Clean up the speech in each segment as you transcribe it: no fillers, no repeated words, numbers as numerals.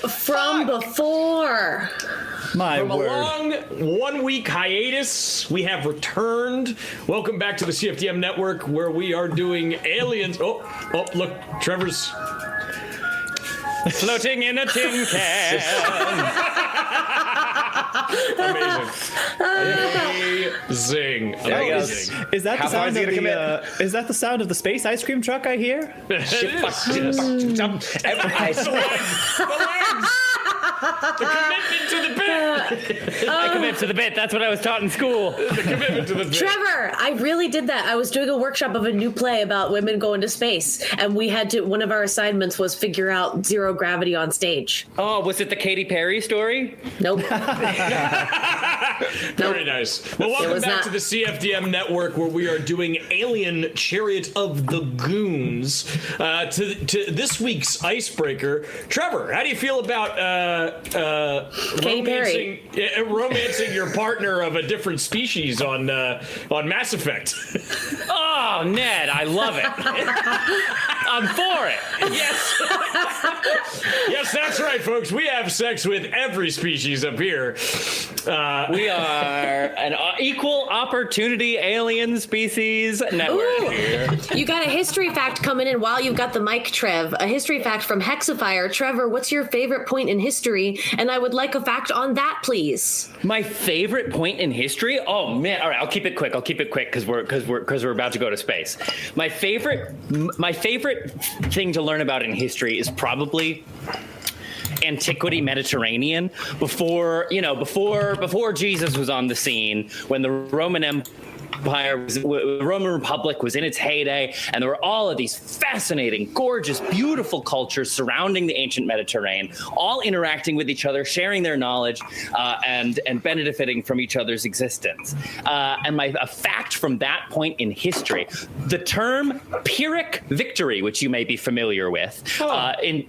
from before. From word. a long 1 week hiatus, we have returned. Welcome back to the CFDM network, where we are doing aliens. Oh, look, Trevor's floating in a tin can. Amazing. There he goes. Is that the sound of is that the sound of the space ice cream truck I hear? The commitment to the bit. I commit to the bit. That's what I was taught in school. The commitment to the bit. Trevor, I really did that. I was doing a workshop of a new play about women going to space, and we had to. One of our assignments was figure out zero gravity on stage. Oh, was it the Katy Perry story? Nope. Very nice. Well, welcome back to the CFDM network, where we are doing Alien Chariot of the Goons. To this week's icebreaker, Trevor, how do you feel about romancing your partner of a different species on Mass Effect? Oh, Ned, I love it. I'm for it. Yes. Yes, that's right, folks. We have sex with every species up here. We are an equal opportunity alien species network here. You got a history fact coming in while you've got the mic, Trev. A history fact from Hexifier. Trevor, what's your favorite point in history? And I would like a fact on that, please. My favorite point in history? Oh man! All right, I'll keep it quick because we're about to go to space. My favorite thing to learn about in history is probably Antiquity Mediterranean, before Jesus was on the scene, when the Roman Republic was in its heyday, and there were all of these fascinating, gorgeous, beautiful cultures surrounding the ancient Mediterranean, all interacting with each other, sharing their knowledge, and benefiting from each other's existence. And a fact from that point in history: the term Pyrrhic victory, which you may be familiar with,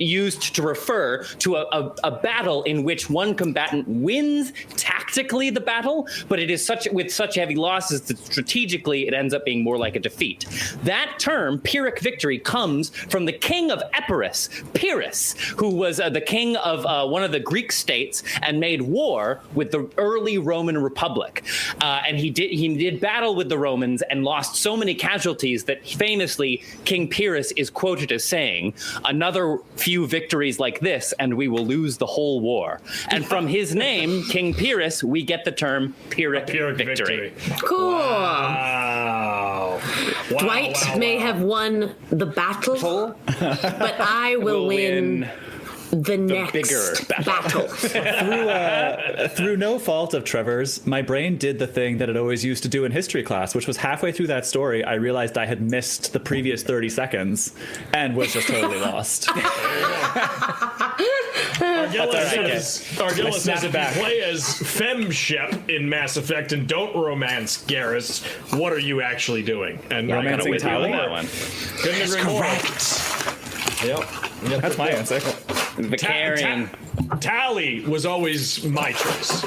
used to refer to a battle in which one combatant wins tactically the battle, but it is with such heavy losses that strategically it ends up being more like a defeat. That term, Pyrrhic victory, comes from the king of Epirus, Pyrrhus, who was the king of one of the Greek states and made war with the early Roman Republic. And he did battle with the Romans and lost so many casualties that famously King Pyrrhus is quoted as saying, "Another few victories like this and we will lose the whole war." And from his name, King Pyrrhus, we get the term Pyrrhic victory. Cool. Wow. Dwight may have won the battle, but I will win the next bigger battle. Through no fault of Trevor's, my brain did the thing that it always used to do in history class, which was halfway through that story, I realized I had missed the previous 30 seconds and was just totally lost. Argilla says if you play as Femshep in Mass Effect and don't romance Garrus, what are you actually doing? And romancing Tali? Couldn't agree more. Yep. That's my answer. The caring. Tali was always my choice.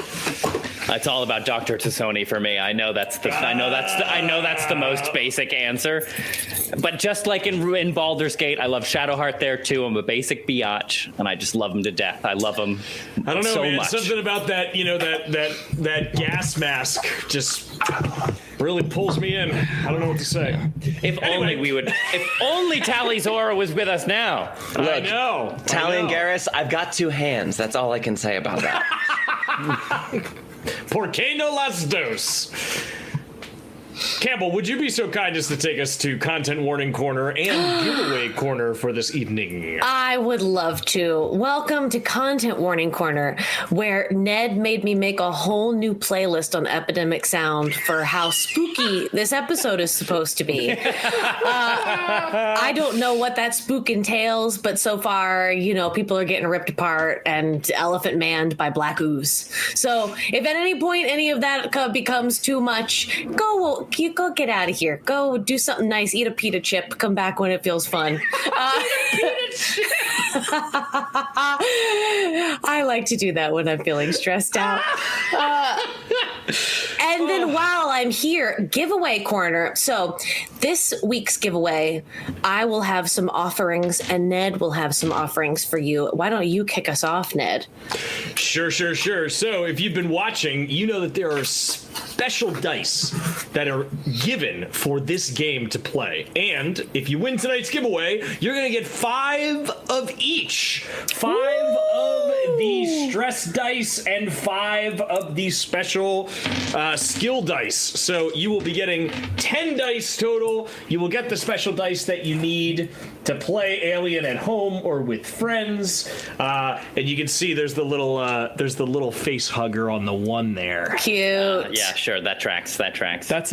It's all about Dr. Tassoni for me. I know that's the most basic answer. But just like in Baldur's Gate, I love Shadowheart there too. I'm a basic biatch, and I just love him to death. I love him. I don't know, so man. much. Something about that, that gas mask just really pulls me in. I don't know what to say. If only Tali's aura was with us now. Look, I know. Tali and Garrus, I've got two hands. That's all I can say about that. Por qué no las dos? Campbell, would you be so kind as to take us to Content Warning Corner and Giveaway Corner for this evening? I would love to. Welcome to Content Warning Corner, where Ned made me make a whole new playlist on Epidemic Sound for how spooky this episode is supposed to be. I don't know what that spook entails, but so far, people are getting ripped apart and elephant manned by black ooze. So if at any point any of that becomes too much, go get out of here. Go do something nice. Eat a pita chip. Come back when it feels fun. I like to do that when I'm feeling stressed out. And then while I'm here, giveaway corner. So this week's giveaway, I will have some offerings and Ned will have some offerings for you. Why don't you kick us off, Ned? Sure. So if you've been watching, you know that there are special dice that are given for this game to play. And if you win tonight's giveaway, you're going to get 5 of each. 5 of the stress dice and 5 of the special skill dice. So you will be getting 10 dice total. You will get the special dice that you need to play Alien at home or with friends. And you can see there's the little face hugger on the one there. Cute. Yeah, sure. That tracks. That's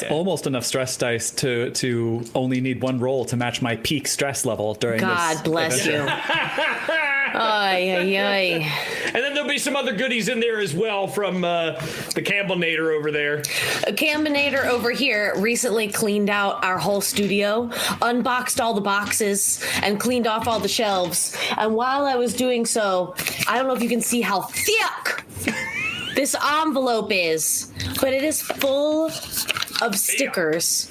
almost enough stress dice to only need one roll to match my peak stress level during this. God bless you. Ay. And then there'll be some other goodies in there as well from the Campbell-nator over there. Campbell-nator over here recently cleaned out our whole studio, unboxed all the boxes, and cleaned off all the shelves. And while I was doing so, I don't know if you can see how thick this envelope is, but it is full of stickers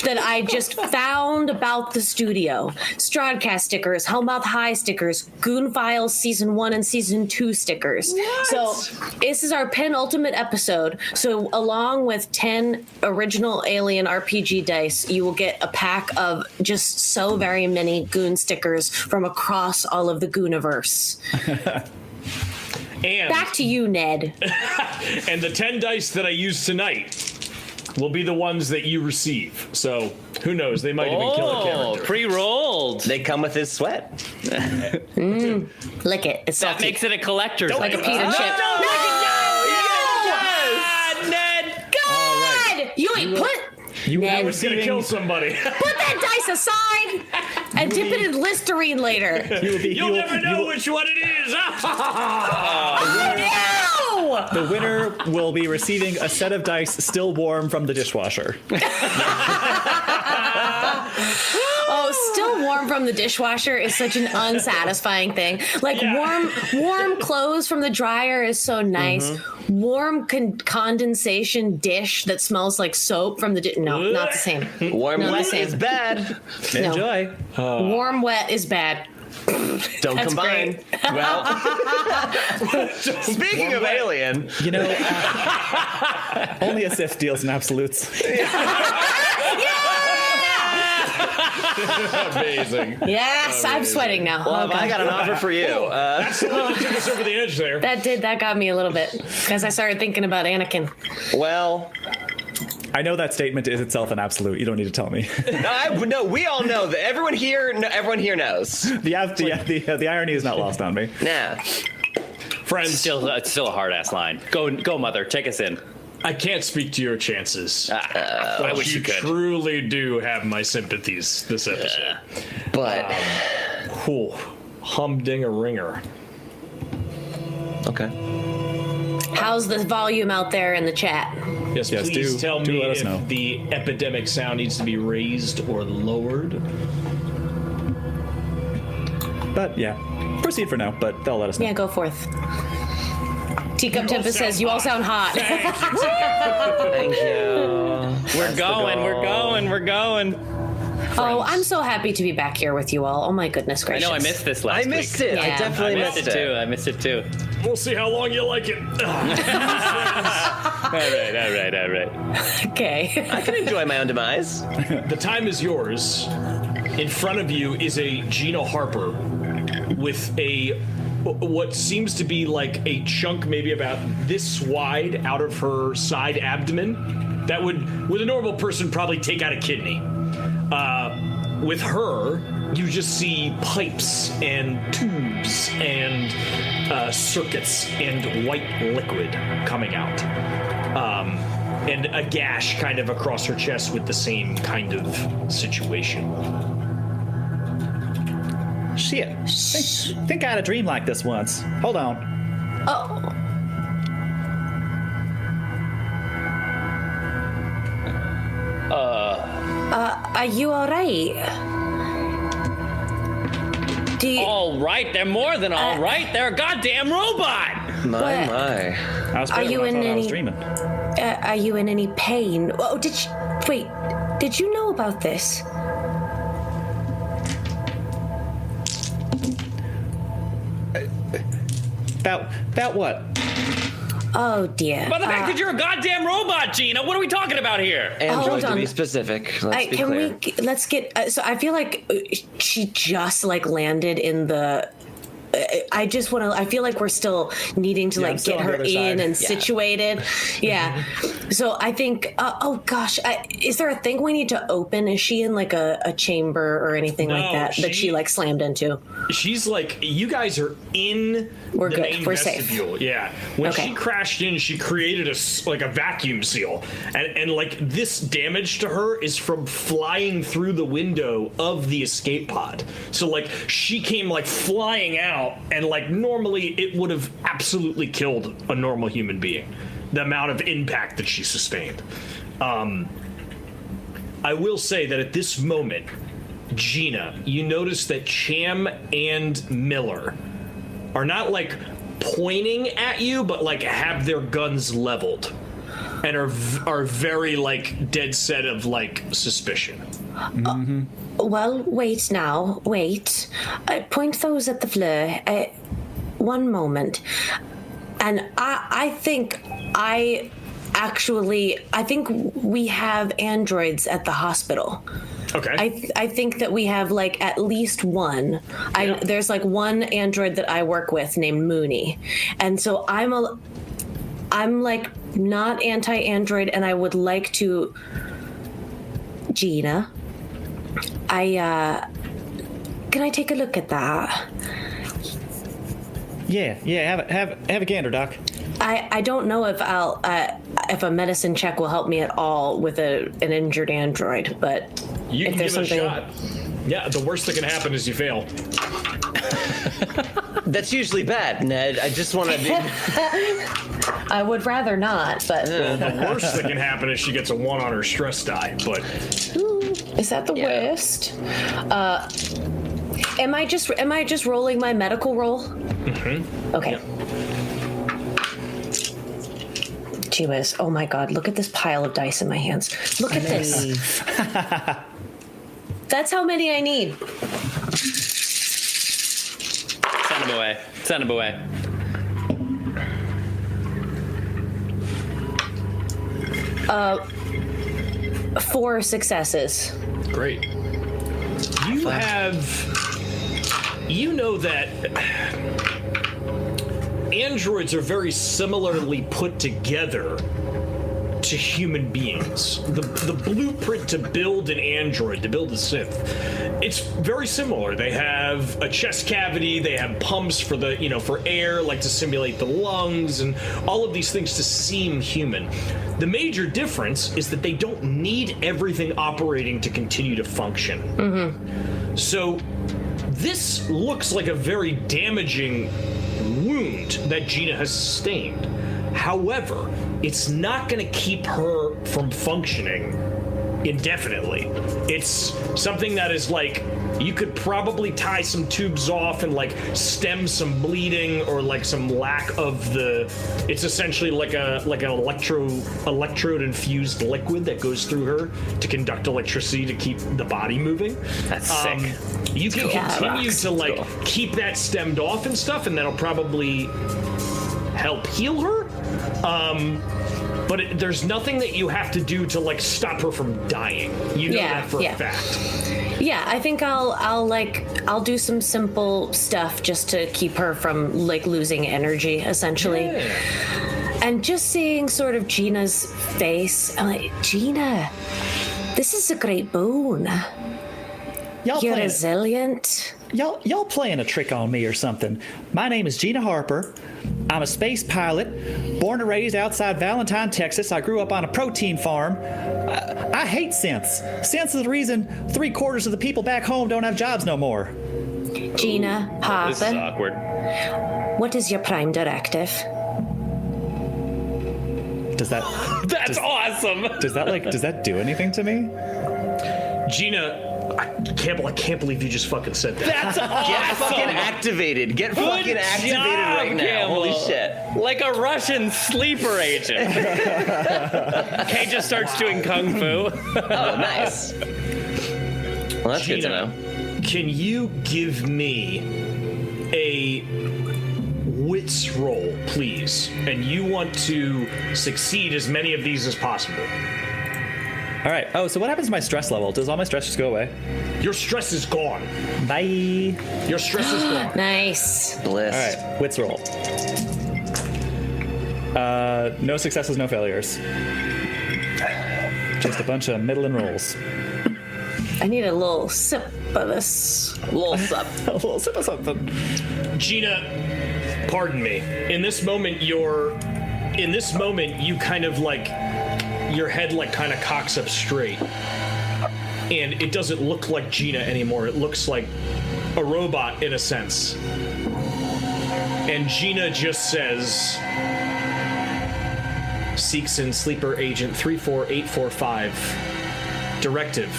that I just found about the studio. Strodcast stickers, Hellmouth High stickers, Goon Files Season 1 and Season 2 stickers. What? So this is our penultimate episode. So along with 10 original Alien RPG dice, you will get a pack of just so very many Goon stickers from across all of the Gooniverse. And back to you, Ned. And the 10 dice that I used tonight will be the ones that you receive. So who knows? They might even kill a character. Pre-rolled. They come with his sweat. Lick it. It's That salty. makes it a collector's. Like a pita chip. Ned. God! You ain't put. I was going to kill somebody. Put that dice aside and dip it in Listerine later. You'll never know which one it is. Oh, no! The winner will be receiving a set of dice still warm from the dishwasher. Oh, still warm from the dishwasher is such an unsatisfying thing. Like warm clothes from the dryer is so nice. Warm condensation dish that smells like soap from the no, not the same. Warm Not the wet same. is bad. No. Enjoy. Warm wet is bad. Don't That's combine. great. Well, speaking of Alien, You know, only a Sith deals in absolutes. Amazing. Yes, I'm sweating now. well, Oh, God. I got an offer for you. That's the one that took us over the edge there. That got me a little bit because I started thinking about Anakin. Well, I know that statement is itself an absolute. You don't need to tell me. no, we all know that. Everyone here knows. The irony is not lost on me. Nah. Friends, It's still a hard ass line. Go, mother. Take us in. I can't speak to your chances. I wish you could. truly do have my sympathies this episode. But Cool. Humdinger-ringer. okay. How's the volume out there in the chat? Yes, Yes, please tell do me let us if know. the epidemic sound needs to be raised or lowered. But yeah, proceed for now, but they'll let us know. Yeah, go forth. Teacup Tempest says, you all sound hot. Thank you. We're going. Oh, I'm so happy to be back here with you all. Oh my goodness I gracious. know I missed this last I missed week. it. Yeah. I definitely I missed it too. We'll see how long you like it. All right. Okay. I can enjoy my own demise. The time is yours. In front of you is a Gina Harper with what seems to be like a chunk maybe about this wide out of her side abdomen that would, with a normal person, probably take out a kidney. With her, you just see pipes and tubes and circuits and white liquid coming out. And a gash kind of across her chest with the same kind of situation. Shit. Think I had a dream like this once. Hold on. Oh. Are you all right? Do you, All right, they're more than all right. They're a goddamn robot. My. I was Are better you when I in thought I was any- dreaming. Are you in any pain? Oh, did you know about this? About what? Oh, dear. By the fact that you're a goddamn robot, Gina. What are we talking about here? Android, hold to on. be specific. Let's be clear. Let's get, so I feel like she just like landed in the, I feel like we're still needing to like still get on the her other in side. and situated. Yeah. So I think, oh gosh, is there a thing we need to open? Is she in like a chamber or anything like No, that she like slammed into? She's like, you guys are in We're the good. main We're safe. vestibule. Yeah. When Okay. she crashed in, she created a vacuum seal. And like this damage to her is from flying through the window of the escape pod. So like she came like flying out, and like normally it would have absolutely killed a normal human being. The amount of impact that she sustained. I will say that at this moment, Gina, you notice that Cham and Miller are not like pointing at you, but like have their guns leveled and are very like dead set of like suspicion. Well, wait now. Wait. Point those at the floor. One moment. And I think we have androids at the hospital. Okay. I think that we have like at least one. Yeah. There's like one android that I work with named Mooney. And so I'm like not anti-android, and I would like to, Gina, can I take a look at that? Yeah, have a gander, Doc. I don't know if if a medicine check will help me at all with an injured android, but You if can there's give it a something. shot. Yeah, the worst that can happen is you fail. That's usually bad, Ned. I just want to be... I would rather not, but The worst that can happen is she gets a 1 on her stress die, but is that the worst? Am I just rolling my medical roll? Mm-hmm. Okay. Gee whiz. Oh my god, look at this pile of dice in my hands. Look at this. That's how many I need. Send him away. Send him away. Four successes. great. You know that androids are very similarly put together to human beings. The blueprint to build an android, to build a synth, it's very similar. They have a chest cavity, they have pumps for for air, like to simulate the lungs, and all of these things to seem human. The major difference is that they don't need everything operating to continue to function. Mm-hmm. So this looks like a very damaging wound that Gina has sustained. However, it's not going to keep her from functioning indefinitely. It's something that is like, you could probably tie some tubes off and like stem some bleeding or like some lack of it's essentially like an electrode infused liquid that goes through her to conduct electricity to keep the body moving. That's sick. You can continue to like keep that stemmed off and stuff, and that'll probably help heal her. But there's nothing that you have to do to like stop her from dying. You know that for a fact. Yeah, I think I'll do some simple stuff just to keep her from like losing energy, essentially. Yeah. And just seeing sort of Gina's face, I'm like, Gina, this is a great boon. You're resilient. Y'all playing a trick on me or something. My name is Gina Harper. I'm a space pilot, born and raised outside Valentine, Texas. I grew up on a protein farm. I hate synths. Synths is the reason 3/4 of the people back home don't have jobs no more. Gina This is Harper, awkward. what is your prime directive? That's awesome. Does that do anything to me? Gina, Campbell, I can't believe you just fucking said that. That's Get fucking activated. Get fucking activated right now. Campbell. Holy shit. Like a Russian sleeper agent. Kay just starts doing kung fu. Oh, nice. Well, that's good to Gina, know. can you give me a wits roll, please? And you want to succeed as many of these as possible. All right. Oh, so what happens to my stress level? Does all my stress just go away? Your stress is gone. Bye. Your stress is gone. Nice. Bliss. All right. Wits roll. No successes, no failures. Just a bunch of middling rolls. I need a little sip of this. A little sup. A little sip of something. Gina, pardon me. In this moment, you kind of like, your head like kind of cocks up straight. And it doesn't look like Gina anymore. It looks like a robot in a sense. And Gina just says, seeks in sleeper agent 34845. Directive.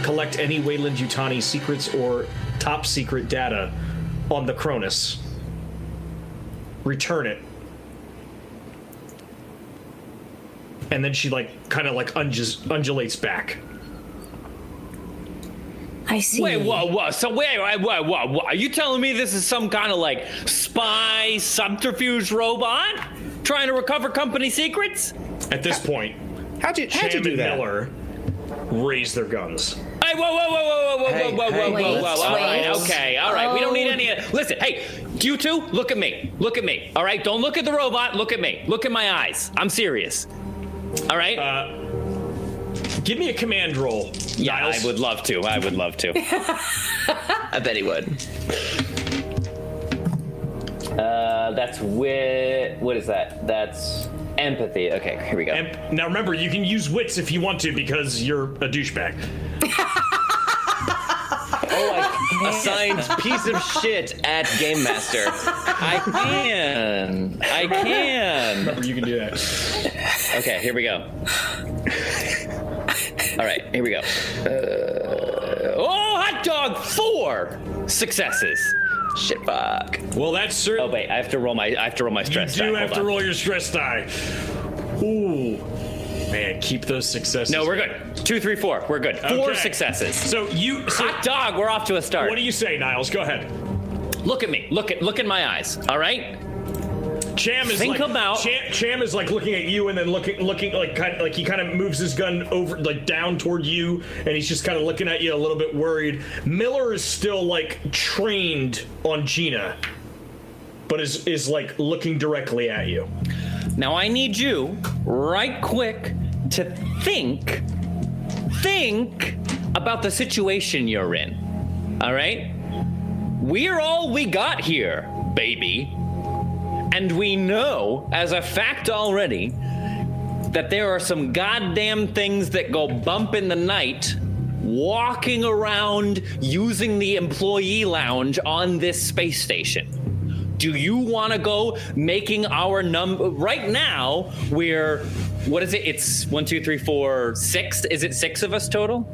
Collect any Weyland Yutani secrets or top secret data on the Cronus. Return it. And then she kind of undulates back. I see. Wait, whoa. So wait, are you telling me this is some kind of like spy subterfuge robot trying to recover company secrets? At this point, How'd you Cham do and that? Miller raise their guns. Hey, whoa. Hey, All right, wait. okay, all right. We don't need any. Listen, hey, you two, look at me. All right, don't look at the robot. Look at me. Look at my eyes. I'm serious. All right. Give me a command roll. Yeah, Niles. I would love to. I bet he would. That's what is that? That's empathy. Okay, here we go. And now remember, you can use wits if you want to because you're a douchebag. Assigned piece of shit at Game Master. I can. Remember, you can do that. Okay, here we go. All right, here we go. Hot dog, 4 successes. Shit fuck. Well, that's certain. Oh wait, I have to roll my stress You die. do have Hold to on. roll your stress die. Ooh. Man, keep those successes. No, we're good. 2, 3, 4. We're good. 4 Okay. successes. So Hot dog, we're off to a start. what do you say, Niles? Go ahead. Look at me. Look in my eyes. All right. Cham is Think about- Cham is like looking at you and then looking like he kind of moves his gun over like down toward you and he's just kind of looking at you a little bit worried. Miller is still like trained on Gina, but is like looking directly at you. Now I need you, right quick, to think about the situation you're in. All right? We're all we got here, baby. And we know, as a fact already, that there are some goddamn things that go bump in the night walking around using the employee lounge on this space station. Do you want to go making our number? Right now, what is it? It's 1, 2, 3, 4, 6. Is it 6 of us total?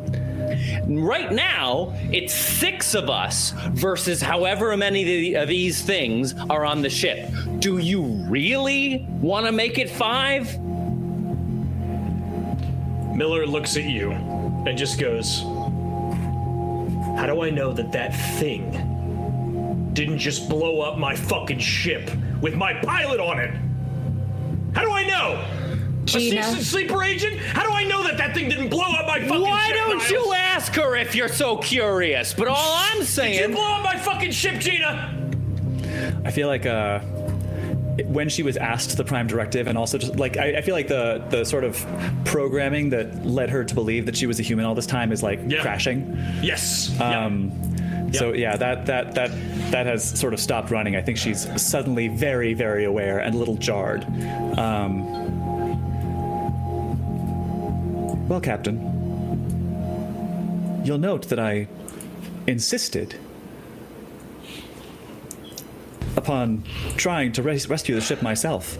Right now, it's 6 of us versus however many of these things are on the ship. Do you really want to make it 5? Miller looks at you and just goes, how do I know that thing didn't just blow up my fucking ship with my pilot on it? How do I know? Gina. A sleeper agent? How do I know that thing didn't blow up my fucking Why ship? don't Niles? you ask her if you're so curious? But all I'm Did you saying... blow up my fucking ship, Gina? I feel like when she was asked the prime directive, and also just like I feel like the sort of programming that led her to believe that she was a human all this time is like crashing. Yes. So yeah, that has sort of stopped running. I think she's suddenly very, very aware and a little jarred. Well, Captain, you'll note that I insisted upon trying to rescue the ship myself.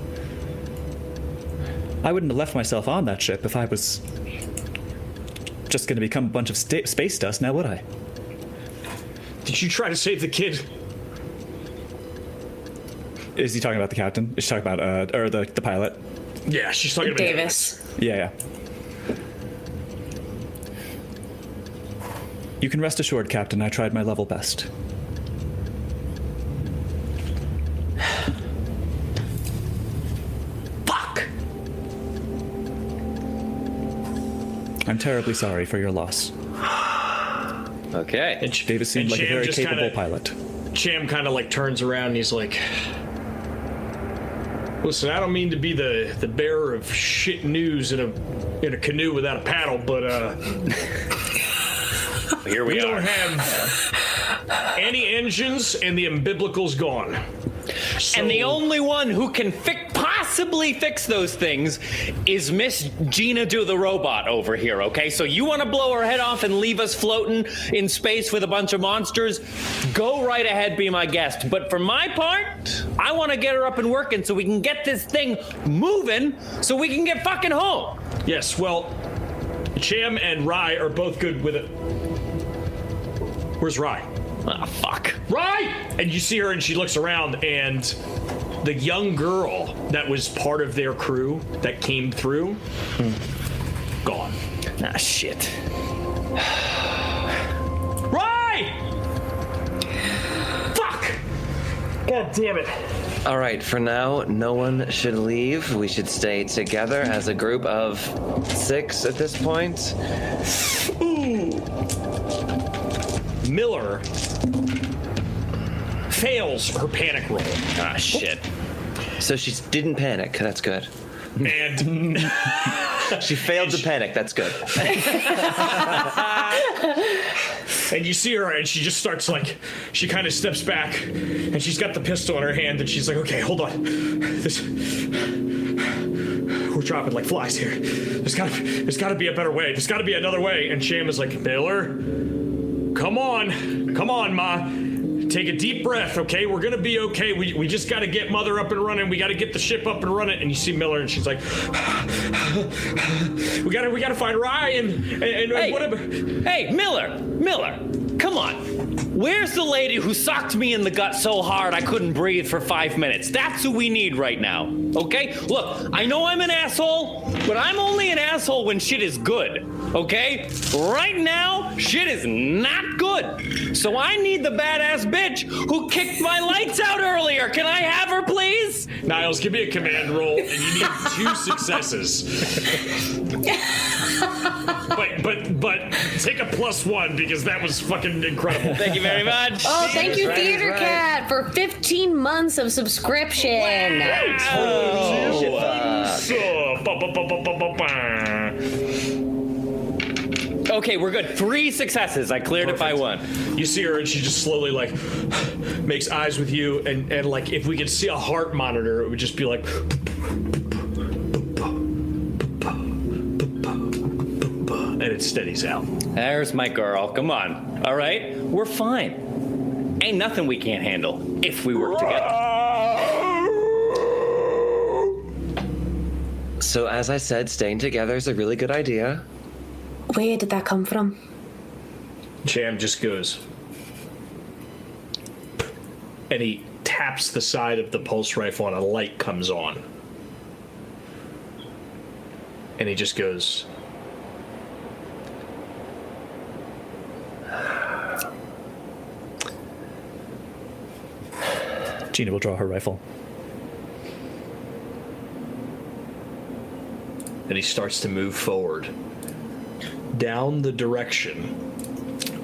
I wouldn't have left myself on that ship if I was just going to become a bunch of space dust now, would I? Did you try to save the kid? Is he talking about the captain? Is she talking about, or the pilot? Yeah, she's talking about Davis. Yeah. You can rest assured, Captain, I tried my level best. Fuck! I'm terribly sorry for your loss. Okay. Davis seemed like a Cham very just capable kinda- pilot. Cham kind of like turns around and he's like, listen, I don't mean to be the bearer of shit news in a canoe without a paddle, but Here we we don't are. have any engines and the umbiblical's gone. So, And the only one who can possibly fix those things is Miss Gina Do the robot over here, okay? So you want to blow her head off and leave us floating in space with a bunch of monsters? Go right ahead, be my guest. But for my part, I want to get her up and working so we can get this thing moving so we can get fucking home. yes, well, Cham and Rye are both good with it. Where's Rye? Ah, fuck. Rye! And you see her and she looks around and the young girl that was part of their crew that came through, gone. Ah, shit. Rye! Fuck! God damn it. All right, for now, no one should leave. We should stay together as a group of 6 at this point. Ooh. Miller fails her panic roll. Ah, shit. So she didn't panic. That's good. And She failed to panic. That's good. and you see her and she just starts like, she kind of steps back and she's got the pistol in her hand and she's like, okay, hold on. We're dropping like flies here. There's gotta be a better way. There's gotta be another way. And Cham is like, Miller, come on, Ma. Take a deep breath, okay? We're gonna be okay. We just gotta get Mother up and running. We gotta get the ship up and running. And you see Miller, and she's like, we gotta find Rye and Hey, whatever. hey, Miller, come on. Where's the lady who socked me in the gut so hard I couldn't breathe for 5 minutes? That's who we need right now, okay? Look, I know I'm an asshole, but I'm only an asshole when shit is good, okay? Right now, shit is not good. So I need the badass bitch who kicked my lights out earlier. Can I have her, please? Niles, give me a command roll, and you need 2 successes. but take a +1 because that was fucking incredible. Thank you very much. Oh, thank you, right, Theater right. Cat, for 15 months of subscription. Okay, we're good. 3 successes. I cleared it by 1. You see her and she just slowly like makes eyes with you and like if we could see a heart monitor, it would just be like and it steadies out. There's my girl. Come on. All right? We're fine. Ain't nothing we can't handle if we work together. So as I said, staying together is a really good idea. Where did that come from? Cham just goes and he taps the side of the pulse rifle and a light comes on. And he just goes, Gina will draw her rifle. and he starts to move forward down the direction,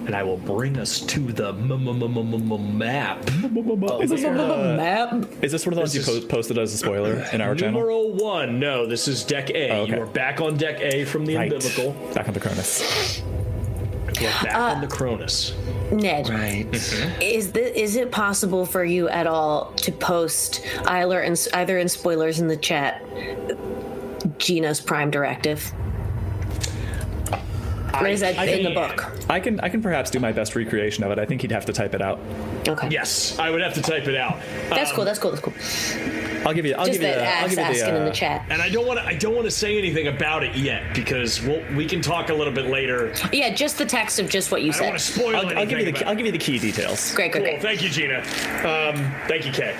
and I will bring us to the map. Is this one of the Map. Is this one of the ones This you is- posted as a spoiler in our channel? Numeral 1. No, this is deck A. Oh, okay. You are back on deck A from the Right. umbilical. Back on the Cronus. You are back on the Cronus. Ned, Right. is it possible for you at all to post either in spoilers in the chat Gina's prime directive? Or is that in the book? I can perhaps do my best recreation of it. I think he'd have to type it out. Okay. Yes, I would have to type it out. That's cool. I'll give you. Just that Axe asking in the chat. And I don't want to say anything about it yet because we can talk a little bit later. Yeah, just the text of just what you I don't said. want to spoil anything. I'll give you the key details. Great. Cool. Thank you, Gina. Thank you, Kay.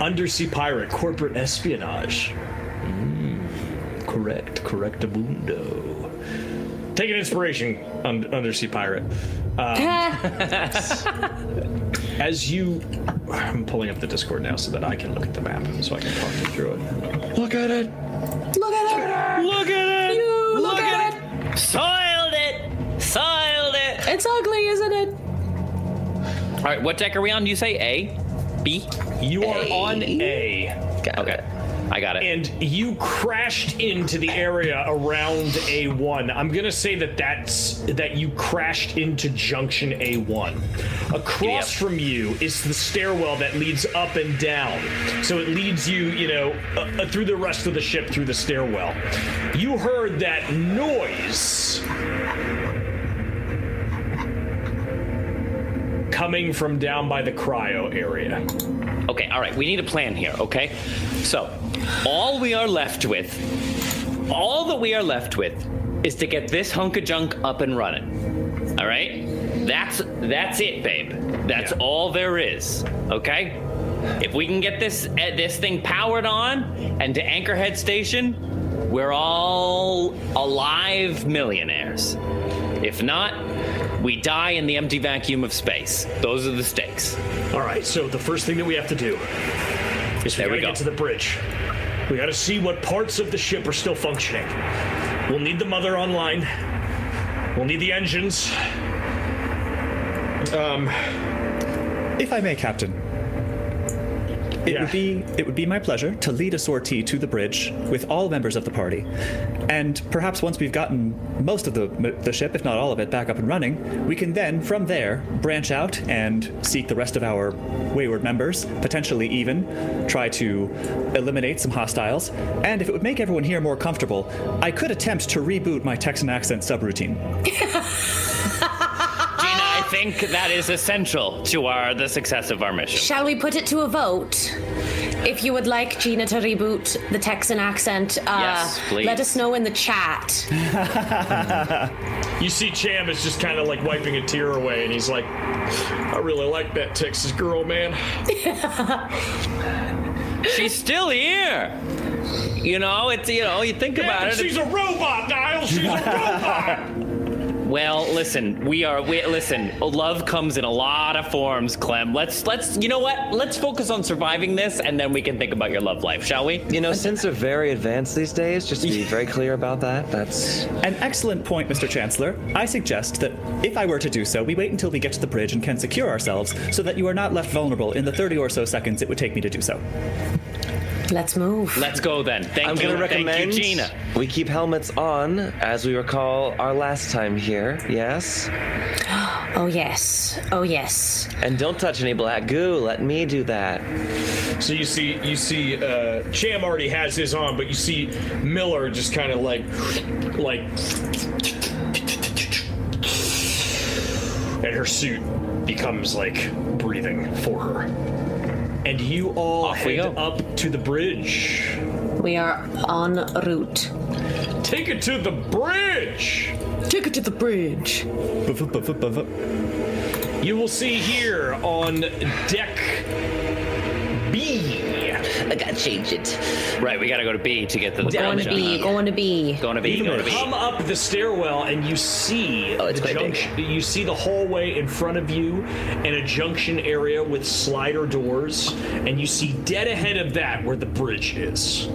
Undersea pirate, corporate espionage. Correctamundo. Take an inspiration, undersea pirate. I'm pulling up the Discord now so that I can look at the map, so I can talk you through it. Look at it. Look at it. Look at it. You look at it. Soiled it. It's ugly, isn't it? All right, what deck are we on? You say A, B? You are on A. Okay, I got it. And you crashed into the area around A1. I'm gonna say that you crashed into junction A1. Across from you is the stairwell that leads up and down. So it leads you, through the rest of the ship through the stairwell. You heard that noise coming from down by the cryo area. Okay, all right, we need a plan here, okay? So, all that we are left with is to get this hunk of junk up and running. All right? That's it, babe. That's all there is, okay? If we can get this thing powered on and to Anchorhead Station, we're all alive millionaires. If not, we die in the empty vacuum of space. Those are the stakes. All right, so the first thing that we have to do is we gotta get to the bridge. We gotta see what parts of the ship are still functioning. We'll need the mother online. We'll need the engines. If I may, Captain. It would be my pleasure to lead a sortie to the bridge with all members of the party. And perhaps once we've gotten most of the ship, if not all of it, back up and running, we can then, from there, branch out and seek the rest of our wayward members, potentially even try to eliminate some hostiles. And if it would make everyone here more comfortable, I could attempt to reboot my Texan accent subroutine. I think that is essential to the success of our mission. Shall we put it to a vote? If you would like Gina to reboot the Texan accent, yes, please. Let us know in the chat. You see Cham is just kind of like wiping a tear away, and he's like, I really like that Texas girl, man. She's still here. You think about it. She's a robot, Niles. She's a robot. Well, listen, love comes in a lot of forms, Clem. Let's you know what? Let's focus on surviving this, and then we can think about your love life, shall we? Since they're very advanced these days, just to be very clear about that, that's... An excellent point, Mr. Chancellor. I suggest that if I were to do so, we wait until we get to the bridge and can secure ourselves so that you are not left vulnerable in the 30 or so seconds it would take me to do so. Let's move. Let's go then. I'm going to recommend Gina. We keep helmets on, as we recall our last time here, yes? Oh, yes. And don't touch any black goo. Let me do that. So you see, Cham already has his on, but you see Miller just kind of like, and her suit becomes like breathing for her. And you all head up to the bridge. We are en route. Take it to the bridge! Take it to the bridge. You will see here on deck B. I gotta change it. Right, we gotta go to B to get to the Going to B. You come up the stairwell and you see the junction. You see the hallway in front of you and a junction area with slider doors, and you see dead ahead of that where the bridge is.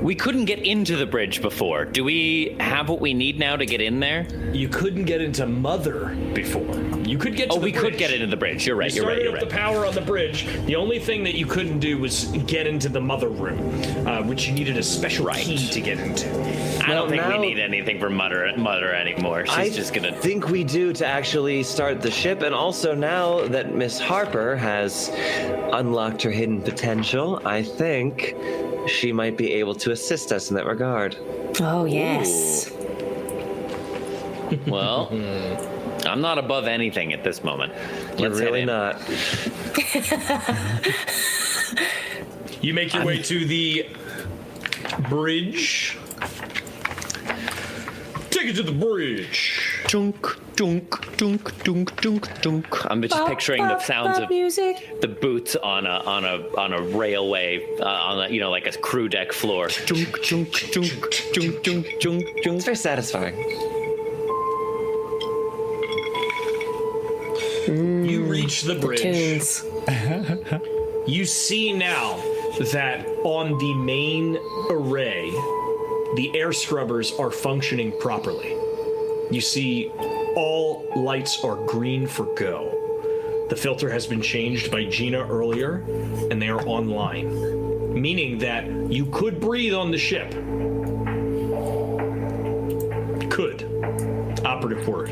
We couldn't get into the bridge before. Do we have what we need now to get in there? You couldn't get into Mother before. You could get to the bridge. Could get into the bridge. You're right. You started up the power on the bridge. The only thing that you couldn't do was get into the Mother room, which you needed a special key to get into. I don't think we need anything from Mother anymore. She's just gonna... I think we do to actually start the ship, and also now that Miss Harper has unlocked her hidden potential, I think she might be able to assist us in that regard. Oh, yes. Well, I'm not above anything at this moment. You're Let's hit really it. not. You make your way to the bridge. Take it to the bridge. Dunk, dunk, dunk, dunk, dunk, dunk. I'm just picturing the sounds of music. the boots on a railway, on a, like a crew deck floor. Dunk, dunk, dunk, dunk, dunk, dunk, It's dunk. very satisfying. You reach the bridge. Tunes. You see now that on the main array, the air scrubbers are functioning properly. You see all lights are green for go. The filter has been changed by Gina earlier, and they are online, meaning that you could breathe on the ship. Could. Operative word.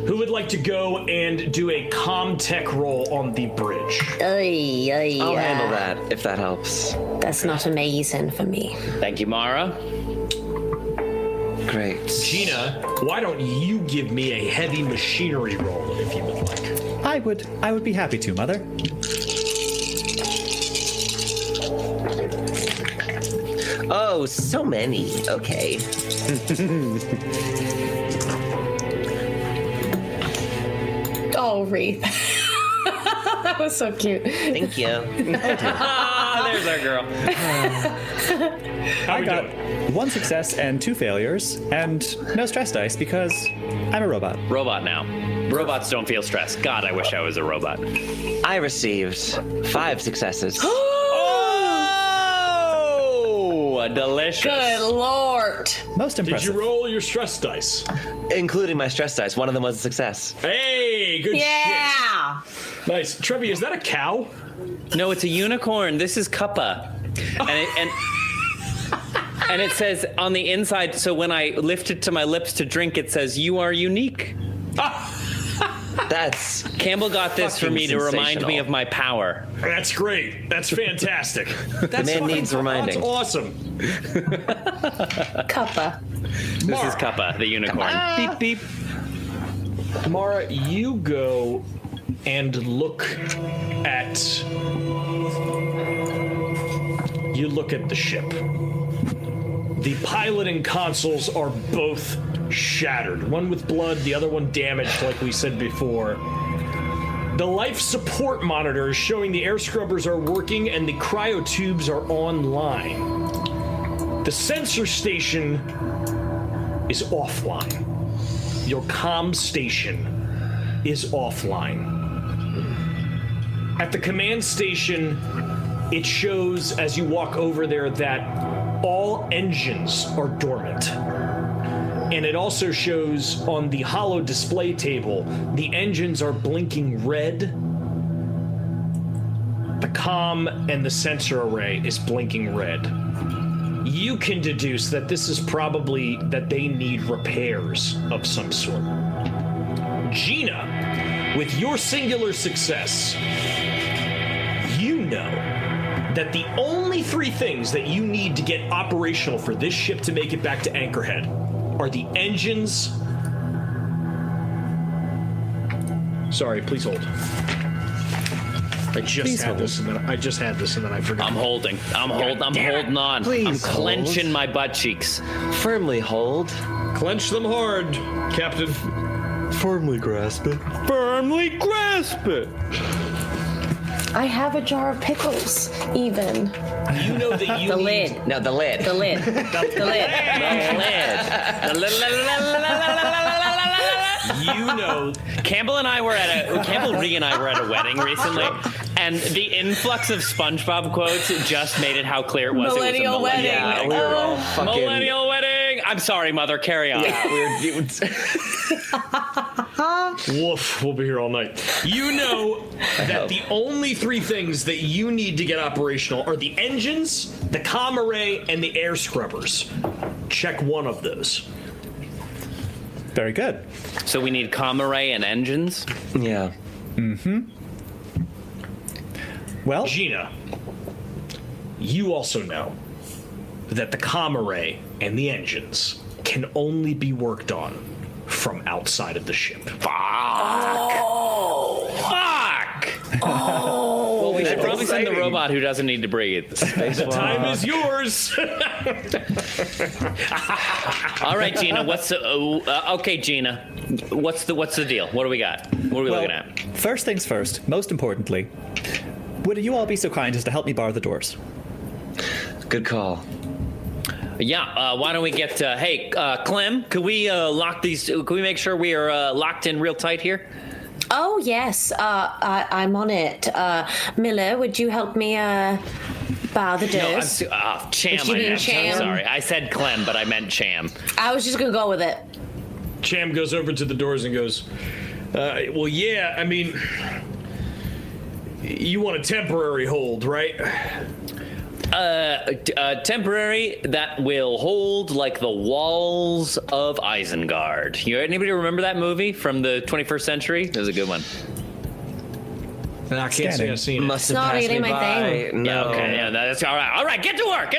Who would like to go and do a comm tech roll on the bridge? I'll handle that, if that helps. That's not amazing for me. Thank you, Mara. Great. Gina, why don't you give me a heavy machinery roll if you would like? I would be happy to, Mother. Oh, so many. Okay. Oh, Wreath. That was so cute. Thank you. There's our girl. How I we got doing? 1 success and 2 failures, and no stress dice because I'm a robot. Robot now. Robots don't feel stressed. God, I wish I was a robot. I received 5 successes. Oh, delicious. Good Lord. Most Did impressive. you roll your stress dice? Including my stress dice. One of them was a success. Hey, good Yeah. shit. Nice. Trevi, is that a cow? No, it's a unicorn. This is Cuppa. And it says on the inside, so when I lift it to my lips to drink, it says, "You are unique." That's Campbell got this for fucking me to remind me sensational. of my power. That's great. That's fantastic. That's man needs reminding. That's awesome. Cuppa. This is Cuppa, the unicorn. Beep, beep. Mara, you go and look at the ship. The piloting consoles are both shattered. One with blood, the other one damaged, like we said before. The life support monitor is showing the air scrubbers are working and the cryo tubes are online. The sensor station is offline. Your comm station is offline. At the command station, it shows as you walk over there that all engines are dormant. And it also shows on the holo display table, the engines are blinking red. The comm and the sensor array is blinking red. You can deduce that this is probably that they need repairs of some sort. Gina, with your singular success, you know that the only 3 things that you need to get operational for this ship to make it back to Anchorhead are the engines. Sorry, please hold. I just had this and then I forgot. I'm holding on. Please I'm hold. clenching my butt cheeks. firmly hold. Clench them hard, Captain. Firmly grasp it. Firmly grasp it. I have a jar of pickles, even. You know that you The need lid. No, the lid. The lid. The lid. You know, Campbell Ree and I were at a wedding recently, and the influx of SpongeBob quotes just made it how clear it was. Millennial it was a wedding. Yeah, we were all fucking. Millennial wedding. I'm sorry, Mother. Carry on. Yeah, we were. woof, we'll be here all night. You know that the only 3 things that you need to get operational are the engines, the comm array, and the air scrubbers. Check one of those. Very good. So we need comm array and engines. Yeah. Well, Gina, you also know that the comm array and the engines can only be worked on from outside of the ship. Fuck! Well, we should probably send the robot who doesn't need to breathe. The time is yours. All right, Gina. Okay, Gina. What's the deal? What do we got? What are we looking at? First things first, most importantly, would you all be so kind as to help me bar the doors? Good call. Yeah. Why don't we get? Hey, Clem, could we lock these? Can we make sure we are locked in real tight here? Oh, yes. I'm on it. Miller, would you help me bar the doors? No, Cham. You mean Cham? I'm sorry. I said Clem, but I meant Cham. I was just going to go with it. Cham goes over to the doors and goes, well, yeah, I mean, you want a temporary hold, right? Temporary that will hold like the walls of Isengard. Anybody remember that movie from the 21st century? It was a good one. I can't say I've seen it. Must have not passed really me my by. thing. No. Yeah, okay, yeah, that's all right. All right, get to work.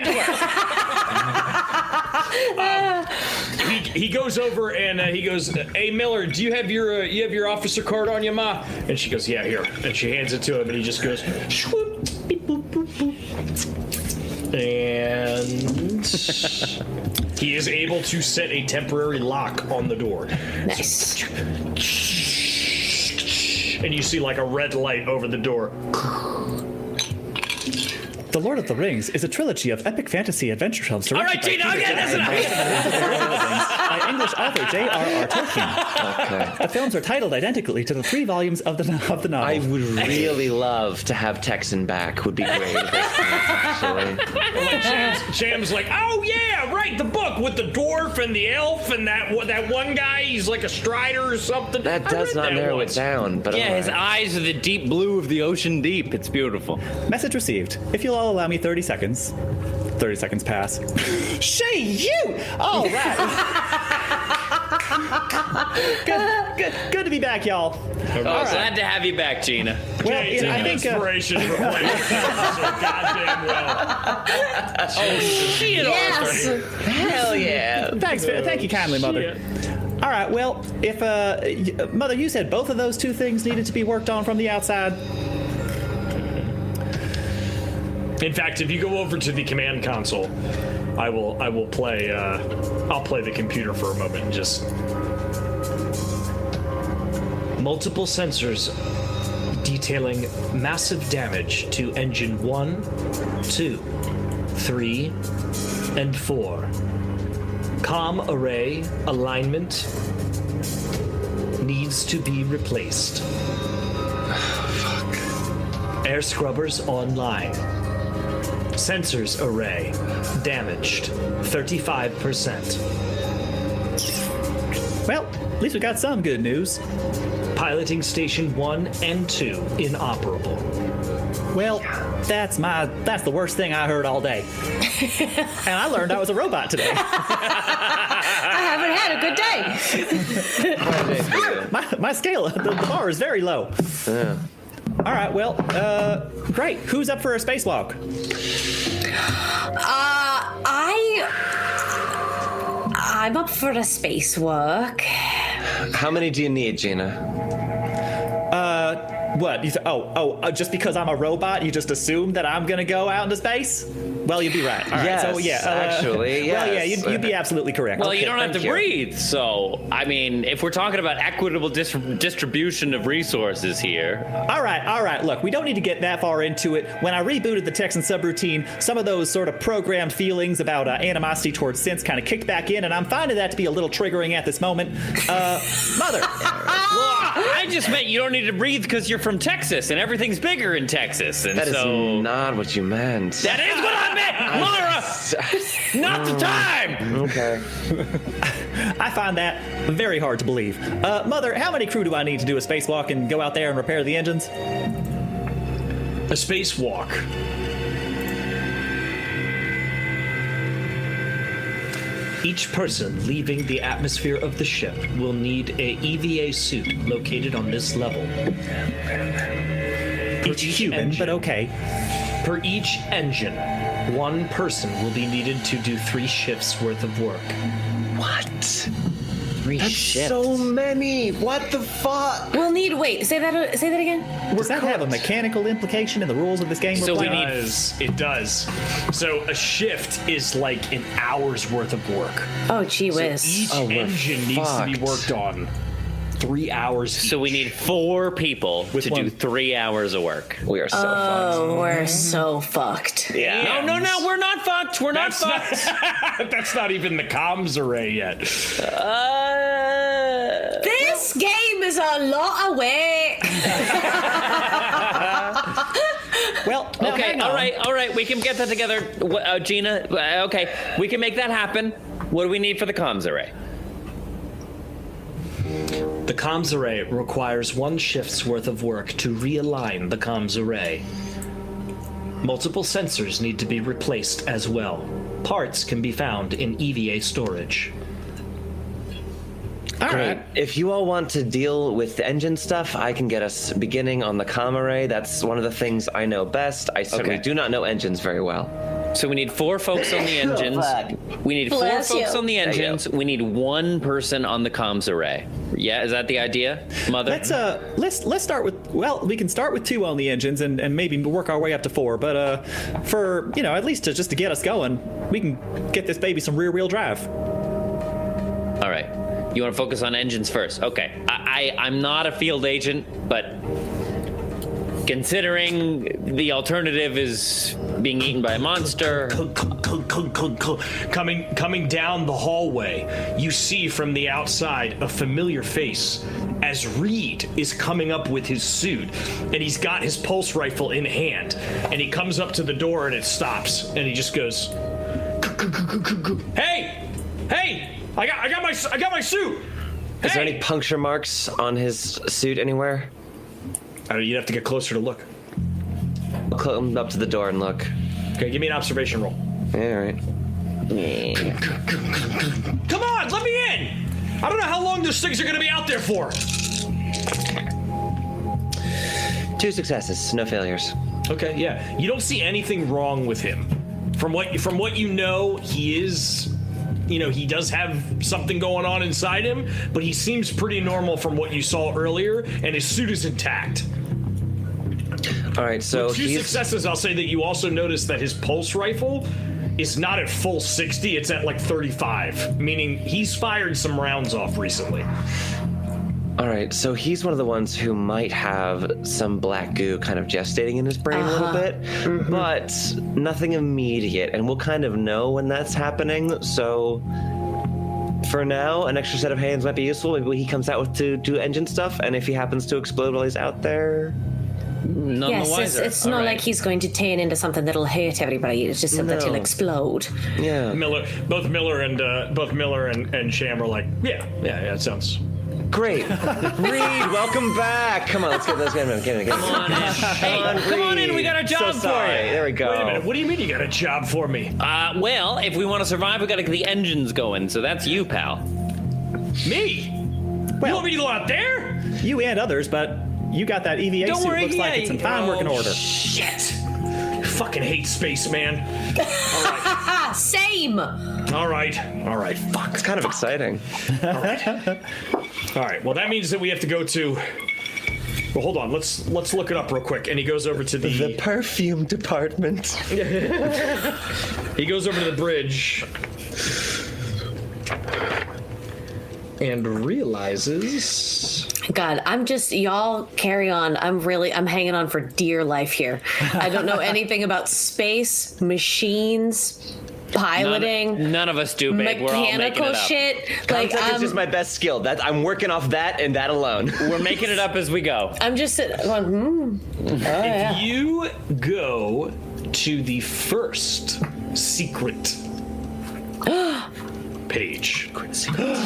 He goes over and he goes, "Hey Miller, do you have your officer card on you, ma?" And she goes, "Yeah, here." And she hands it to him, and he just goes, "Shwoop, beep, boop, boop, boop." And he is able to set a temporary lock on the door. Nice. And you see like a red light over the door. The Lord of the Rings is a trilogy of epic fantasy adventure films All right, directed Gina, by Peter okay, that's enough. by English author J.R.R. Tolkien. Okay. The films are titled identically to the 3 volumes of the novel. I would really love to have Texan back. Would be great at this point, actually. Like Cham's like, "Oh yeah, right, the book with the dwarf and the elf and that one guy. He's like a strider or something." That I does read not that narrow once. it down, but Yeah, all his right. eyes are the deep blue of the ocean deep. It's beautiful. Message received. If you'll all allow me 30 seconds. 30 seconds pass. Shay, you! All right. Good to be back, y'all. Glad to have you back, Gina. Well, It's I an think inspiration for playing this episode goddamn well. Shit, Yes. Hell yeah. thank you kindly, Mother. All right, well, if Mother, you said both of those 2 things needed to be worked on from the outside. In fact, if you go over to the command console, I will play. I'll play the computer for a moment. Just multiple sensors detailing massive damage to engine 1, 2, 3, and 4. Comm array alignment needs to be replaced. Air scrubbers online. Sensors array damaged 35%. Well, at least we got some good news. Piloting station 1 and 2 inoperable. Well, that's the worst thing I heard all day. And I learned I was a robot today. I haven't had a good day. My scale, the bar is very low. Yeah. All right, well, great. Who's up for a spacewalk? I'm up for a spacewalk. How many do you need, Gina? What? You just because I'm a robot, you just assume that I'm gonna go out into space? Well, you'd be right. All right, Yes, so yeah, actually, Well, yeah, yes. you'd be absolutely correct. Well, you don't have to thank you. breathe. So, I mean, if we're talking about equitable distribution of resources here. All right. Look, we don't need to get that far into it. When I rebooted the Texan subroutine, some of those sort of programmed feelings about animosity towards synths kind of kicked back in, and I'm finding that to be a little triggering at this moment. Mother. Well, I just meant you don't need to breathe because you're from Texas and everything's bigger in Texas. And That is so. not what you meant. That is what I meant, Mara! Not the time! Okay. I find that very hard to believe. Mother, how many crew do I need to do a spacewalk and go out there and repair the engines? A spacewalk. Each person leaving the atmosphere of the ship will need a EVA suit located on this level. Pretty human, but okay. Per each engine, one person will be needed to do 3 shifts worth of work. What? 3 That's shifts. so many. What the fuck? We'll need. Wait. Say that again. Does that have a mechanical implication in the rules of this game? So we need- It does. So a shift is like an hour's worth of work. Oh, gee whiz. Each Oh, we're engine needs to be fucked. worked on 3 hours. So we need 4 people to do 3 hours of work. We are so fucked. Oh, we're so fucked. Yeah. No, we're not fucked. We're not That's fucked. not, that's not even the comms array yet. This game is a lot away. Well, no, Okay, hang on. all right. We can get that together. Gina, okay, we can make that happen. What do we need for the comms array? The comms array requires 1 shift's worth of work to realign the comms array. Multiple sensors need to be replaced as well. Parts can be found in EVA storage. All Great. right. If you all want to deal with the engine stuff, I can get us beginning on the comm array. That's one of the things I know best. I certainly Okay. do not know engines very well. So we need 4 folks on the engines. We need 4 Bless folks you. on the engines. We need 1 person on the comms array. Yeah, is that the idea, Mother? Let's start with, well, we can start with 2 on the engines and maybe work our way up to 4, but for, at least just to get us going, we can get this baby some rear wheel drive. All right. You want to focus on engines first? Okay. I'm not a field agent, but considering the alternative is being eaten by a monster. Coming down the hallway, you see from the outside a familiar face as Reed is coming up with his suit, and he's got his pulse rifle in hand, and he comes up to the door and it stops, and he just goes, "Hey, I got my suit." Is there Hey! any puncture marks on his suit anywhere? You'd have to get closer to look. I'll come up to the door and look. Okay, give me an observation roll. Yeah, all right. Come on, let me in! I don't know how long those things are gonna be out there for. 2 successes, no failures. Okay, yeah. You don't see anything wrong with him. From what you know, he is, he does have something going on inside him, but he seems pretty normal from what you saw earlier, and his suit is intact. All right, so With 2 he's successes, I'll say that you also notice that his pulse rifle is not at full 60, it's at like 35, meaning he's fired some rounds off recently. all right. So he's one of the ones who might have some black goo kind of gestating in his brain a little bit, but nothing immediate, and we'll kind of know when that's happening. So for now, an extra set of hands might be useful. Maybe he comes out with to do engine stuff, and if he happens to explode while he's out there, None the Yes, wiser. it's All not right. like he's going to turn into something that'll hurt everybody. It's just that he'll No. explode. yeah. Both Miller and Sham are like, yeah, it sounds. Great. Reed, welcome back. Come on, let's get him. Come on in. Hey, come on in. We got a job So for sorry. you. There we go. Wait a minute, what do you mean you got a job for me? Well, if we want to survive, we got to get the engines going. So that's you, pal. Me? You want me to go out there? You and others, but you got that EVA Don't suit. worry, Looks like yeah, it's in fine working order. Shit. Fucking hate space, man. Ah, same. All right. Fuck. It's kind of exciting. All right. Well, that means that we have to go to. Well, hold on. Let's look it up real quick. And he goes over to The perfume department. He goes over to the bridge and realizes. God, y'all carry on. I'm hanging on for dear life here. I don't know anything about space, machines, piloting, None of us do, babe. We're all making mechanical it up. shit. Like, Contact is just my best skill. I'm working off that and that alone. We're making it up as we go. I'm just going, If you go to the first secret page,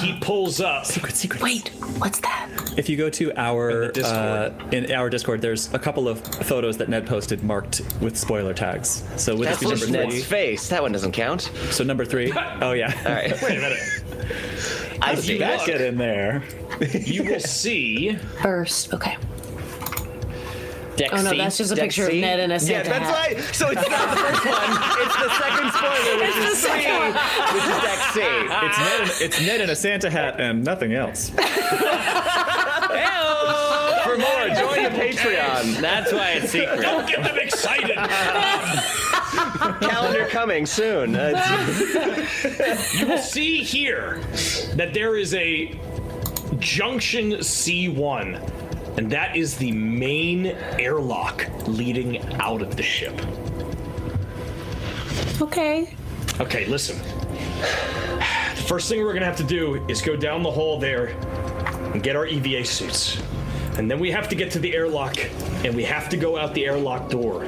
he pulls up. Secret. wait, what's that? If you go to our In the Discord. in our Discord, there's a couple of photos that Ned posted marked with spoiler tags. So would this That's be number just Ned's 3? face. That one doesn't count. So number 3. Oh yeah. All right. Wait a minute. I As see you That look, get in there. you will see First, okay. Deck Oh no, C? that's just a Deck picture of C? Ned in a Yeah, Santa that's hat. right. So it's not the first one. It's the second spoiler, which is C, which is Deck C. It's Ned in a Santa hat and nothing else. For more, join the Patreon. That's why it's secret. Don't get them excited. Calendar coming soon. You will see here that there is a junction C1, and that is the main airlock leading out of the ship. Okay. Okay, listen. The first thing we're gonna have to do is go down the hall there and get our EVA suits. And then we have to get to the airlock, and we have to go out the airlock door.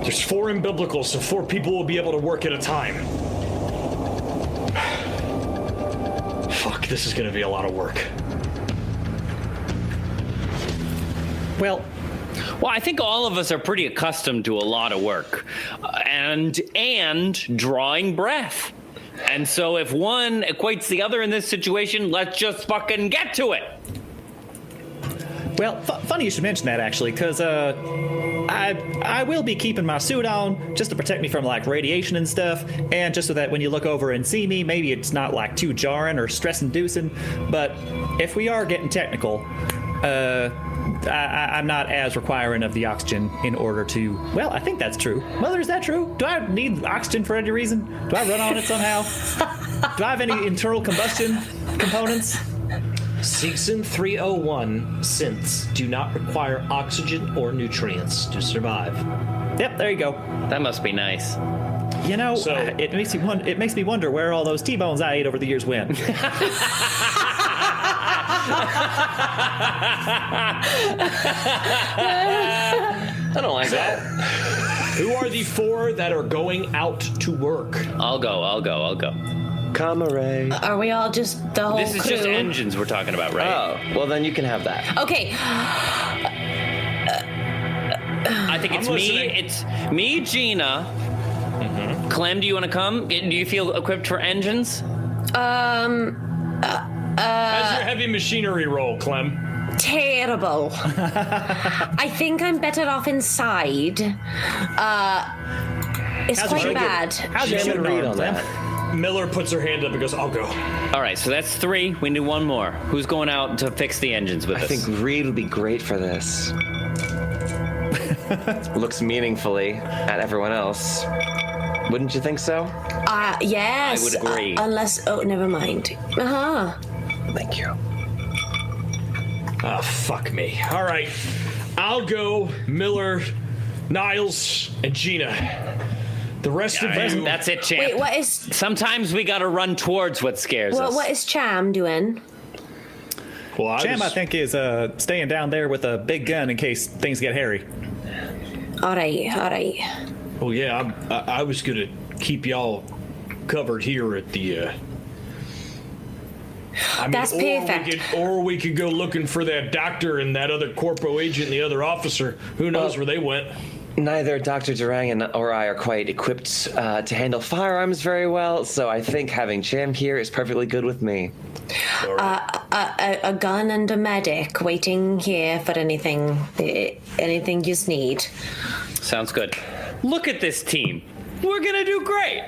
There's 4 umbiblicals, so 4 people will be able to work at a time. Fuck, this is gonna be a lot of work. Well, I think all of us are pretty accustomed to a lot of work and drawing breath. And so if one equates the other in this situation, let's just fucking get to it. well, funny you should mention that actually, because I will be keeping my suit on just to protect me from like radiation and stuff, and just so that when you look over and see me, maybe it's not like too jarring or stress-inducing. But if we are getting technical, I'm not as requiring of the oxygen in order to. Well, I think that's true. Mother, is that true? Do I need oxygen for any reason? Do I run on it somehow? Do I have any internal combustion components? Seegson 301 synths do not require oxygen or nutrients to survive. Yep, there you go. That must be nice. You know, So- it makes me wonder where all those T-bones I ate over the years went. I don't like that. Who are the 4 that are going out to work? I'll go. Comrade. Are we all just the whole This is crew? just engines we're talking about, right? Oh, well then you can have that. Okay. I think it's I'm me. listening. It's me, Gina. Clem, do you want to come? Do you feel equipped for engines? How's your heavy machinery roll, Clem? Terrible. I think I'm better off inside. It's How's quite your- bad. How's your Give me a shooting read arm, on Clem? that. Miller puts her hand up and goes, I'll go. All right, so that's 3. We need one more. Who's going out to fix the engines with I us? think Reed would be great for this. Looks meaningfully at everyone else. Wouldn't you think so? Yes. I would agree. Unless, oh, never mind. Thank you. Ah, fuck me. All right. I'll go, Miller, Niles, and Gina. The rest of you... That's it, champ. Wait, what is? Sometimes we gotta run towards what scares Well, us. what is Cham doing? Well, Cham, I think, is staying down there with a big gun in case things get hairy. All right. Oh, yeah, I was going to keep y'all covered here at the... I mean, That's perfect. Or we could go looking for that doctor and that other corpo agent and the other officer. Who knows where they went? Neither Dr. Durang or I are quite equipped to handle firearms very well, so I think having Cham here is perfectly good with me. A gun and a medic waiting here for anything you need. Sounds good. Look at this team. We're gonna do great.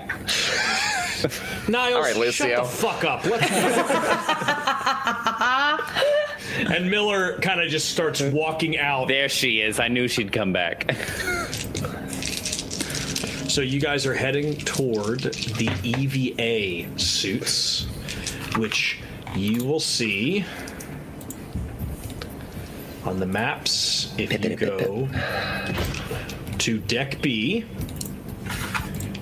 Niles, All right, shut Lucio. the fuck up. And Miller kind of just starts walking out. There she is. I knew she'd come back. So you guys are heading toward the EVA suits, which you will see on the maps if you go to Deck B.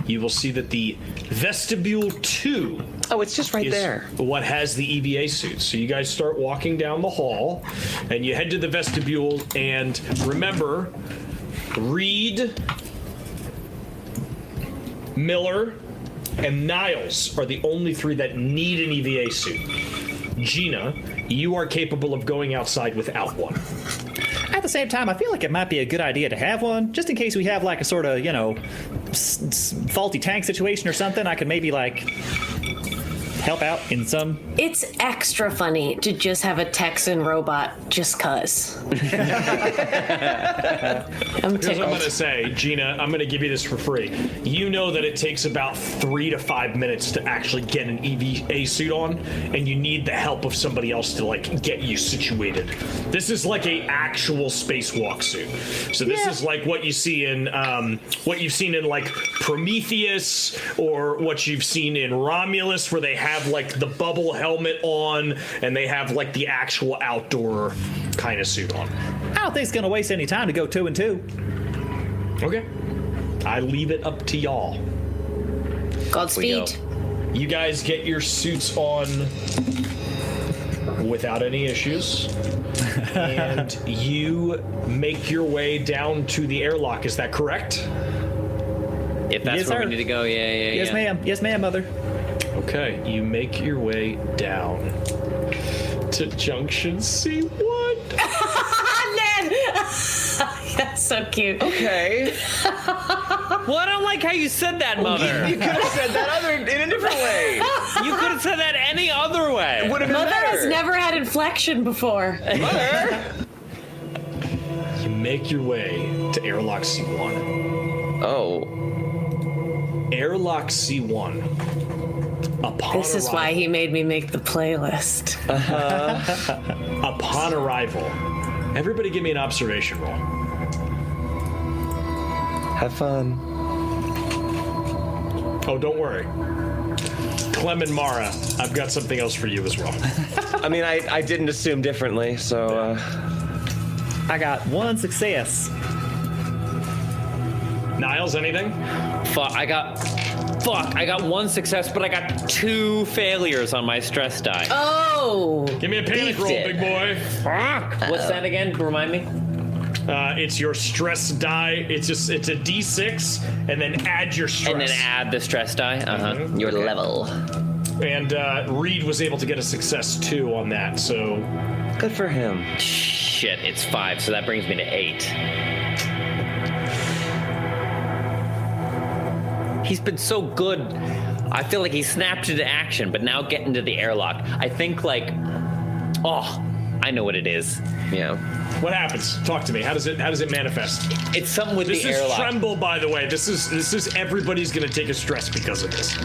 You will see that the Vestibule 2 Oh, it's just right is there. what has the EVA suits. So you guys start walking down the hall, and you head to the vestibule, and remember, Reed, Miller, and Niles are the only 3 that need an EVA suit. Gina, you are capable of going outside without one. At the same time, I feel like it might be a good idea to have one, just in case we have like a sort of, faulty tank situation or something. I could maybe like help out in some. It's extra funny to just have a Texan robot just cuz. I'm Here's what I'm tickled. gonna say, Gina. I'm gonna give you this for free. You know that it takes about 3 to 5 minutes to actually get an EVA suit on, and you need the help of somebody else to like get you situated. This is like a actual spacewalk suit. So this is like what you see in what you've seen in like Prometheus, or what you've seen in Romulus, where they have like the bubble helmet on and they have like the actual outdoor kind of suit on. I don't think it's gonna waste any time to go 2 and 2. Okay. I leave it up to y'all. Godspeed. You guys get your suits on without any issues. And you make your way down to the airlock. Is that correct? If that's Yes, where sir. we need to go, yeah. Yes, ma'am. Yes, ma'am, mother. Okay, you make your way down to Junction C1. Ned! That's so cute. Okay. Well, I don't like how you said that, Mother. You could have said that in a different way. You could have said that any other way. Would have been Mother better. has never had inflection before. Mother. You make your way to airlock C1. Oh. Airlock C1. Upon This is why he made me make the playlist. Upon arrival, everybody give me an observation roll. Have fun. Oh, don't worry. Clem and Mara, I've got something else for you as well. I mean, I didn't assume differently, so. I got 1 success. Niles, anything? I got 1 success, but I got 2 failures on my stress die. Oh! Give me a panic roll, it. big boy. What's that again? Remind me. It's your stress die. It's a D6, and then add your stress. And then add the stress die. Your level. And Reed was able to get a success too on that. So Good for him. Shit, it's 5, so that brings me to 8. He's been so good. I feel like he snapped into action, but now getting to the airlock. I think like, I know what it is. Yeah. what happens? Talk to me. How does it manifest? It's something with This the is airlock. tremble, by the way. This is everybody's gonna take a stress because of this.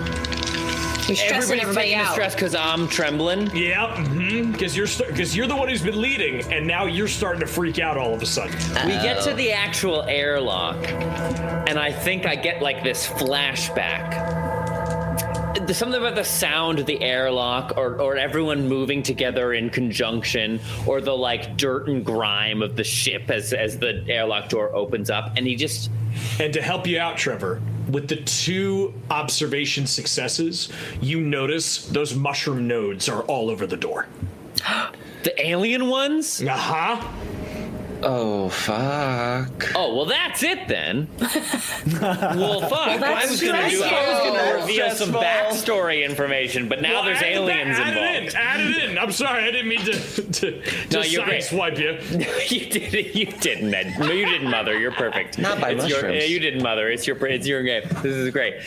You're stressing Everybody's everybody taking a out. stress because I'm trembling. Yeah, because you're the one who's been leading, and now you're starting to freak out all of a sudden. We get to the actual airlock, and I think I get like this flashback. There's something about the sound of the airlock, or everyone moving together in conjunction, or the like dirt and grime of the ship as the airlock door opens up, and he just. And to help you out, Trevor, with the 2 observation successes, you notice those mushroom nodes are all over the door. The alien ones? Uh-huh. Oh, fuck. Oh, well, that's it then. Well, fuck. I that's was gonna stressful. reveal some backstory information, but now there's aliens involved. Add it in. I'm sorry, I didn't mean to No, you're great. swipe you. You didn't, Ned. No, you didn't, Mother. You're perfect. Not by mushrooms. Yeah, you didn't, Mother. It's your game. This is great.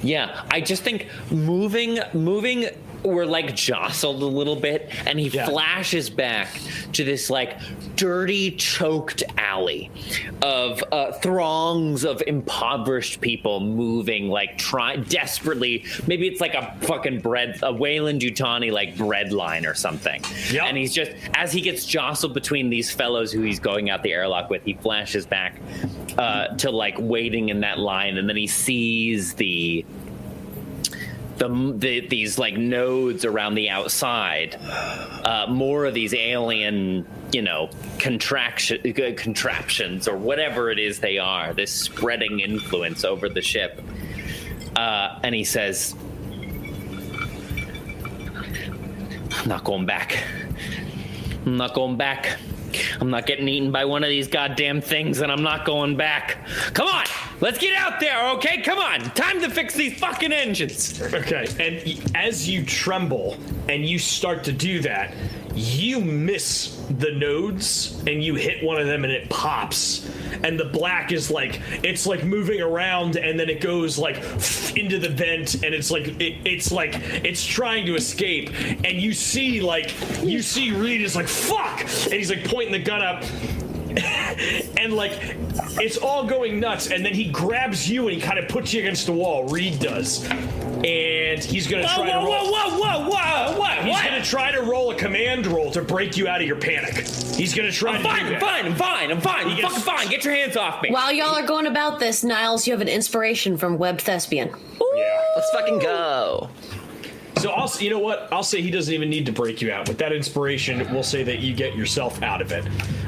Yeah, I just think moving. We're like jostled a little bit, and he flashes back to this like dirty, choked alley of throngs of impoverished people moving, like desperately. Maybe it's like a fucking a Weyland Yutani like bread line or something. Yep. And he's just, as he gets jostled between these fellows who he's going out the airlock with, he flashes back to like waiting in that line, and then he sees these like nodes around the outside, more of these alien, contraptions or whatever it is they are, this spreading influence over the ship. And he says, I'm not going back. I'm not going back. I'm not getting eaten by one of these goddamn things, and I'm not going back. Come on, let's get out there, okay? Come on, time to fix these fucking engines. Okay, and as you tremble and you start to do that, you miss the nodes and you hit one of them and it pops, and the black is like it's like moving around, and then it goes like into the vent, and it's like it's trying to escape, and you see Reed is like fuck, and he's like pointing the gun up. And like it's all going nuts, and then he grabs you and he kind of puts you against the wall. Reed does, and he's gonna try to roll. He's gonna try to roll a command roll to break you out of your panic. He's gonna try. I'm fine. I'm fucking fine. Get your hands off me. While y'all are going about this, Niles, you have an inspiration from Web Thespian. Yeah. Let's fucking go. So you know what? I'll say he doesn't even need to break you out. With that inspiration, we'll say that you get yourself out of it.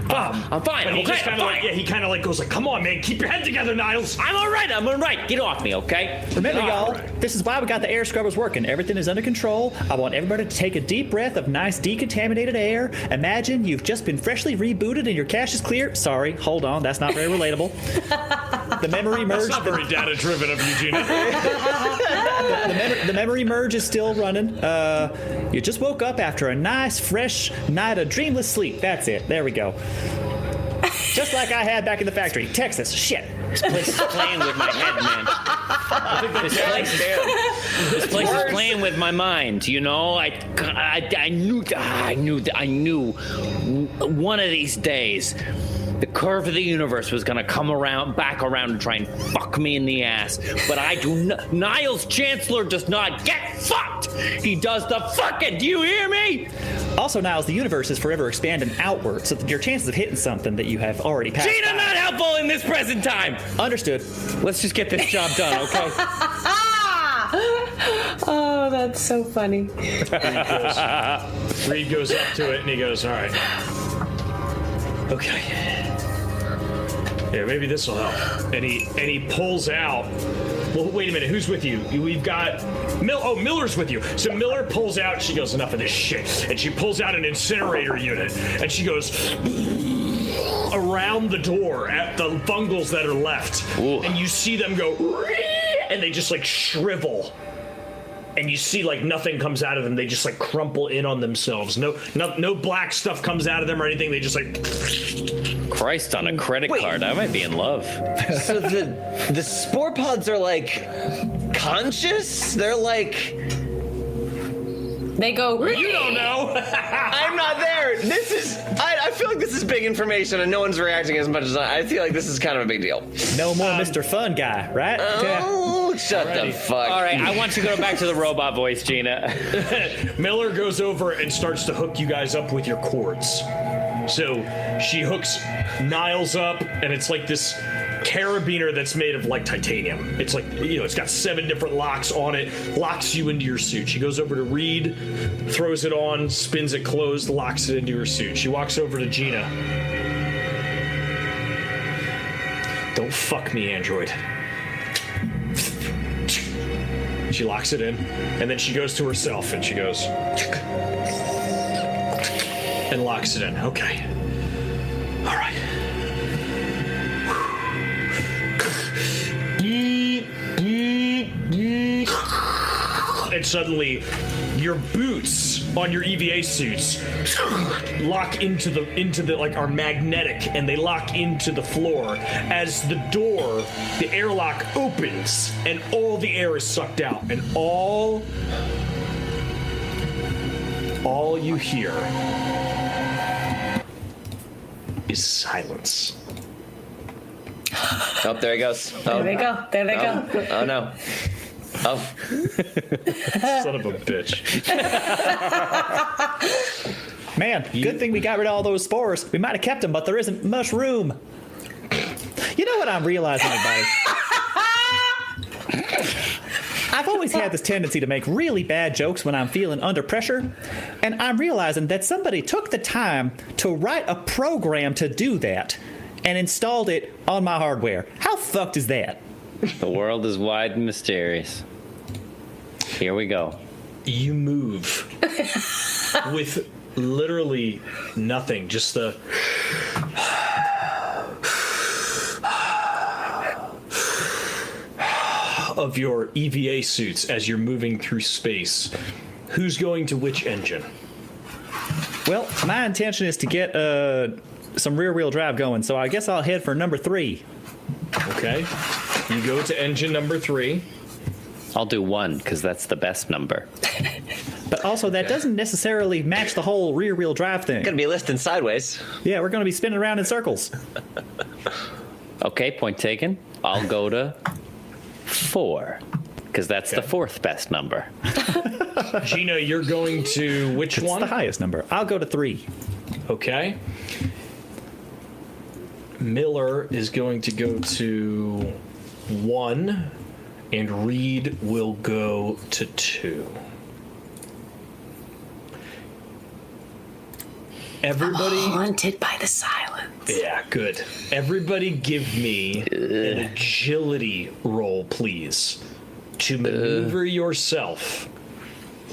I'm fine. But he Okay, just kind of like, he kind of like goes like, "Come on, man, keep your head together, Niles." I'm all right. Get off me, okay? Remember, y'all, this is why we got the air scrubbers working. Everything is under control. I want everybody to take a deep breath of nice decontaminated air. Imagine you've just been freshly rebooted and your cache is clear. Sorry, hold on, that's not very relatable. The memory merge. That's not very data-driven of Eugenia. The memory merge is still running. You just woke up after a nice, fresh night of dreamless sleep. That's it. There we go. Just like I had back in the factory. Texas. Shit. This place is playing with my head, man. This place is playing with my mind. You know, I knew one of these days the curve of the universe was gonna come back around and try and fuck me in the ass. But I do not. Niles Chancellor does not get fucked. He does the fucking. Do you hear me? Also, Niles, the universe is forever expanding outward, so that your chances of hitting something that you have already passed Gina, by. not helpful in this present time. Understood. Let's just get this job done, okay? Oh, that's so funny. Reed goes up to it and he goes, "All right, okay. Yeah, maybe this will help." And he pulls out. Well, wait a minute. Who's with you? We've got Miller's with you. So Miller pulls out. She goes, "Enough of this shit." And she pulls out an incinerator unit. And she goes around the door at the fungals that are left. Ooh. And you see them go, and they just like shrivel. And you see like nothing comes out of them. They just like crumple in on themselves. No black stuff comes out of them or anything. They just like. Christ on a credit card. I might be in love. So the spore pods are like conscious? They're like. They go. You don't know. I'm not there. I feel like this is big information and no one's reacting as much as I feel like this is kind of a big deal. No more Mr. Fun Guy, right? Oh, shut the fuck. All right, I want to go back to the robot voice, Gina. Miller goes over and starts to hook you guys up with your cords. So she hooks Niles up, and it's like this carabiner that's made of like titanium. It's like, it's got 7 different locks on it, locks you into your suit. She goes over to Reed, throws it on, spins it closed, locks it into her suit. She walks over to Gina. "Don't fuck me, android." She locks it in, and then she goes to herself and she goes and locks it in. Okay. All right. And suddenly your boots on your EVA suits lock into the like are magnetic, and they lock into the floor as the door, the airlock opens and all the air is sucked out, and all you hear is silence. Oh, there he goes. There they go. There they go. Oh no. Oh. Son of a bitch. Man, good thing we got rid of all those spores. We might have kept them, but there isn't much room. You know what I'm realizing, everybody? I've always had this tendency to make really bad jokes when I'm feeling under pressure, and I'm realizing that somebody took the time to write a program to do that and installed it on my hardware. How fucked is that? The world is wide and mysterious. Here we go. You move with literally nothing, just the of your EVA suits as you're moving through space. Who's going to which engine? Well, my intention is to get some rear-wheel drive going, so I guess I'll head for number 3. Okay. You go to engine number 3. I'll do 1 because that's the best number. But also, that doesn't necessarily match the whole rear-wheel drive thing. Gonna be listing sideways. Yeah, we're going to be spinning around in circles. Okay, point taken. I'll go to 4 because that's the 4th best number. Gina, you're going to which It's one? the highest number. I'll go to 3. Okay. Miller is going to go to 1, and Reed will go to 2. Everybody. Haunted by the silence. Yeah, good. Everybody give me an agility roll, please, to maneuver yourself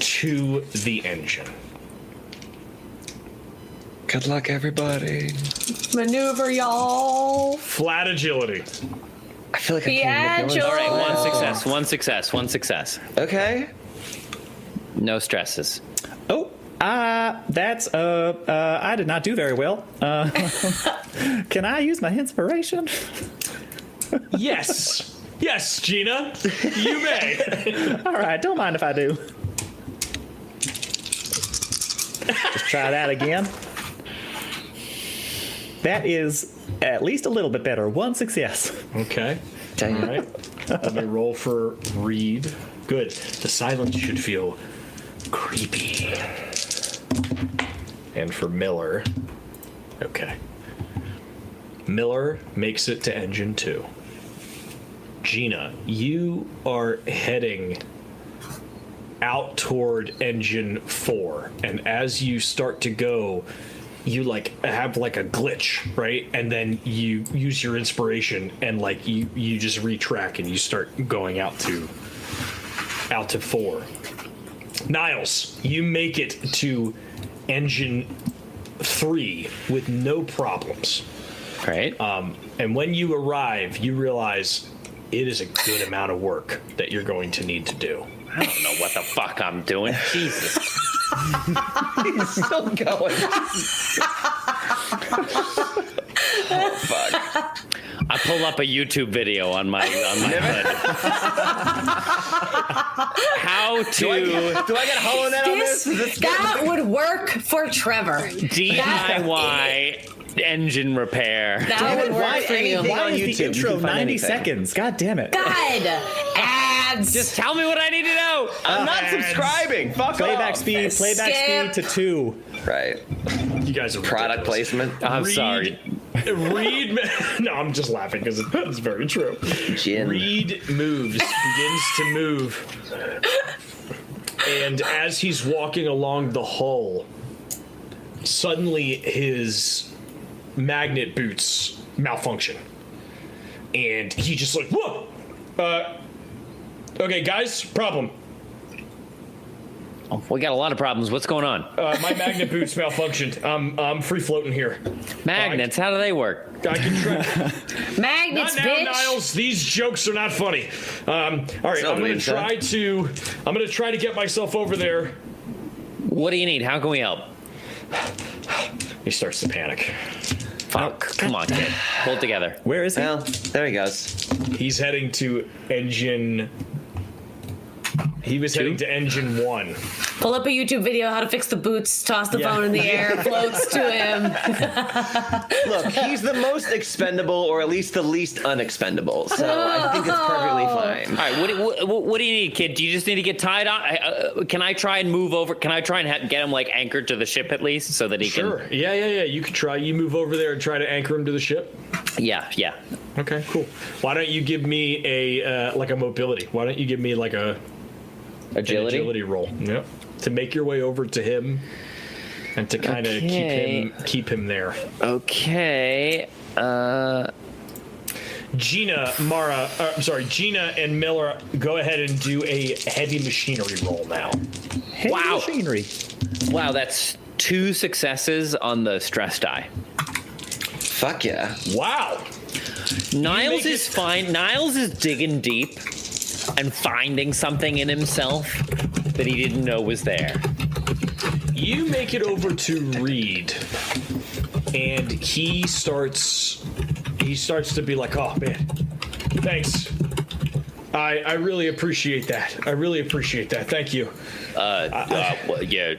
to the engine. Good luck, everybody. Maneuver, y'all. Flat agility. I feel like Be I'm agile. All right, one success. Okay. No stresses. Oh, that's, I did not do very well. Can I use my inspiration? Yes. Yes, Gina. You may. All right, don't mind if I do. Just try that again. That is at least a little bit better. 1 success. Okay. Dang. All right. Let me roll for Reed. Good. The silence should feel creepy. And for Miller. Okay. Miller makes it to engine 2. Gina, you are heading out toward engine 4, and as you start to go, you have a glitch, right? And then you use your inspiration and you just retrack and you start going out to 4. Niles, you make it to engine 3 with no problems. Great. And when you arrive, you realize it is a good amount of work that you're going to need to do. I don't know what the fuck I'm doing. Jesus. He's still going. Oh, fuck. I pull up a YouTube video on my hood. How to Do I get Hollow Net on this? That would work for Trevor. DIY engine repair. That would work for you. anything- Why on is YouTube, the you intro can find 90 anything. seconds? God damn it. God. Ads. Just tell me what I need to know. I'm not subscribing. Fuck Playback off. speed Skip. to 2. Right. You guys are Product ridiculous. placement. I'm sorry. Reed. No, I'm just laughing because it's very true. Gin. Reed begins to move. And as he's walking along the hull, suddenly his magnet boots malfunction. And he just whoa! Okay, guys, problem. Oh, we got a lot of problems. What's going on? My magnet boots malfunctioned. I'm free floating here. Magnets, how do they work? I can try. Magnets, Not now, bitch. Niles. These jokes are not funny. All right, So I'm gonna weird, try to. I'm gonna try to get myself over there. What do you need? How can we help? He starts to panic. Fuck. Come on, kid. Pull it together. Where is he? Well, there he goes. He's heading to engine. He was heading to engine 1. Pull up a YouTube video how to fix the boots, toss the phone in the air, floats to him. Look, he's the most expendable, or at least the least unexpendable. So I think it's perfectly fine. All right, what do you need, kid? Do you just need to get tied on? Can I try and move over? Can I try and get him anchored to the ship at least so that he Sure. Yeah. You can try. You move over there and try to anchor him to the ship. can? Yeah. Okay, cool. Why don't you give me a mobility? Why don't you give me an agility roll? Yep. To make your way over to him and to kind of Okay. keep him there. Okay. Gina and Miller, go ahead and do a heavy machinery roll now. Heavy Wow. machinery. Wow, that's 2 successes on the stress die. Fuck yeah. Wow. Niles make is it- fine. Niles is digging deep and finding something in himself that he didn't know was there. You make it over to Reed. and he starts to be like, oh man, thanks. I really appreciate that. Thank you. Well, yeah,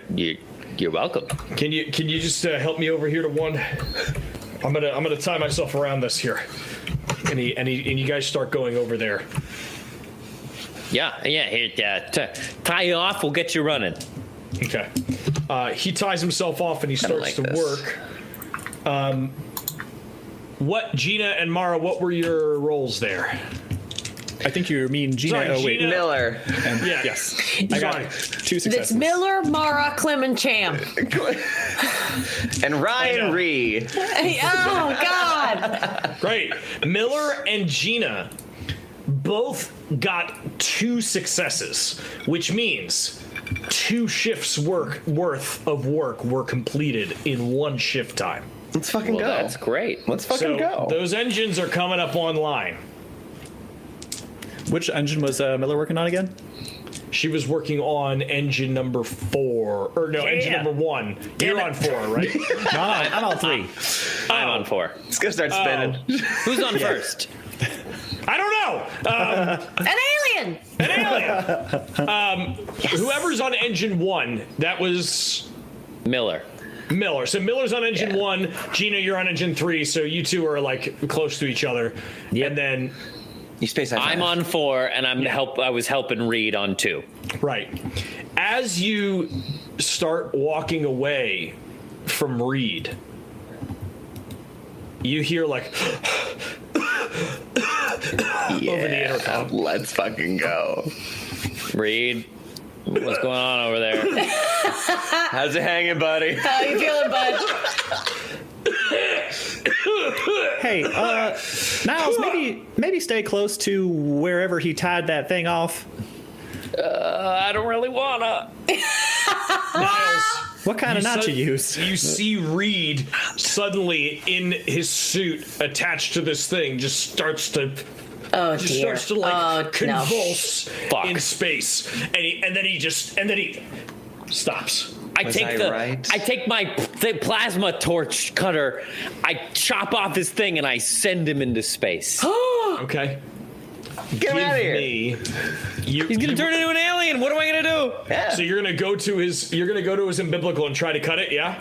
you're welcome. Can you just help me over here to one? I'm gonna tie myself around this here, and you guys start going over there. Yeah. Here, tie you off. We'll get you running. Okay. He ties himself off and he starts to work. What, Gina and Mara? What were your roles there? I think you mean Gina. Sorry, oh wait, Gina. Miller. And, Yeah. Yes. I Sorry. got 2 successes. It's Miller, Mara, Clem, and Cham. And Ryan Reed. Oh, God. Great. Miller and Gina both got 2 successes, which means 2 shifts worth of work were completed in 1 shift time. Let's fucking Well, go. that's great. Let's fucking go. Those engines are coming up online. Which engine was Miller working on again? She was working on engine number 4, or no, engine number 1. You're on 4, right? No, I'm on 3. I'm on 4. It's gonna start spinning. Who's on first? I don't know. An alien. Whoever's on engine 1, that was Miller. Miller. So Miller's on engine 1. Gina, you're on engine 3. So you two are like close to each other. Yep. And then, You space high five. I'm on 4, and I was helping Reed on 2. right. As you start walking away from Reed, you hear like over the intercom. Let's fucking go. Reed, what's going on over there? How's it hanging, buddy? How you feeling, bud? Hey, Niles, maybe stay close to wherever he tied that thing off. I don't really wanna. Niles, What kind of knot you use? You see Reed suddenly in his suit attached to this thing just starts to Oh, just dear. starts to like Oh, no. convulse Fuck. in space, and then he stops. I Was take I right? I take my plasma torch cutter, I chop off his thing, and I send him into space. Okay. Get him out of here. He's gonna turn into an alien. What am I gonna do? Yeah. So you're gonna go to his umbilical and try to cut it, yeah?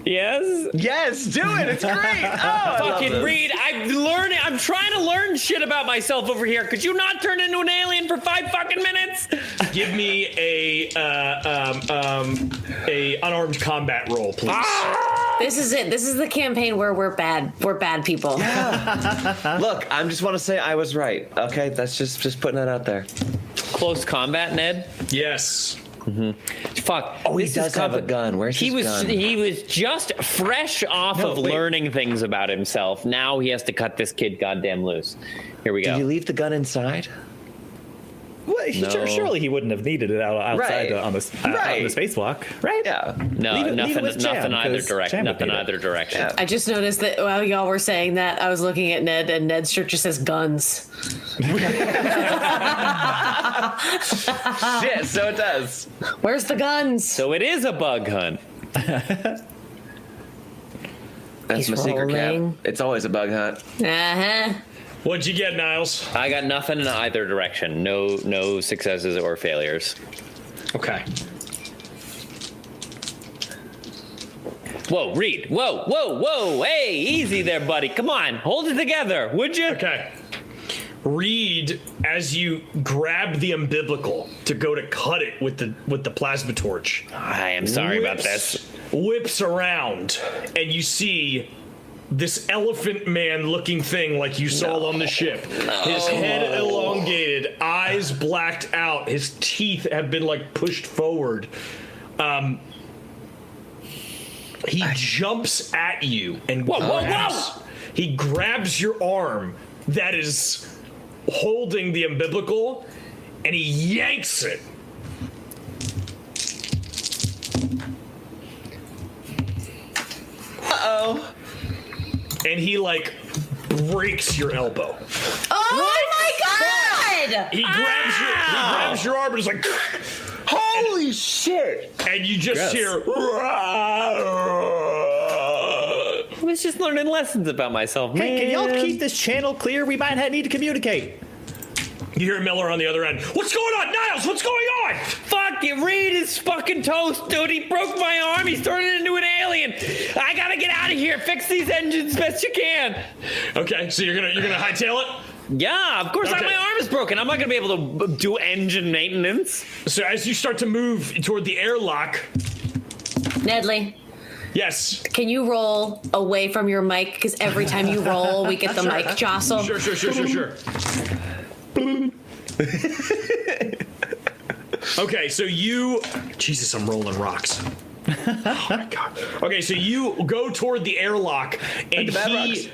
Yes. Yes, do it. It's great. Oh, I love Fucking this. Reed, I'm trying to learn shit about myself over here. Could you not turn into an alien for 5 fucking minutes? Give me a unarmed combat roll, please. This is it. This is the campaign where we're bad. We're bad people. Look, I just want to say I was right. Okay, that's just putting that out there. Close combat, Ned. Yes. Fuck. Oh, he this does is have a gun. Where's his gun? He was just fresh off of wait. learning things about himself. Now he has to cut this kid goddamn loose. Here we go. Did you leave the gun inside? Well, No. surely he wouldn't have needed it outside Right. on the Right. spacewalk, right? Yeah. No, Leave it with Cham, nothing either 'cause direction. Cham would Nothing need it. either direction. Yeah. I just noticed that while y'all were saying that, I was looking at Ned, and Ned's shirt just says guns. Yeah, so it does. Where's the guns? So it is a bug hunt. That's He's my secret rolling. cap. It's always a bug hunt. Uh-huh. What'd you get, Niles? I got nothing in either direction. No successes or failures. Okay. Whoa, Reed. Whoa. Hey, easy there, buddy. Come on. Hold it together, would you? Okay. Reed, as you grab the umbilical to go to cut it with the plasma torch, I am sorry about this. whips around, and you see this elephant man looking thing like you saw on the ship. His head elongated, eyes blacked out, his teeth have been like pushed forward. He jumps at you and Whoa. He grabs your arm that is holding the umbilical, and he yanks it. Uh-oh. And he like breaks your elbow. Oh my God! He grabs your arm and is like, Holy shit! and you just Gross. hear, was just learning lessons about myself. Hey, can y'all man. keep this channel clear? We might need to communicate. You hear Miller on the other end. What's going on, Niles? What's going on? Fuck you, Reed is fucking toast, dude. He broke my arm. He's turning into an alien. I gotta get out of here. Fix these engines best you can. Okay, so you're gonna hightail it? Yeah, of course. Okay. My arm is broken. I'm not gonna be able to do engine maintenance. So as you start to move toward the airlock, Nedley, yes. can you roll away from your mic? Because every time you roll, we get the mic jostle. Sure. Okay, so Jesus, I'm rolling rocks. Oh my god. Okay, so you go toward the airlock, and he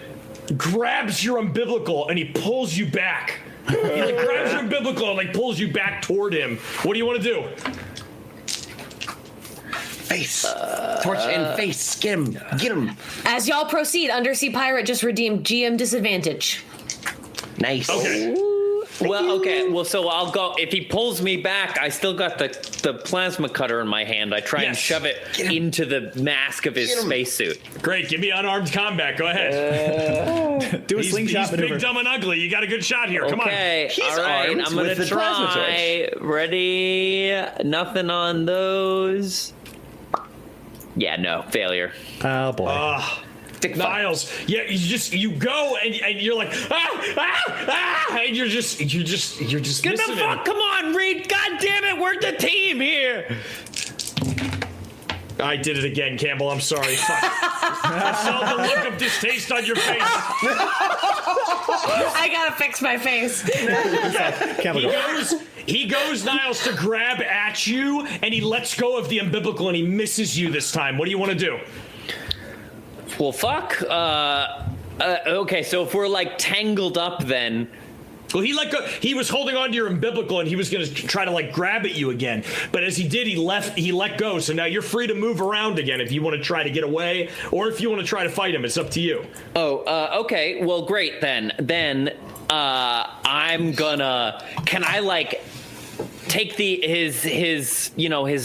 grabs your umbilical and he pulls you back. He like grabs your umbilical and like pulls you back toward him. What do you want to do? Face. Torch and face. Get him. As y'all proceed, Undersea Pirate just redeemed GM disadvantage. Nice. Okay. Well, okay. Well, so I'll go. If he pulls me back, I still got the plasma cutter in my hand. I try and shove it into the mask of his spacesuit. Great. Give me unarmed combat. Go ahead. Do a slingshot he's maneuver. big, dumb, and ugly. You got a good shot here. Come on. Okay. He's All right. armed I'm gonna with the plasma try. Ready? Nothing on those. Yeah. No. Failure. Oh boy. Niles, you go and you're like and you're just Get missing the him. fuck! Come on, Reed! God damn it! We're the team here. I did it again, Campbell. I'm sorry. Fuck. I saw the look of distaste on your face. I gotta fix my face. Campbell, go. He goes, Niles, to grab at you, and he lets go of the umbilical, and he misses you this time. What do you want to do? Well, fuck. Okay, so if we're like tangled up, then. Well, he let go. He was holding on to your umbilical, and he was going to try to like grab at you again. But as he did, he let go. So now you're free to move around again if you want to try to get away, or if you want to try to fight him. It's up to you. Oh, okay. Well, great then. I'm gonna. Can I like take his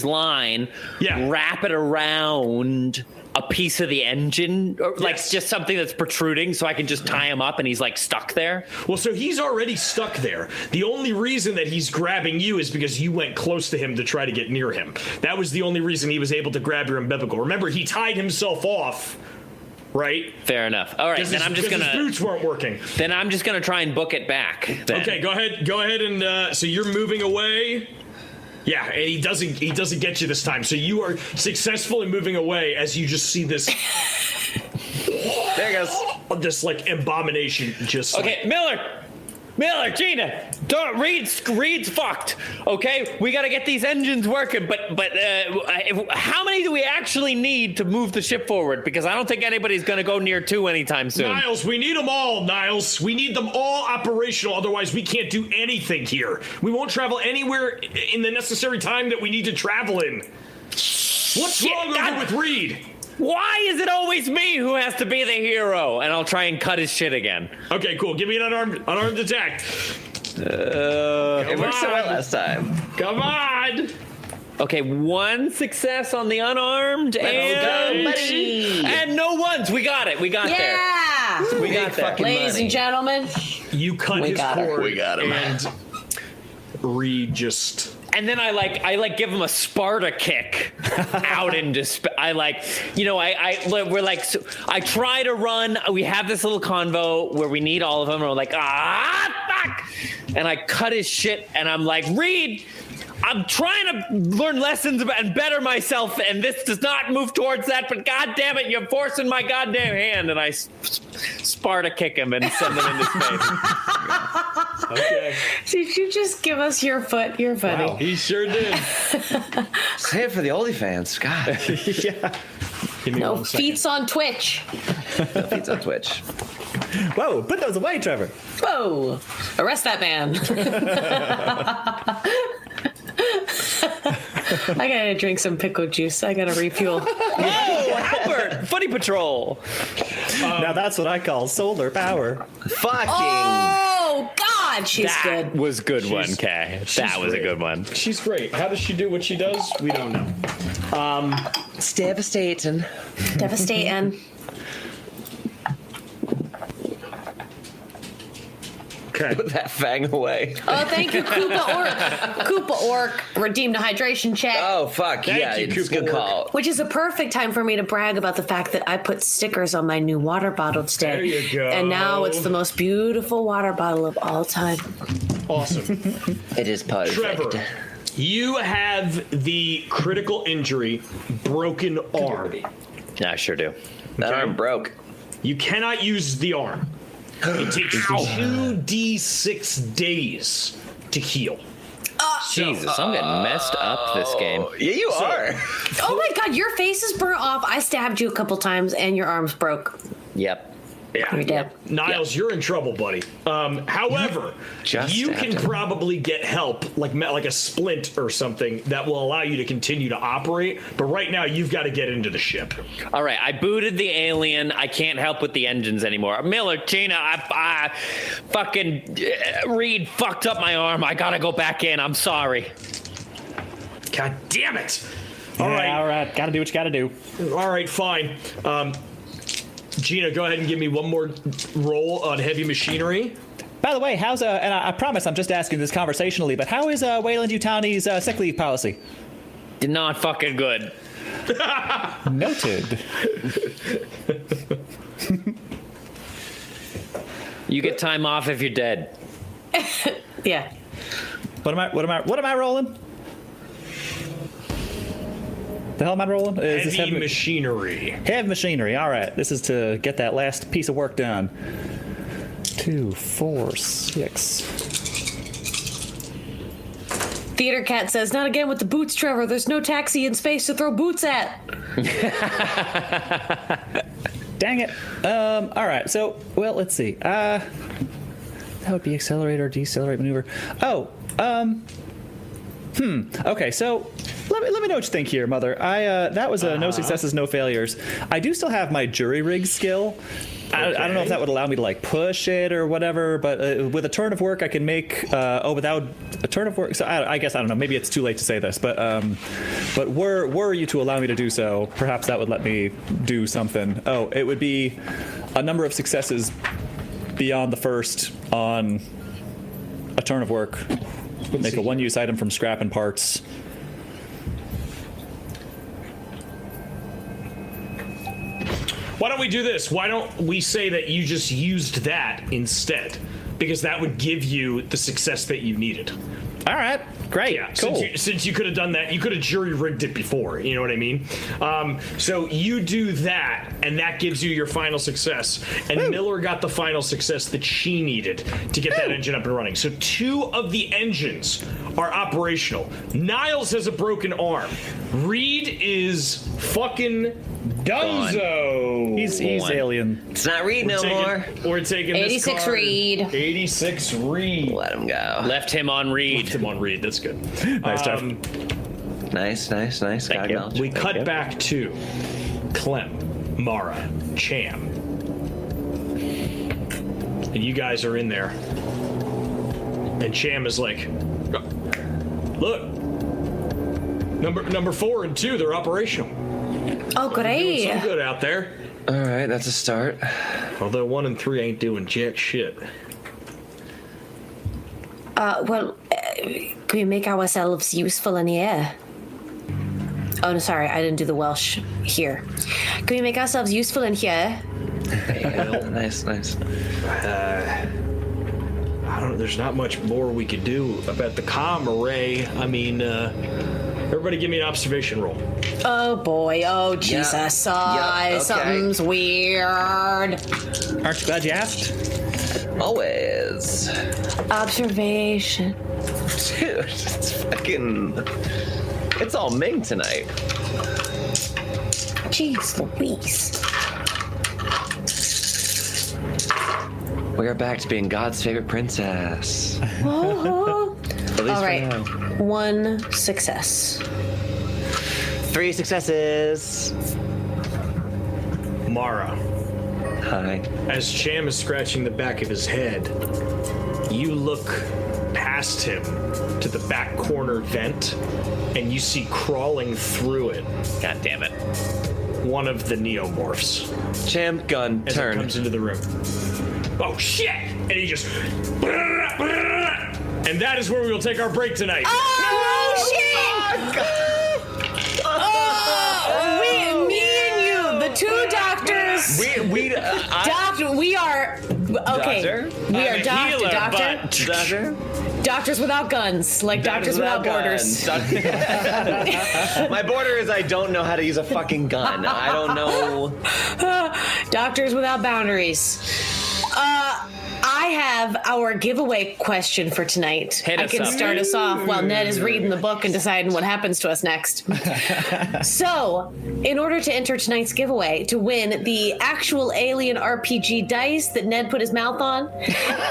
line, wrap it around a piece of the engine, or like just something that's protruding, so I can just tie him up and he's like stuck there? Well, so he's already stuck there. The only reason that he's grabbing you is because you went close to him to try to get near him. That was the only reason he was able to grab your umbilical. Remember, he tied himself off, right? Fair enough. All right, then I'm just gonna. His boots weren't working. Then I'm just gonna try and book it back. Then. Okay, go ahead, and so you're moving away. Yeah, and he doesn't get you this time. So you are successful in moving away as you just see this. There he goes. This like abomination just. Okay, Miller, Gina, Reed's fucked. Okay, we gotta get these engines working. But how many do we actually need to move the ship forward? Because I don't think anybody's gonna go near 2 anytime soon. Niles, we need them all, Niles. We need them all operational. Otherwise, we can't do anything here. We won't travel anywhere in the necessary time that we need to travel in. What's wrong over with Reed? Why is it always me who has to be the hero? And I'll try and cut his shit again. Okay, cool. Give me an unarmed attack. It worked so well last time. Come on. Okay, 1 success on the unarmed, go, buddy. and no ones. We got it. We got there. Yeah! We got there. Ladies and gentlemen, You cut his cord. We got him. And Reed just. And then I give him a Sparta kick out into I try to run. We have this little convo where we need all of them. And we're like, fuck. And I cut his shit and I'm like, Reed, I'm trying to learn lessons and better myself, and this does not move towards that, but God damn it, you're forcing my goddamn hand. And I Sparta kick him and send him into space. Okay. did you just give us your foot? You're funny. Wow, he sure did. Say it for the OnlyFans. God. Yeah. Give me No 1 second. feats on Twitch. No feeds on Twitch. Whoa, put those away, Trevor. Whoa! Arrest that man. I gotta drink some pickle juice. I gotta refuel. Oh, Albert, Funny Patrol. Now that's what I call solar power. Fucking. Oh God, she's That good. was a good one, Kay. That was a good one. She's great. How does she do what she does? We don't know. It's devastating. Devastating. Okay. Put that fang away. Oh, thank you, Koopa Orc. Koopa Orc redeemed a hydration check. Oh, fuck. Thank Yeah, you, it's Cooper good Work. call. Which is a perfect time for me to brag about the fact that I put stickers on my new water bottle today. There you go. And now it's the most beautiful water bottle of all time. Awesome. It is perfect. Trevor, you have the critical injury, broken arm. Yeah, I sure do. That Okay. arm broke. You cannot use the arm. It takes 2d6 days to heal. Jesus, I'm getting messed up this game. Yeah, you are. Oh my god, your face is burnt off. I stabbed you a couple times and your arms broke. Yep. Yeah. You're dead. Niles, you're in trouble, buddy. However, Just you can stabbed him. probably get help, like a splint or something, that will allow you to continue to operate. But right now, you've got to get into the ship. All right, I booted the alien. I can't help with the engines anymore. Miller, Tina, I fucking Reed fucked up my arm. I gotta go back in. I'm sorry. God damn it! All All right. Gotta do what you gotta do. right, fine. Gina, go ahead and give me one more roll on heavy machinery. By the way, how's and I promise I'm just asking this conversationally, but how is Weyland Yutani's sick leave policy? Not fucking good. Noted. You get time off if you're dead. Yeah. What am I rolling? The hell am I rolling? Is this Heavy machinery. Heavy machinery. All right. This is to get that last piece of work done. 2, 4, 6. Theater Cat says, not again with the boots, Trevor. There's no taxi in space to throw boots at. Dang it. All right. So, well, let's see. That would be accelerate or decelerate maneuver. Oh, okay, so let me know what you think here, Mother. That was no successes, no failures. I do still have my jury rig skill. I don't know if that would allow me to like push it or whatever, but with a turn of work I can make. Without a turn of work, so I guess I don't know. Maybe it's too late to say this, but were you to allow me to do so, perhaps that would let me do something. Oh, it would be a number of successes beyond the first on a turn of work. Make a one-use item from scrap and parts. Why don't we do this? Why don't we say that you just used that instead? Because that would give you the success that you needed. All right, great, Yeah, cool. since you could have done that, you could have jury rigged it before. You know what I mean? So you do that, and that gives you your final success. And Woo. Miller got the final success that she needed to get that engine up and running. So 2 of the engines are operational. Niles has a broken arm. Reed is fucking Dunzo. He's alien. It's not Reed no more. We're taking this 86 card. Reed. 86 Reed. Let him go. Left him on Reed. Come on, Reed. That's good. Nice job. Nice. Thank you. We cut back to Clem, Mara, Cham. And you guys are in there. And Cham is like, look, number 4 and 2, they're operational. Oh, Doing great. some good out there. All right, that's a start. Although 1 and 3 ain't doing jack shit. Can we make ourselves useful in here? Oh, no, sorry, I didn't do the Welsh here. Can we make ourselves useful in here? Nice. I don't know. There's not much more we could do about the comm array. I mean, everybody give me an observation roll. Oh boy, oh Jesus, okay. something's weird. Aren't you glad you asked? Always. Observation. Dude, it's all Ming tonight. Jeez Louise. We are back to being God's favorite princess. Oh. At least All for right, now. 1 success. 3 successes. Mara, Hi. as Cham is scratching the back of his head, you look past him to the back corner vent, and you see crawling through it God damn it. one of the neomorphs Champ gun as turn. it comes into the room. oh shit, and he just, and that is where we will take our break tonight. Oh, shit! Me and you, the two doctors. We are okay. Doctor? We are I'm a doctor. healer, Doctor. but- Doctor? Doctors without guns, like doctors without borders. My border is I don't know how to use a fucking gun. I don't know. Doctors without boundaries. I have our giveaway question for tonight. Hit I us can up. start us off while Ned is reading the book and deciding what happens to us next. So, in order to enter tonight's giveaway, to win the actual alien RPG dice that Ned put his mouth on,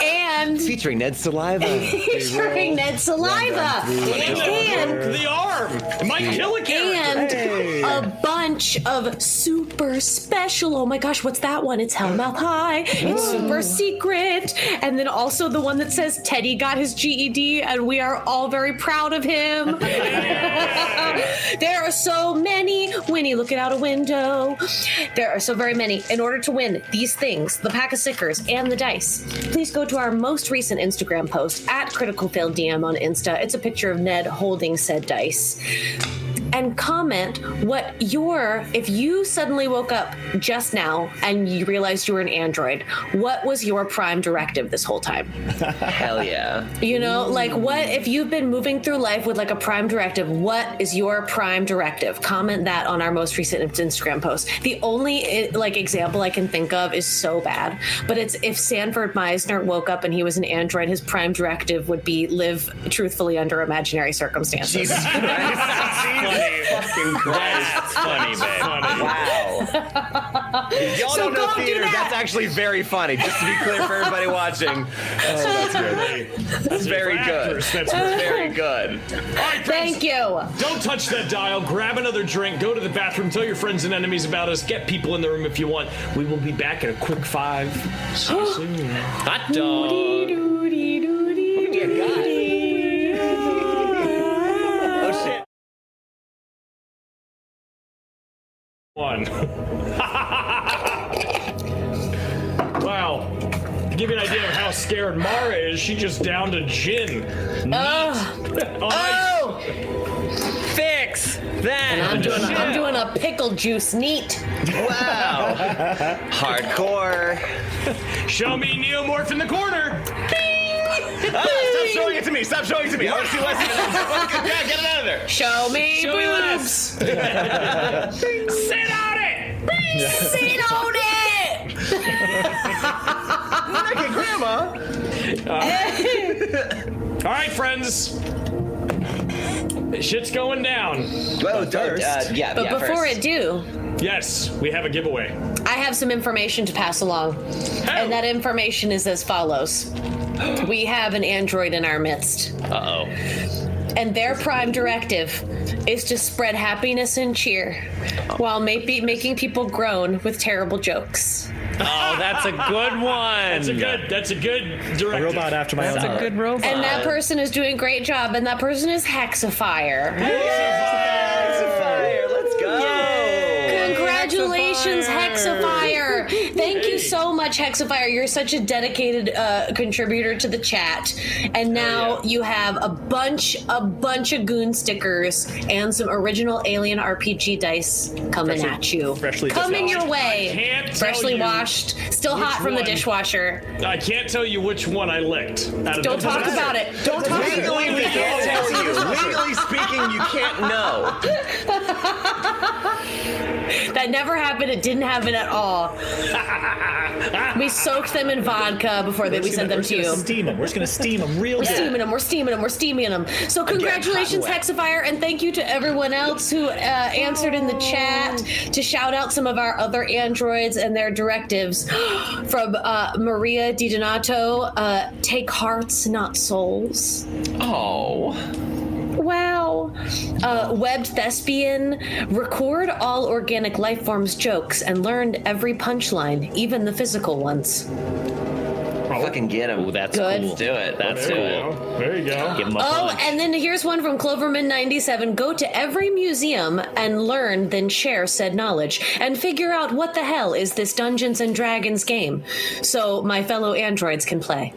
and Featuring Ned's saliva. featuring Ned's saliva, and The arm! It might kill a character. and a bunch of super special. Oh my gosh, what's that one? It's Hellmouth High. It's super secret. And then also the one that says Teddy got his GED and we are all very proud of him. There are so many. Winnie looking out a window. There are so very many. In order to win these things, the pack of stickers and the dice, please go to our most recent Instagram post at Critical Fail DM on Insta. It's a picture of Ned holding said dice. And comment what if you suddenly woke up just now and you realized you were an android, what was your prime directive this whole time? Hell yeah. You know, like what if you've been moving through life with like a prime directive, what is your prime directive? Comment that on our most recent Instagram post. The only like example I can think of is so bad, but it's if Sanford Meisner woke up and he was an android, his prime directive would be live truthfully under imaginary circumstances. Jesus Christ. Fucking Christ. That's funny, babe. Wow. Y'all So don't know go do theater. that. That's actually very funny. Just to be clear for everybody watching. That's very good. That's Very good. All right, friends. Thank you. Don't touch that dial. Grab another drink. Go to the bathroom. Tell your friends and enemies about us. Get people in the room if you want. We will be back in a quick 5. See you soon. Hot dog. Oh, shit. 1. Wow. To give you an idea of how scared Mara is, she just downed a gin. Oh, Fix that. I'm doing a pickle juice neat. Wow. Hardcore. Show me Neomorph in the corner. Stop showing it to me. Stop showing it to me. I want to see less of it. Yeah, get it out of there. Show me Show me boobs. Sit on it. Sit on it. Okay, Grandma. All right, friends. Shit's going down. Well, first. yeah. But before it do, Yes, we have a giveaway. I have some information to pass along. And that information is as follows. We have an android in our midst. Uh-oh. And their prime directive is to spread happiness and cheer while making people groan with terrible jokes. Oh, that's a good one. That's a good directive. A robot after my own That's a heart. good robot. And that person is doing a great job, and that person is Hexifier. Fire. Let's go. Congratulations, Hexifier! Thank you so much, Hexifier. You're such a dedicated contributor to the chat. And now you have a bunch of Goon stickers and some original Alien RPG dice coming at you. freshly coming your I way. can't tell Freshly you washed, still which hot from the one. dishwasher. I can't tell you which one I licked. Don't talk about it. Don't talk about Legally, we it. can't tell you. Legally speaking, you can't know. That never happened. It didn't happen at all. We soaked them in vodka before we sent them to you. Steam them. We're just gonna steam them real We're good. steaming them. So congratulations, Hexifier, and thank you to everyone else who answered in the chat to shout out some of our other androids and their directives. From Maria Di Donato, take hearts, not souls. Oh. Wow. Webbed Thespian, record all organic life forms jokes and learned every punchline, even the physical ones. Fucking get him. Ooh, that's Good. cool. Let's do it. That's There you cool. go. There you go. Give him a Oh, punch. and then here's one from Cloverman97. Go to every museum and learn, then share said knowledge, and figure out what the hell is this Dungeons and Dragons game, so my fellow androids can play.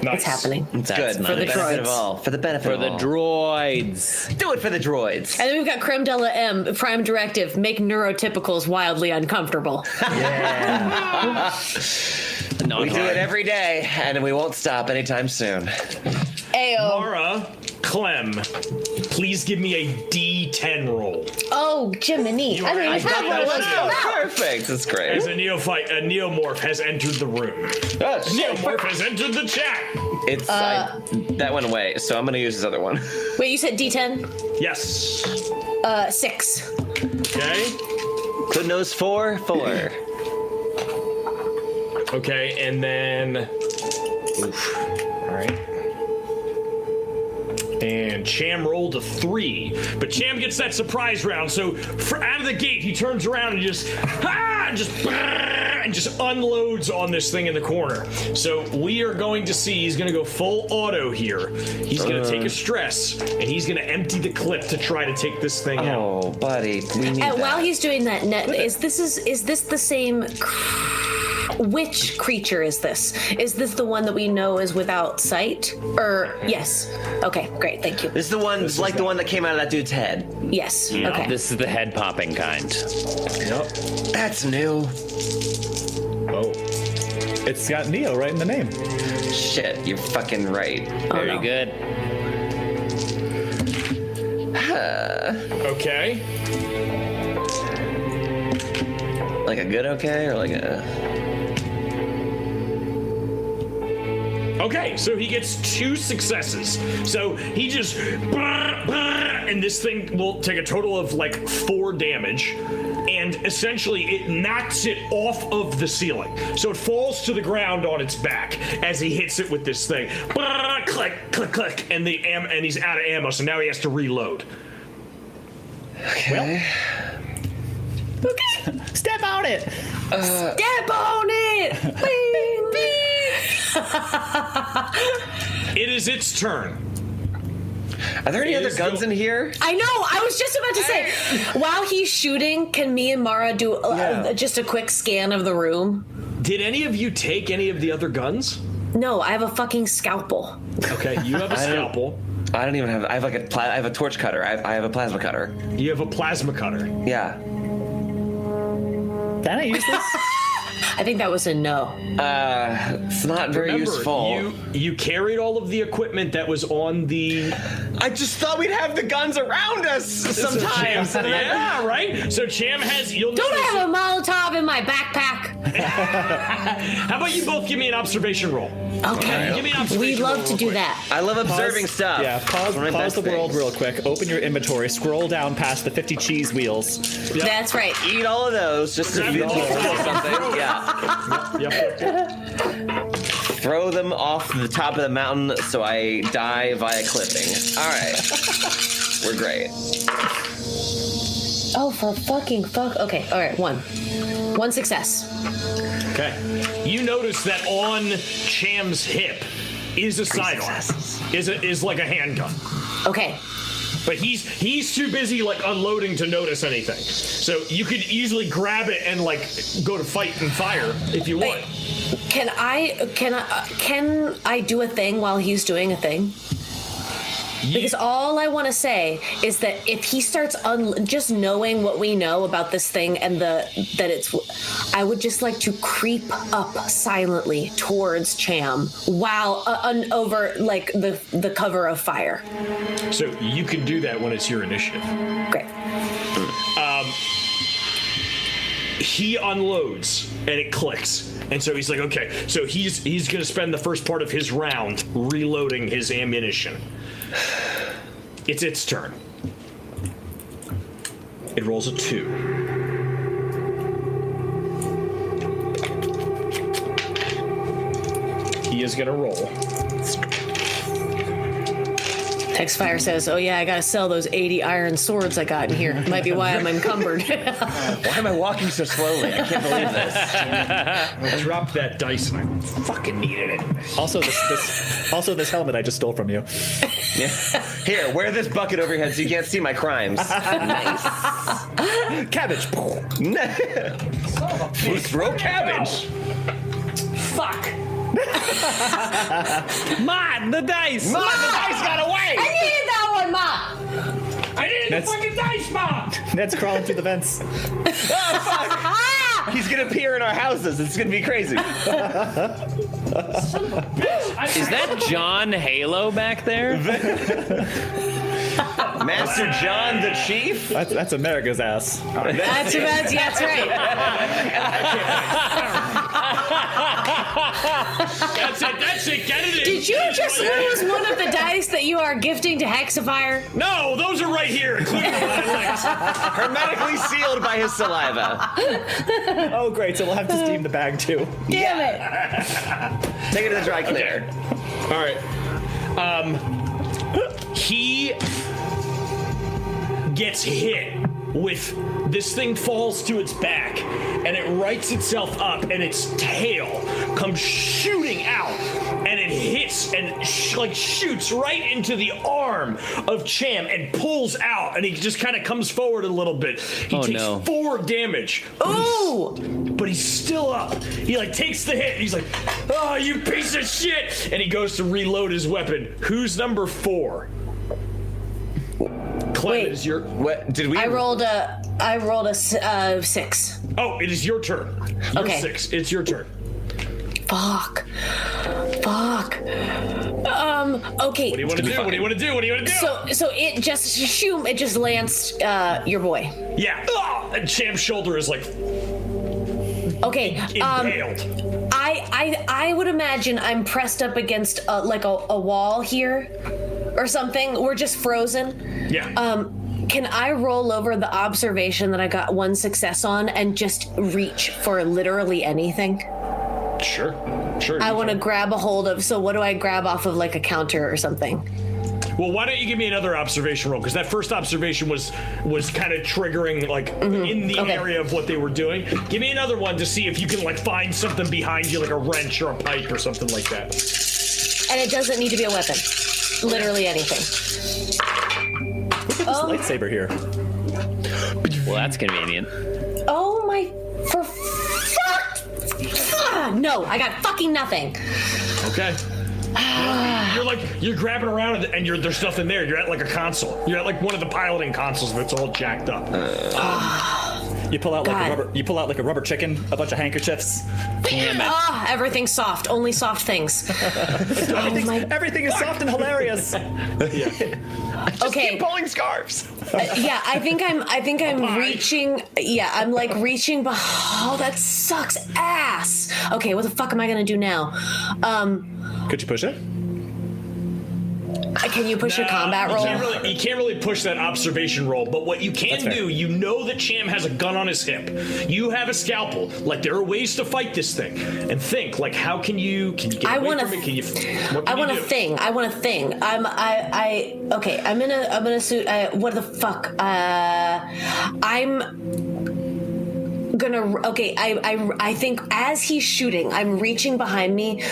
Nice. It's happening. It's That's good. nice. For the benefit droids. of all. For the benefit For of the all. droids. Do it for the droids. And then we've got Creme de la M, Prime Directive, make neurotypicals wildly uncomfortable. Not We do hard. it every day, and we won't stop anytime soon. Ayo. Mara, Clem, please give me a D10 roll. Oh, Jiminy. I don't even I've have got one. that Let's shit. go out. Perfect. That's great. As a neophyte, a neomorph has entered the room. Neomorph has entered the chat. It's that went away, so I'm gonna use this other one. Wait, you said D10? Yes. 6. Okay. Good nose 4. Okay, and then. Oof. All right. And Cham rolled a 3, but Cham gets that surprise round. So out of the gate, he turns around and just unloads on this thing in the corner. So we are going to see he's going to go full auto here. He's going to take a stress and he's going to empty the clip to try to take this thing out. Oh, buddy, we need that. While he's doing that, is this the same? Which creature is this? Is this the one that we know is without sight? Or yes? Okay, great, thank you. This is the one, like the one that came out of that dude's head. Yes. Okay. This is the head popping kind. Yep. That's new. Oh. It's got Neo right in the name. Shit, you're fucking right. Very no. good. Okay. Like a good okay, or like a... Okay, so he gets 2 successes. So he just and this thing will take a total of like 4 damage. And essentially it knocks it off of the ceiling. So it falls to the ground on its back as he hits it with this thing. Click, click, click. And and he's out of ammo, so now he has to reload. Okay. Step on it! Step on it! Bing, bing. It is its turn. Are there any It other is guns in here? I know. I was just about to say, while he's shooting, can me and Mara do just a quick scan of the room? Did any of you take any of the other guns? No, I have a fucking scalpel. Okay, you have a scalpel. I don't even have... I have like I have a torch cutter. I have a plasma cutter. You have a plasma cutter. Yeah. Can I use this? I think that was a no. It's not very Remember, useful. you carried all of the equipment that was on the... I just thought we'd have the guns around us sometimes. Cham, yeah, right? So Cham has... You'll Don't notice- I have a Molotov in my backpack? How about you both give me an observation roll? Okay. Give me an observation We'd love roll to real do quick. that. I love observing stuff. Yeah, pause One of my the best world things. real quick. Open your inventory. Scroll down past the 50 cheese wheels. That's right. Eat all of those just to Grab all of feel those. something. Yeah. Yep. Throw them off the top of the mountain so I die via clipping. All right. We're great. Oh, for fucking fuck. Okay, all right, 1. 1 success. Okay. You notice that on Cham's hip is a sidearm. Is like a handgun. Okay. But he's too busy like unloading to notice anything. So you could easily grab it and like go to fight and fire if you want. Can I do a thing while he's doing a thing? Because all I want to say is that if he starts just knowing what we know about this thing and I would just like to creep up silently towards Cham while over like the cover of fire. So you can do that when it's your initiative. Great. He unloads and it clicks. And so he's like, okay, so he's going to spend the first part of his round reloading his ammunition. It's its turn. It rolls a 2. He is going to roll. Hexfire says, "Oh yeah, I gotta sell those 80 iron swords I got in here. Might be why I'm encumbered." Why am I walking so slowly? I can't believe this. I dropped that dice and I fucking needed it. Also, this helmet I just stole from you. Yeah. Here, wear this bucket over your head so you can't see my crimes. Nice. Cabbage. Throw cabbage. Fuck. Ma, the dice. Ma, the dice got away. I needed that one, Ma. I needed the fucking dice, Mom! Ned's crawling through the vents. He's gonna appear in our houses. It's gonna be crazy. Is that John Halo back there? Master John the Chief? That's America's ass. That's right. That's it, get it in. Did you just lose one of the dice that you are gifting to Hexafire? No, those are right here, including my legs. Hermetically sealed by his saliva. Oh, great. So we'll have to steam the bag, too. Damn it. Take it to the dry cleaner. All right. He gets hit with this thing falls to its back and it rights itself up and its tail comes shooting out and it hits and shoots right into the arm of Cham and pulls out and he just kind of comes forward a little bit. He takes 4 damage. Ooh! But he's still up. He takes the hit and he's like, "Oh, you piece of shit!" And he goes to reload his weapon. Who's number 4? Clem, it is your. What did we? I rolled a 6. Oh, it is your turn. You're Okay. 6. It's your turn. Fuck. Okay. What do you want to do? What do you want to do? What do you want to do? So it just lands your boy. Yeah. Oh, and Cham's shoulder is Okay. impaled. I would imagine I'm pressed up against a wall here or something. We're just frozen. Yeah. Can I roll over the observation that I got 1 success on and just reach for literally anything? Sure. I want to grab a hold of. So what do I grab off of, a counter or something? Well, why don't you give me another observation roll? Because that first observation was kind of triggering, in the area of what they were doing. Give me another one to see if you can, find something behind you, like a wrench or a pipe or something like that. And it doesn't need to be a weapon. Literally anything. Look at this lightsaber here. Well, that's convenient. Oh my... For fuck! No, I got fucking nothing. Okay. You're grabbing around and there's nothing there. You're at a console. You're at one of the piloting consoles that's all jacked up. You pull out like a rubber chicken, a bunch of handkerchiefs. Damn it. Everything's soft. Only soft things. Everything is soft and hilarious. Okay. Keep pulling scarves. Yeah, I think I'm reaching. Yeah, I'm reaching. Oh, that sucks ass. Okay, what the fuck am I gonna do now? Could you push it? Can you push a combat roll? You can't really push that observation roll, but what you can do, you know that Cham has a gun on his hip. You have a scalpel. There are ways to fight this thing. And think, how can you get away from it? I want a thing. Okay, I'm in a suit. What the fuck? I'm gonna. Okay, I think as he's shooting, I'm reaching behind me,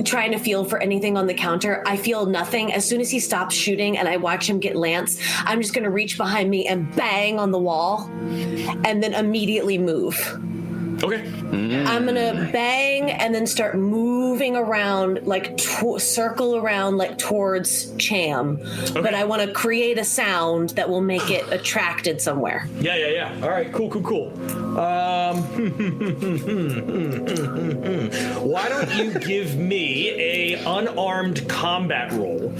trying to feel for anything on the counter. I feel nothing. As soon as he stops shooting and I watch him get lance, I'm just gonna reach behind me and bang on the wall and then immediately move. Okay. I'm gonna bang and then start moving around, circle around, towards Cham. Okay. But I want to create a sound that will make it attracted somewhere. Yeah. All right, cool. Why don't you give me a unarmed combat roll?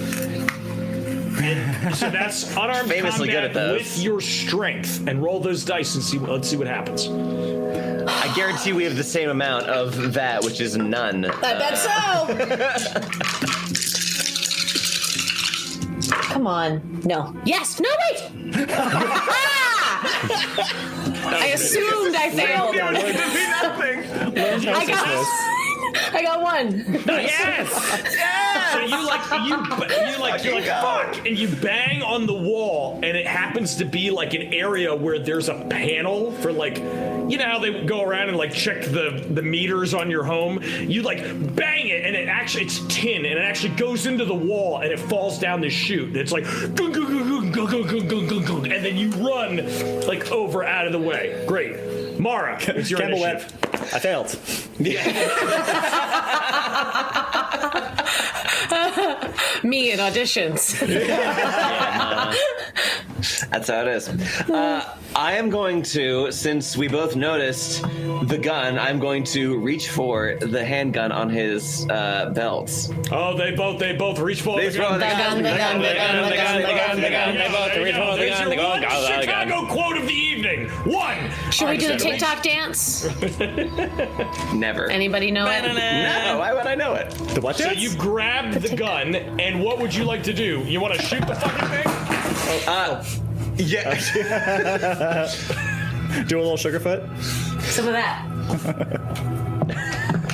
And so that's unarmed Famously combat good at those. with your strength, and roll those dice and let's see what happens. I guarantee we have the same amount of that, which is none. I bet so. Come on. No. Yes. No, wait. I assumed I failed. Yeah, I got I got one. Yes! So you're like fuck, and you bang on the wall, and it happens to be like an area where there's a panel for like, you know how they go around and like check the meters on your home. You like bang it, and it's tin, and it actually goes into the wall, and it falls down the chute. And it's like, gung, gung, gung, gung, gung, gung, gung, gung, gung, and then you run like over out of the way. Great, Mara, it's your Campbell initiative. went. I failed. Me in auditions. That's how it is. I am going to, since we both noticed the gun, I'm going to reach for the handgun on his belt. Oh, they both reach for the gun. The gun. Chicago quote of the evening. One. Should we do the TikTok dance? Never. Anybody know it? No, why would I know it? The what? So you grabbed the gun, and what would you like to do? You want to shoot the fucking thing? Yeah. Do a little sugarfoot. Some of that.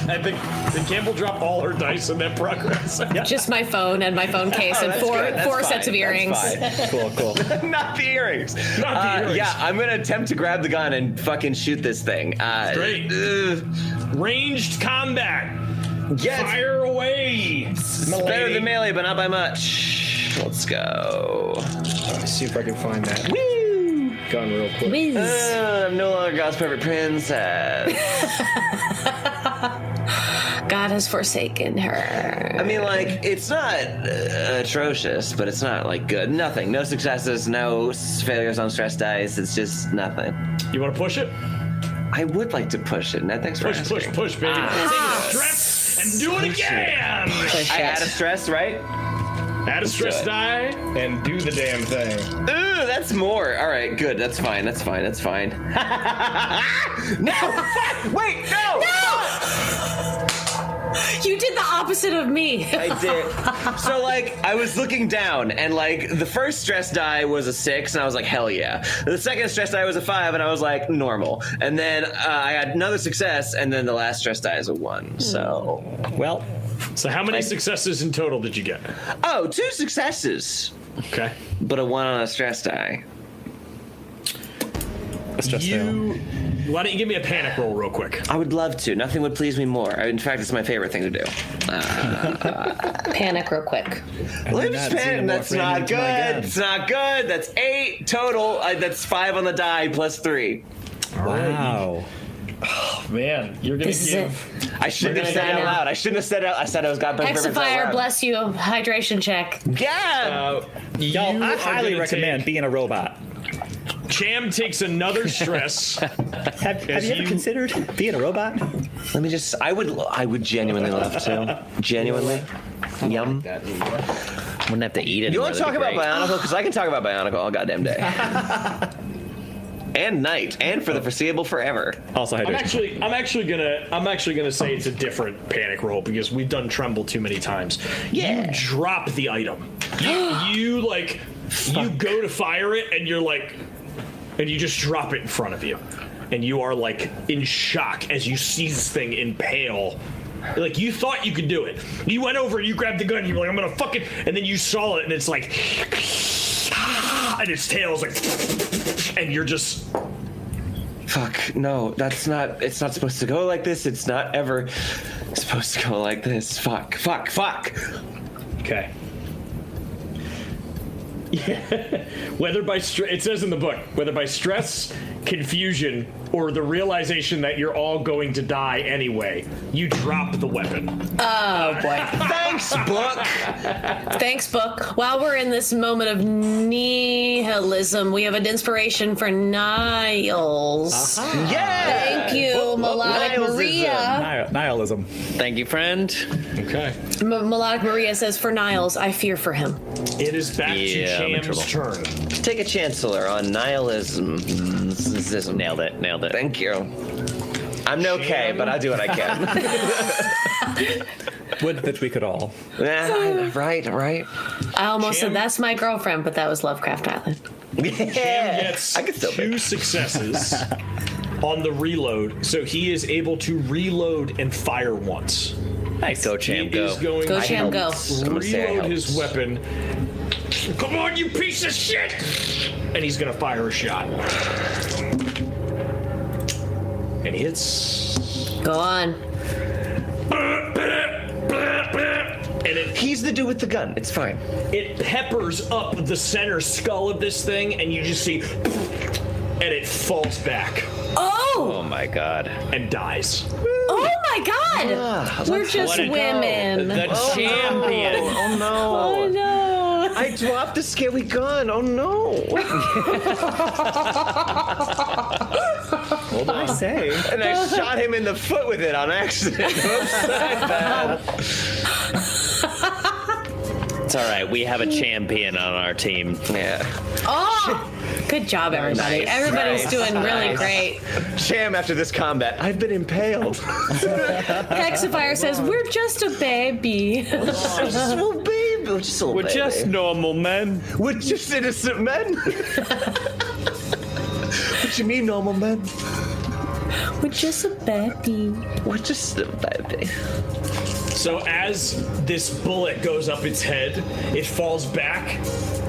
I think did Campbell drop all her dice in that progress? Just my phone and my phone case and that's good. That's four fine. sets of earrings. That's Cool. Not the earrings. Not the earrings. Yeah, I'm gonna attempt to grab the gun and fucking shoot this thing. Great. Ranged combat. Yes. Fire away. It's better than melee, but not by much. Let's go. Let's see if I can find that gun real quick. Whiz. I'm no longer God's perfect princess. God has forsaken her. I mean, like, it's not atrocious, but it's not, like, good. Nothing. No successes, no failures on stress dice. It's just nothing. You want to push it? I would like to push it. No, thanks for asking. Push, baby. Take a stress and do it again. I add a stress, right? Add a stress die. And do the damn thing. Ooh, that's more. All right, good. That's fine. No! Fuck! Wait, no! You did the opposite of me. I did. So, like, I was looking down, and, like, the first stress die was a 6, and I was like, hell yeah. The second stress die was a 5, and I was like, normal. And then I had another success, and then the last stress die is a 1. So, Well, So how many successes in total did you get? oh, 2 successes, Okay. but a 1 on a stress die. a stress fail. Why don't you give me a panic roll real quick? I would love to. Nothing would please me more. In fact, it's my favorite thing to do. Panic real quick. Let's that pen. That's xenomorph ran not into my good. gun. It's not good. That's 8 total. That's 5 on the die plus 3. Wow. Man, you're gonna This is it. give. I shouldn't have said it out loud. I shouldn't have said it out. I said I was got better. Hexifier, bless you. Hydration check. Yeah. Y'all, I highly recommend being a robot. Cham takes another stress. Have you ever considered being a robot? Let me just. I would genuinely love to. Genuinely. Yum. Wouldn't have to eat it. You want to talk about Bionicle? Because I can talk about Bionicle all goddamn day. And night, and for the foreseeable forever. Also I'm hydration. actually gonna say it's a different panic roll because we've done tremble too many times. Yeah. You drop the item. You go to fire it and you're like, and you just drop it in front of you, and you are like in shock as you see this thing impale. Like, you thought you could do it. You went over and you grabbed the gun and you were like, I'm gonna fucking, and then you saw it and it's like, and its tail's like, and you're just. Fuck, no, it's not supposed to go like this. It's not ever supposed to go like this. Fuck. Okay. Yeah. Whether by it says in the book, whether by stress, confusion, or the realization that you're all going to die anyway, you drop the weapon. Oh boy. Thanks, book. Thanks, book. While we're in this moment of nihilism, we have an inspiration for Niles. Yeah. Thank you, Melodic Nihilism. Maria. Nihilism. Thank you, friend. Okay. Melodic Maria says, for Niles, I fear for him. It is back Yeah, I'm in to Cham's turn. Take a chancellor on nihilism. Nailed it. Thank you. I'm okay, but I do what I can. Would that we could all. Right. I almost Cham- said that's my girlfriend, but that was Lovecraft Island. Cham gets I can still 2 pick. successes. on the reload, so he is able to reload and fire once. Nice. Go, Cham, He go. is going Go, to Cham, go. reload his weapon. Come on, you piece of shit! And he's gonna fire a shot. And he hits. Go on. And He's the dude with the gun. It's fine. it peppers up the center skull of this thing, and you just see, and it falls back Oh Oh! my god. and dies. Oh my god! We're just What a- women. The champion. Oh no. Oh no! I dropped the scary gun. Oh no. What did I say? And I shot him in the foot with it on accident. It's all right. We have a champion on our team. Yeah. Oh! Good job, everybody. Nice, Everybody's nice, doing really nice. great. Cham, after this combat, I've been impaled. Hexifier says, we're just a baby. Just a little baby. We're just a little We're baby. just normal men. We're just innocent men. What you mean, normal men? We're just a baby. We're just a baby. So as this bullet goes up its head, it falls back,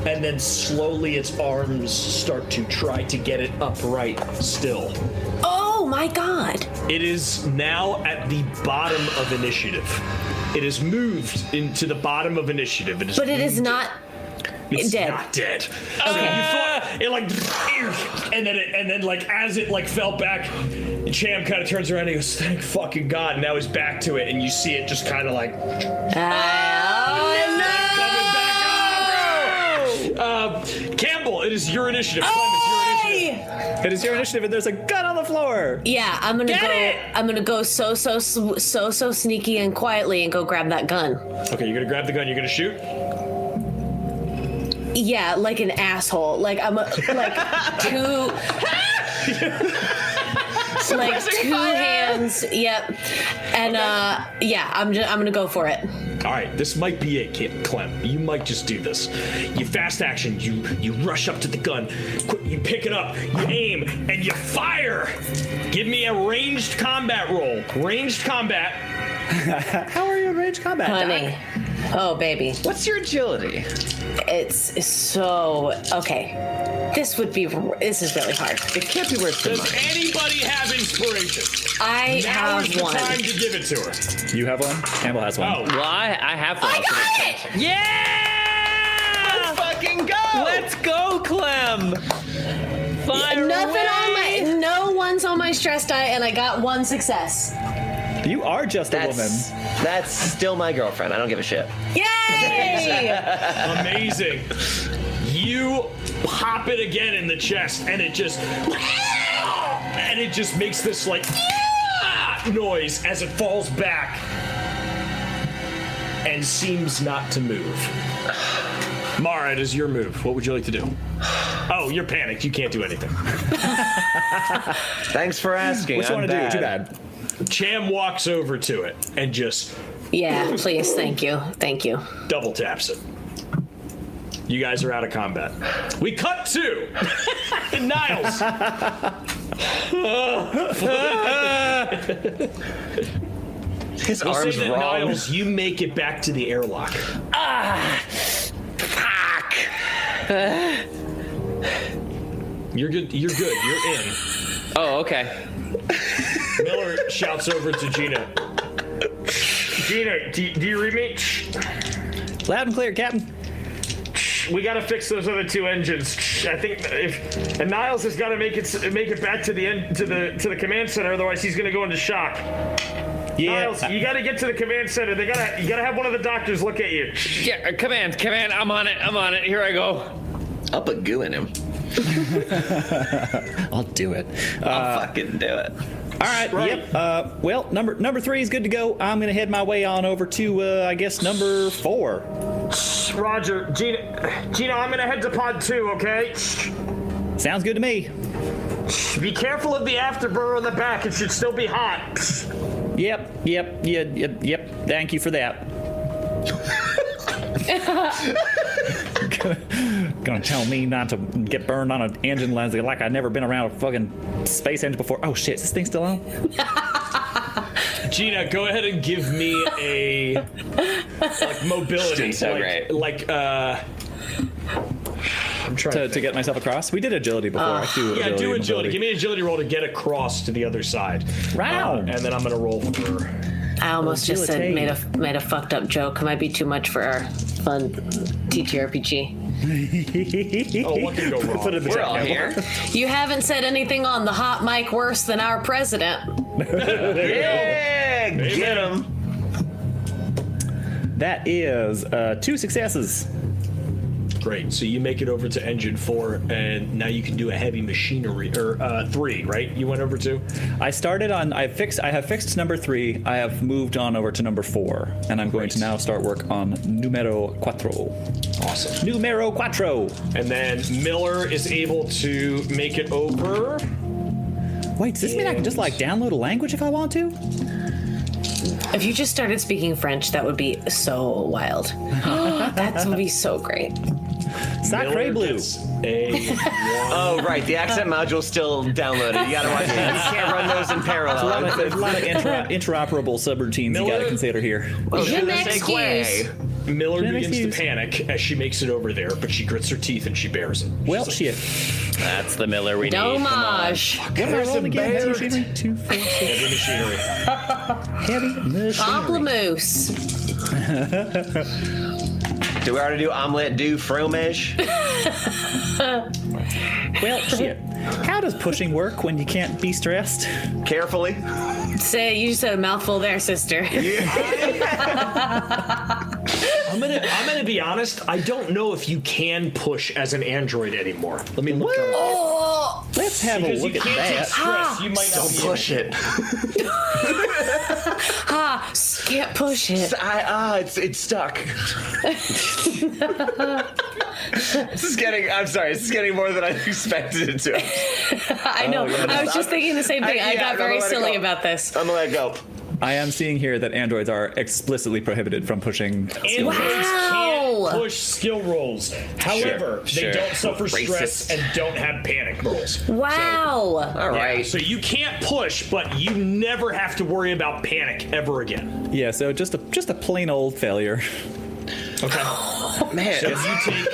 and then slowly its arms start to try to get it upright still. Oh my god! It is now at the bottom of initiative. It has moved into the bottom of initiative. But it is not It's dead. not dead. So you thought it like, and then like as it like fell back, Cham kind of turns around and he goes, "Thank fucking God!" And now he's back to it, and you see it just kind of like coming back up. Campbell, it is your initiative. Clem, it's your initiative. It is your initiative, and there's a gun on the floor. Yeah, I'm gonna go so sneaky and quietly and go grab that gun. Okay, you're gonna grab the gun. You're gonna shoot. Yeah, like an asshole. Like I'm like two. Like two hands. Yep. And yeah, I'm gonna go for it. All right, this might be it, Clem. You might just do this. You fast action. You rush up to the gun. You pick it up. You aim and you fire. Give me a ranged combat roll. Ranged combat. How are you in range combat? Honey. Oh baby. What's your agility? It's so okay. This is really hard. It can't be worse than Does mine. anybody have inspiration? I Now is have the one. time to give it to her. You have one? Campbell has one. Oh, Well, I have one. I got it! Yeah! Let's fucking go! Let's go, Clem! Fire No one's on my stress die, and I got one success. You are just a woman. That's still my girlfriend. I don't give a shit. Yay! amazing. You pop it again in the chest, and it just makes this like noise as it falls back and seems not to move. Mara, it is your move. What would you like to do? Oh, you're panicked. You can't do anything. Thanks for asking. What you want to do? Too bad. Cham walks over to it and just Yeah, please, thank you. double taps it. You guys are out of combat. We cut to Niles. His We'll arm's say that, wrong. Niles, you make it back to the airlock. Fuck! You're good. You're good. You're in. Oh, okay. Miller shouts over to Gina. Gina, do you read me? Loud and clear, Captain. We gotta fix those other two engines. I think and Niles has got to make it back to the command center, otherwise he's gonna go into shock. Yeah. Niles, you gotta get to the command center. You gotta have one of the doctors look at you. Yeah, command. I'm on it. Here I go. I'll put goo in him. I'll do it. I'll fucking do it. All right. Yep. Well, number 3 is good to go. I'm gonna head my way on over to I guess number 4. Roger. Gina, I'm gonna head to pod 2, okay? Sounds good to me. Be careful of the afterburner in the back. It should still be hot. Yep. Thank you for that. gonna tell me not to get burned on an engine lens like I've never been around a fucking space engine before. Oh shit, is this thing still on? Gina, go ahead and give me a like mobility. So great. I'm trying To get myself across. We did agility before. I do yeah, do agility. mobility. Give me an agility roll to get across to the other side. Wow. And then I'm gonna roll for. I almost just said Agility. made a fucked up joke. It might be too much for our fun TTRPG. Oh, what can go wrong? Put it in the We're chat, all Campbell. here. You haven't said anything on the hot mic worse than our president. Yeah, get him. That is 2 successes. Great. So you make it over to engine 4, and now you can do a heavy machinery or 3, right? You went over to. I started on. I have fixed number 3. I have moved on over to number 4, and I'm going to now start work on numero 4. Awesome. Numero 4. And then Miller is able to make it over. Wait, does this mean I can just like download a language if I want to? If you just started speaking French, that would be so wild. That would be so great. Sacre Miller bleu. gets a 1. Oh, right. The accent module's still downloaded. You gotta watch it. You can't run those in parallel. There's a lot of interoperable subroutines you Miller? gotta consider here. Oh, Je je ne m'excuse. sais quoi. Miller Then begins to excuse. panic as she makes it over there, but she grits her teeth and she bears it. Well, She's shit. That's the Miller we need. Domage. What am I rolling again? Heavy machinery? 2, 4, 6. heavy machinery. Heavy machinery. Pamplemousse. Do we already do omelette du fromage? Well, shit. How does pushing work when you can't be stressed? Carefully. You said a mouthful there, sister. I'm gonna be honest. I don't know if you can push as an android anymore. Let me look. Oh, Let's have a Because you look at can't take that. stress. You might not Don't be push it. can't push it. It's stuck. This is getting more than I expected it to. I know. I was just thinking the same thing. I got very silly about this. I'm gonna let it go. I am seeing here that androids are explicitly prohibited from pushing skill rolls. Androids Wow. can't push skill rolls. However, Sure. they don't suffer stress Racist. and don't have panic rolls. Wow. All right. So you can't push, but you never have to worry about panic ever again. Yeah, so just a plain old failure. Okay. Man. So you take.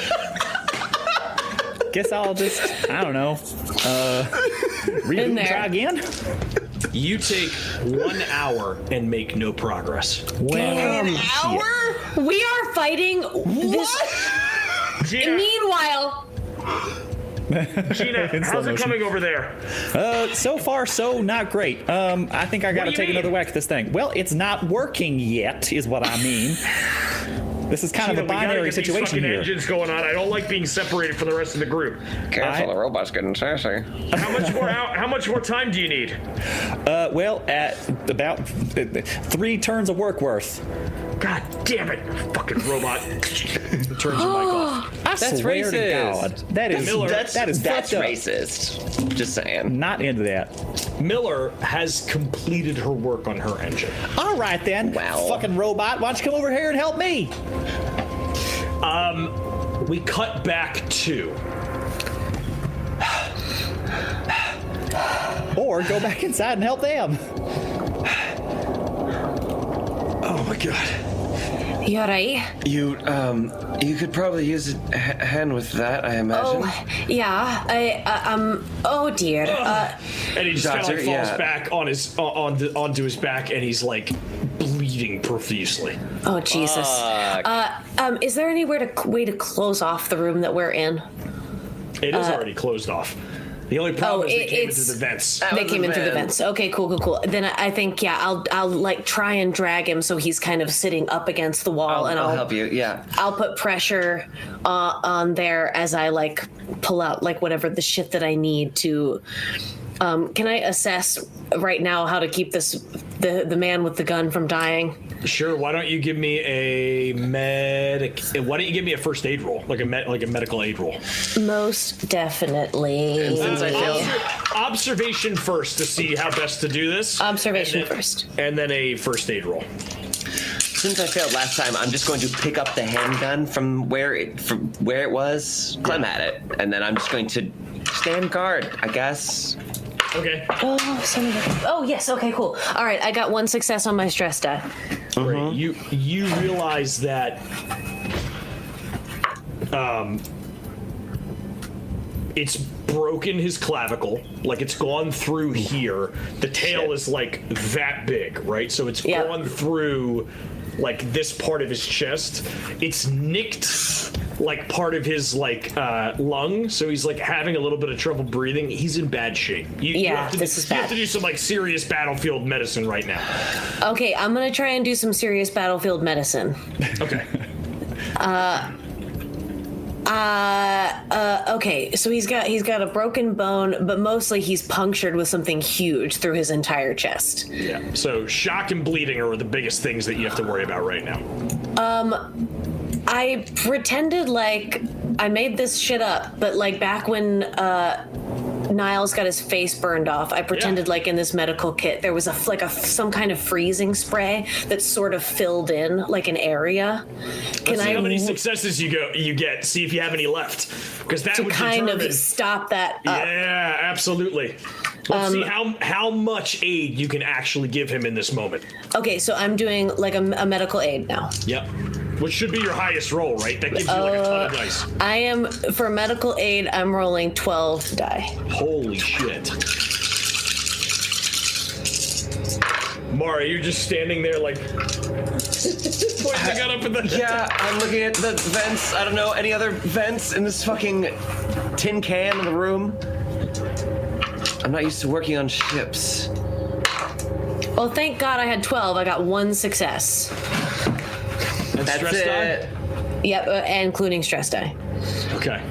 Guess I'll just, I don't know, reboot and there. try again. You take 1 hour and make no progress. Well, We are fighting this. Gina, Meanwhile, Gina, In slow how's it motion. coming over there? so far, so not great. I think I got do to you take mean? another whack at this thing. Well, it's not working yet, is what I mean. This is kind Gina, of a we gotta binary get these situation fucking here. engines going on. I don't like being separated from the rest of the group. Careful, the robot's getting sassy. How much more time do you need? Well, at about 3 turns of work worth. God damn it, fucking robot! Turns your mic off. I That's swear to racist. God, that is Miller, that's That's backed up. racist. Just saying. Not into that. Miller has completed her work on her engine. All right then, Wow. fucking robot, why don't you come over here and help me? We cut back to. Or go back inside and help them. Oh my god. you alright? You could probably use a hand with that, I imagine. Oh, yeah. Oh dear. And he just kind of Doctor, like falls yeah. back on his onto his back, and he's like bleeding profusely. Oh Jesus. Is there any way to close off the room that we're in? It is already closed off. The only problem is they came into the vents. They came in through the vents. Okay, cool. Then I think I'll like try and drag him so he's kind of sitting up against the wall, and I'll help you, yeah. I'll put pressure on there as I like pull out like whatever the shit that I need to. Can I assess right now how to keep the man with the gun from dying? Sure. Why don't you give me a Why don't you give me a first aid roll, like a medical aid roll? Most definitely. Since I failed. Observation first to see how best to do this. Observation And then- first. and then a first aid roll. since I failed last time, I'm just going to pick up the handgun from where it was, climb at it, and then I'm just going to stand guard, I guess. Okay. Oh, yes. Okay, cool. All right, I got 1 success on my stress die. Great. You realize that it's broken his clavicle, like it's gone through here. The tail is like that big, right? So it's gone through like this part of his chest. It's nicked like part of his like lung, so he's like having a little bit of trouble breathing. He's in bad shape. You have to do some like serious battlefield medicine right now. Okay, I'm gonna try and do some serious battlefield medicine. Okay. Okay, so he's got a broken bone, but mostly he's punctured with something huge through his entire chest. Yeah. So shock and bleeding are the biggest things that you have to worry about right now. I pretended like I made this shit up, but like back when Niles got his face burned off, I pretended like in this medical kit there was some kind of freezing spray that sort of filled in like an area. Let's see how many successes you get. See if you have any left, because that would kind determine. of stop that up. Yeah, absolutely. Let's see how much aid you can actually give him in this moment. Okay, so I'm doing like a medical aid now. Yep. Which should be your highest roll, right? That gives you like a ton of dice. I am, for medical aid, I'm rolling 12 die. Holy shit. Mara, you're just standing there like pointing the gun up at the Yeah, I'm looking at the vents. I don't know, any other vents in this fucking tin can in the room? I'm not used to working on ships. Well, thank God I had 12. I got 1 success. And That's stress it. die? Yep, including stress die. Okay.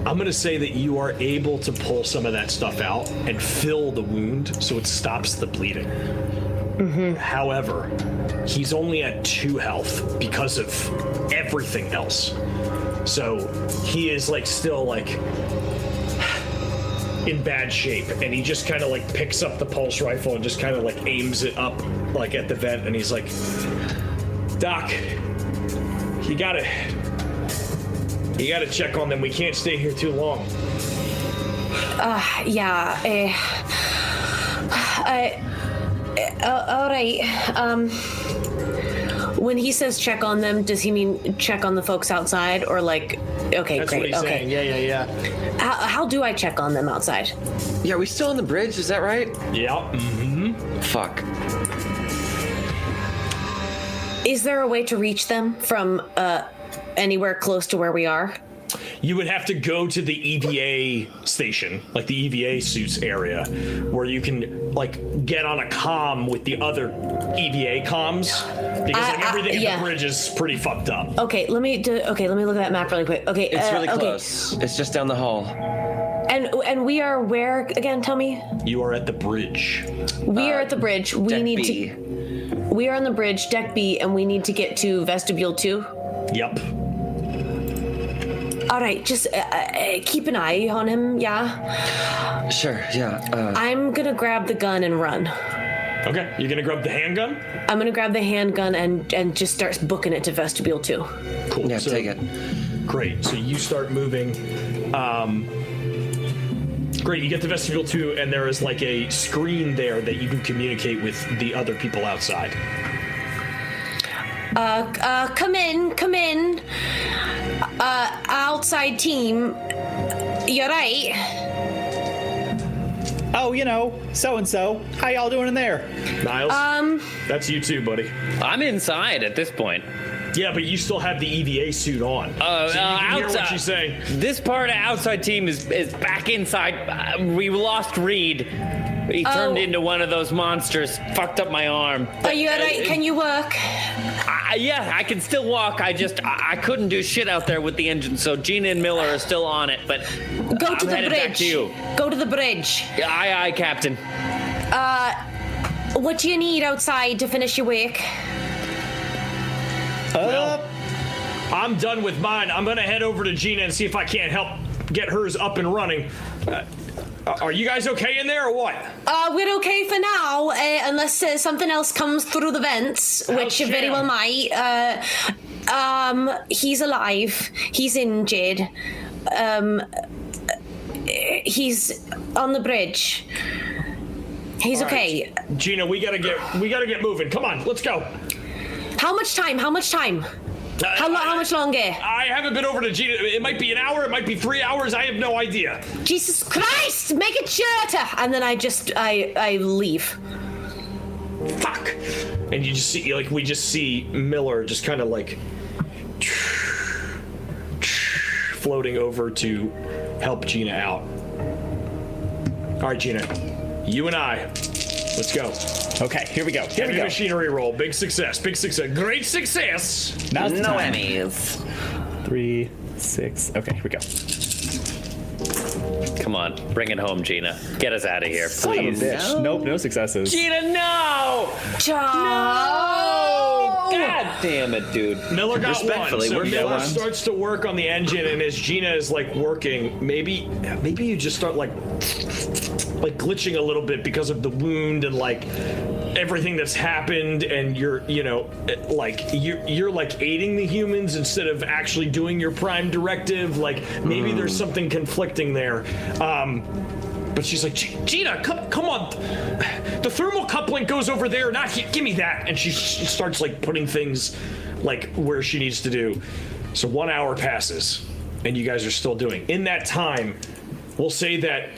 I'm going to say that you are able to pull some of that stuff out and fill the wound so it stops the bleeding. Mm-hmm. However, he's only at 2 health because of everything else. So he is like still like in bad shape, and he just kind of like picks up the pulse rifle and just kind of like aims it up like at the vent, and he's like, Doc, you gotta check on them. We can't stay here too long. All right. When he says check on them, does he mean check on the folks outside, or like? Okay, That's great. what he's Okay. saying. Yeah. How do I check on them outside? Yeah, are we still on the bridge? Is that right? Yeah. Mm-hmm. Fuck. Is there a way to reach them from anywhere close to where we are? You would have to go to the EVA station, like the EVA suits area, where you can like get on a comm with the other EVA comms, because like everything at the bridge is pretty fucked up. Okay, let me look at that map really quick. Okay, It's really close. It's just down the hall. And we are where again? Tell me. You are at the bridge. We are at the bridge. We Deck need B. to. We are on the bridge, deck B, and we need to get to vestibule 2. Yep. All right, just keep an eye on him, yeah? Sure, yeah. I'm gonna grab the gun and run. Okay, you're gonna grab the handgun? I'm gonna grab the handgun and just start booking it to vestibule 2. Cool. Yeah, So- take it. Great. So you start moving. Great. You get to vestibule 2, and there is like a screen there that you can communicate with the other people outside. Come in. Outside team. You're right. Oh, so-and-so. How y'all doing in there? Niles? That's you too, buddy. I'm inside at this point. Yeah, but you still have the EVA suit on. So you can hear what she's saying. This part of outside team is back inside. We lost Reed. He turned into one of those monsters. Fucked up my arm. Are you alright? Can you work? Yeah, I can still walk. I couldn't do shit out there with the engine. So Gina and Miller are still on it. But Go to I'm the headed bridge. back to you. Go to the bridge. Aye, Captain. What do you need outside to finish your work? Well, I'm done with mine. I'm gonna head over to Gina and see if I can't help get hers up and running. Are you guys okay in there or what? We're okay for now, unless something else comes through the vents, which Sham? very well might. He's alive. He's injured. He's on the bridge. He's All okay. right. Gina, we gotta get moving. Come on, let's go. How much time? How much longer? I haven't been over to Gina. It might be an hour. It might be 3 hours. I have no idea. Jesus Christ! Make it shorter! And then I leave. Fuck. And you just see, like, we just see Miller just kind of like floating over to help Gina out. All right, Gina, you and I, let's go. Okay, here we go. Here we Heavy go. machinery roll. Big success. Great success. Now's the No time. Emmys. 3, 6. Okay, here we go. Come on, bring it home, Gina. Get us out of here, Son of a please. bitch. Nope, no successes. Gina, no! No! God damn it, dude. Miller got one. Respectfully, So we're Miller one. starts to work on the engine, and as Gina is like working, maybe you just start like glitching a little bit because of the wound and like everything that's happened, and you're like aiding the humans instead of actually doing your prime directive. Like maybe there's something conflicting there. But she's like, Gina, come on. The thermal coupling goes over there, not here. Give me that. And she starts like putting things like where she needs to do. So 1 hour passes, and you guys are still doing. In that time, we'll say that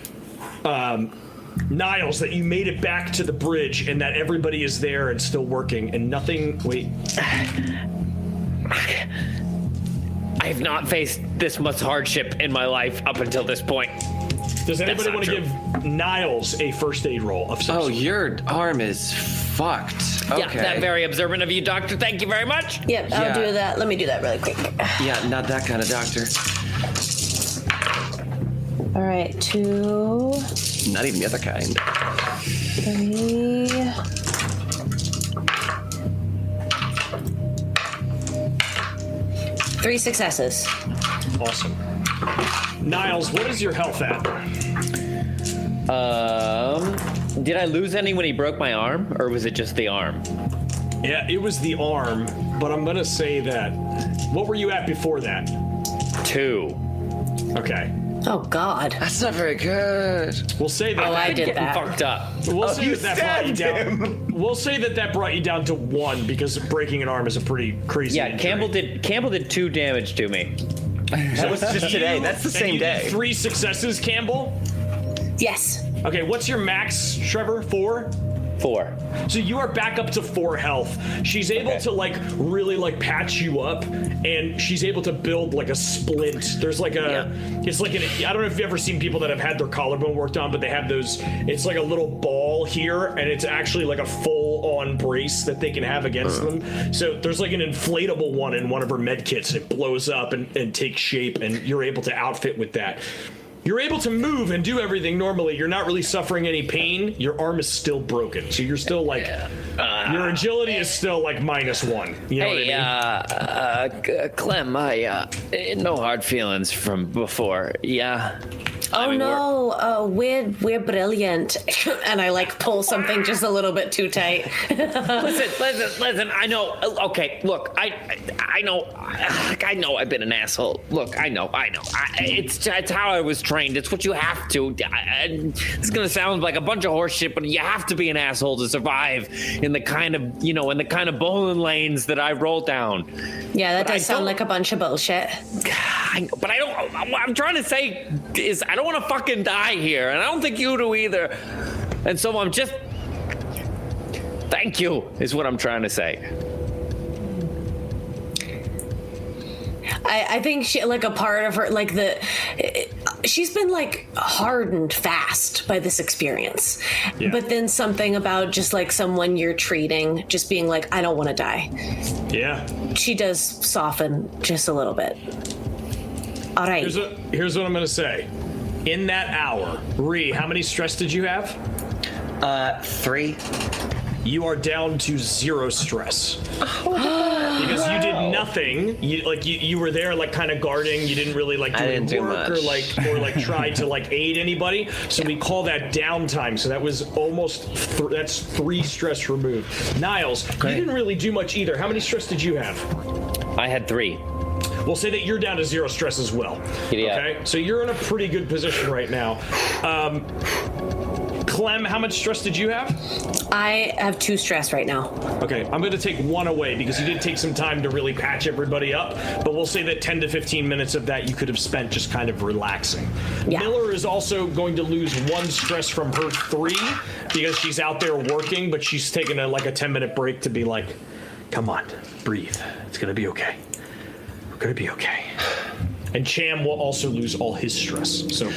Niles, that you made it back to the bridge, and that everybody is there and still working, and nothing. Wait. I have not faced this much hardship in my life up until this point. Does anybody not want to true. give Niles a first aid roll of some Oh, sort? your arm is fucked. Okay. Yeah, that very observant of you, Doctor. Thank you very much. Yep, Yeah. I'll do that. Let me do that really quick. Yeah, not that kind of doctor. All right, 2, Not even the other kind. 3. 3 successes. Awesome. Niles, what is your health at? Did I lose any when he broke my arm, or was it just the arm? Yeah, it was the arm, but I'm gonna say that. What were you at before that? 2. Okay. Oh God. That's not very good. We'll say that. Oh, I did Getting that. fucked up. We'll say you that brought you stabbed down. We'll say that brought you down to 1 because breaking an arm is a pretty crazy. Yeah, injury. Campbell did 2 damage to me. That was just today. That's the And same you did day. 3 successes, Campbell. Yes. Okay, what's your max, Trevor? 4? 4. So you are back up to 4 health. She's able to like really like patch you up, and she's able to build like a splint. There's like a, it's like I don't know if you've ever seen people that have had their collarbone worked on, but they have those. It's like a little ball here, and it's actually like a full-on brace that they can have against them. So there's like an inflatable one in one of her med kits, and it blows up and takes shape, and you're able to outfit with that. You're able to move and do everything normally. You're not really suffering any pain. Your arm is still broken. So you're still like, your agility is still like -1. You know what I mean? Clem, no hard feelings from before. Yeah. Oh no, we're brilliant. And I like pull something just a little bit too tight. Listen. I know. Okay, look. I know. I know. I've been an asshole. Look, I know. It's how I was trained. It's what you have to. It's gonna sound like a bunch of horse shit, but you have to be an asshole to survive in the kind of bowling lanes that I roll down. Yeah, that But does I sound don't- like a bunch of bullshit. But I don't. What I'm trying to say is I don't want to fucking die here, and I don't think you do either. And so I'm just. Thank you is what I'm trying to say. I think she, like a part of her, like she's been like hardened fast by this experience. Yeah. But then something about just like someone you're treating, just being like, I don't want to die. Yeah. She does soften just a little bit. All right. Here's what I'm gonna say. In that hour, Ree, how many stress did you have? 3. you are down to 0 stress. Because you did nothing. You were there like kind of guarding. You didn't really like do any work or like try to like aid anybody. So we call that downtime. So that was almost that's 3 stress removed. Niles, you didn't really do much either. How many stress did you have? I had 3. We'll say that you're down to 0 stress as well. Yeah. Okay, so you're in a pretty good position right now. Clem, how much stress did you have? I have 2 stress right now. Okay, I'm going to take 1 away because you did take some time to really patch everybody up, but we'll say that 10 to 15 minutes of that you could have spent just kind of relaxing. Yeah. Miller is also going to lose 1 stress from her 3 because she's out there working, but she's taking a 10-minute break to be like, come on, breathe. It's going to be okay. We're going to be okay. And Cham will also lose all his stress. So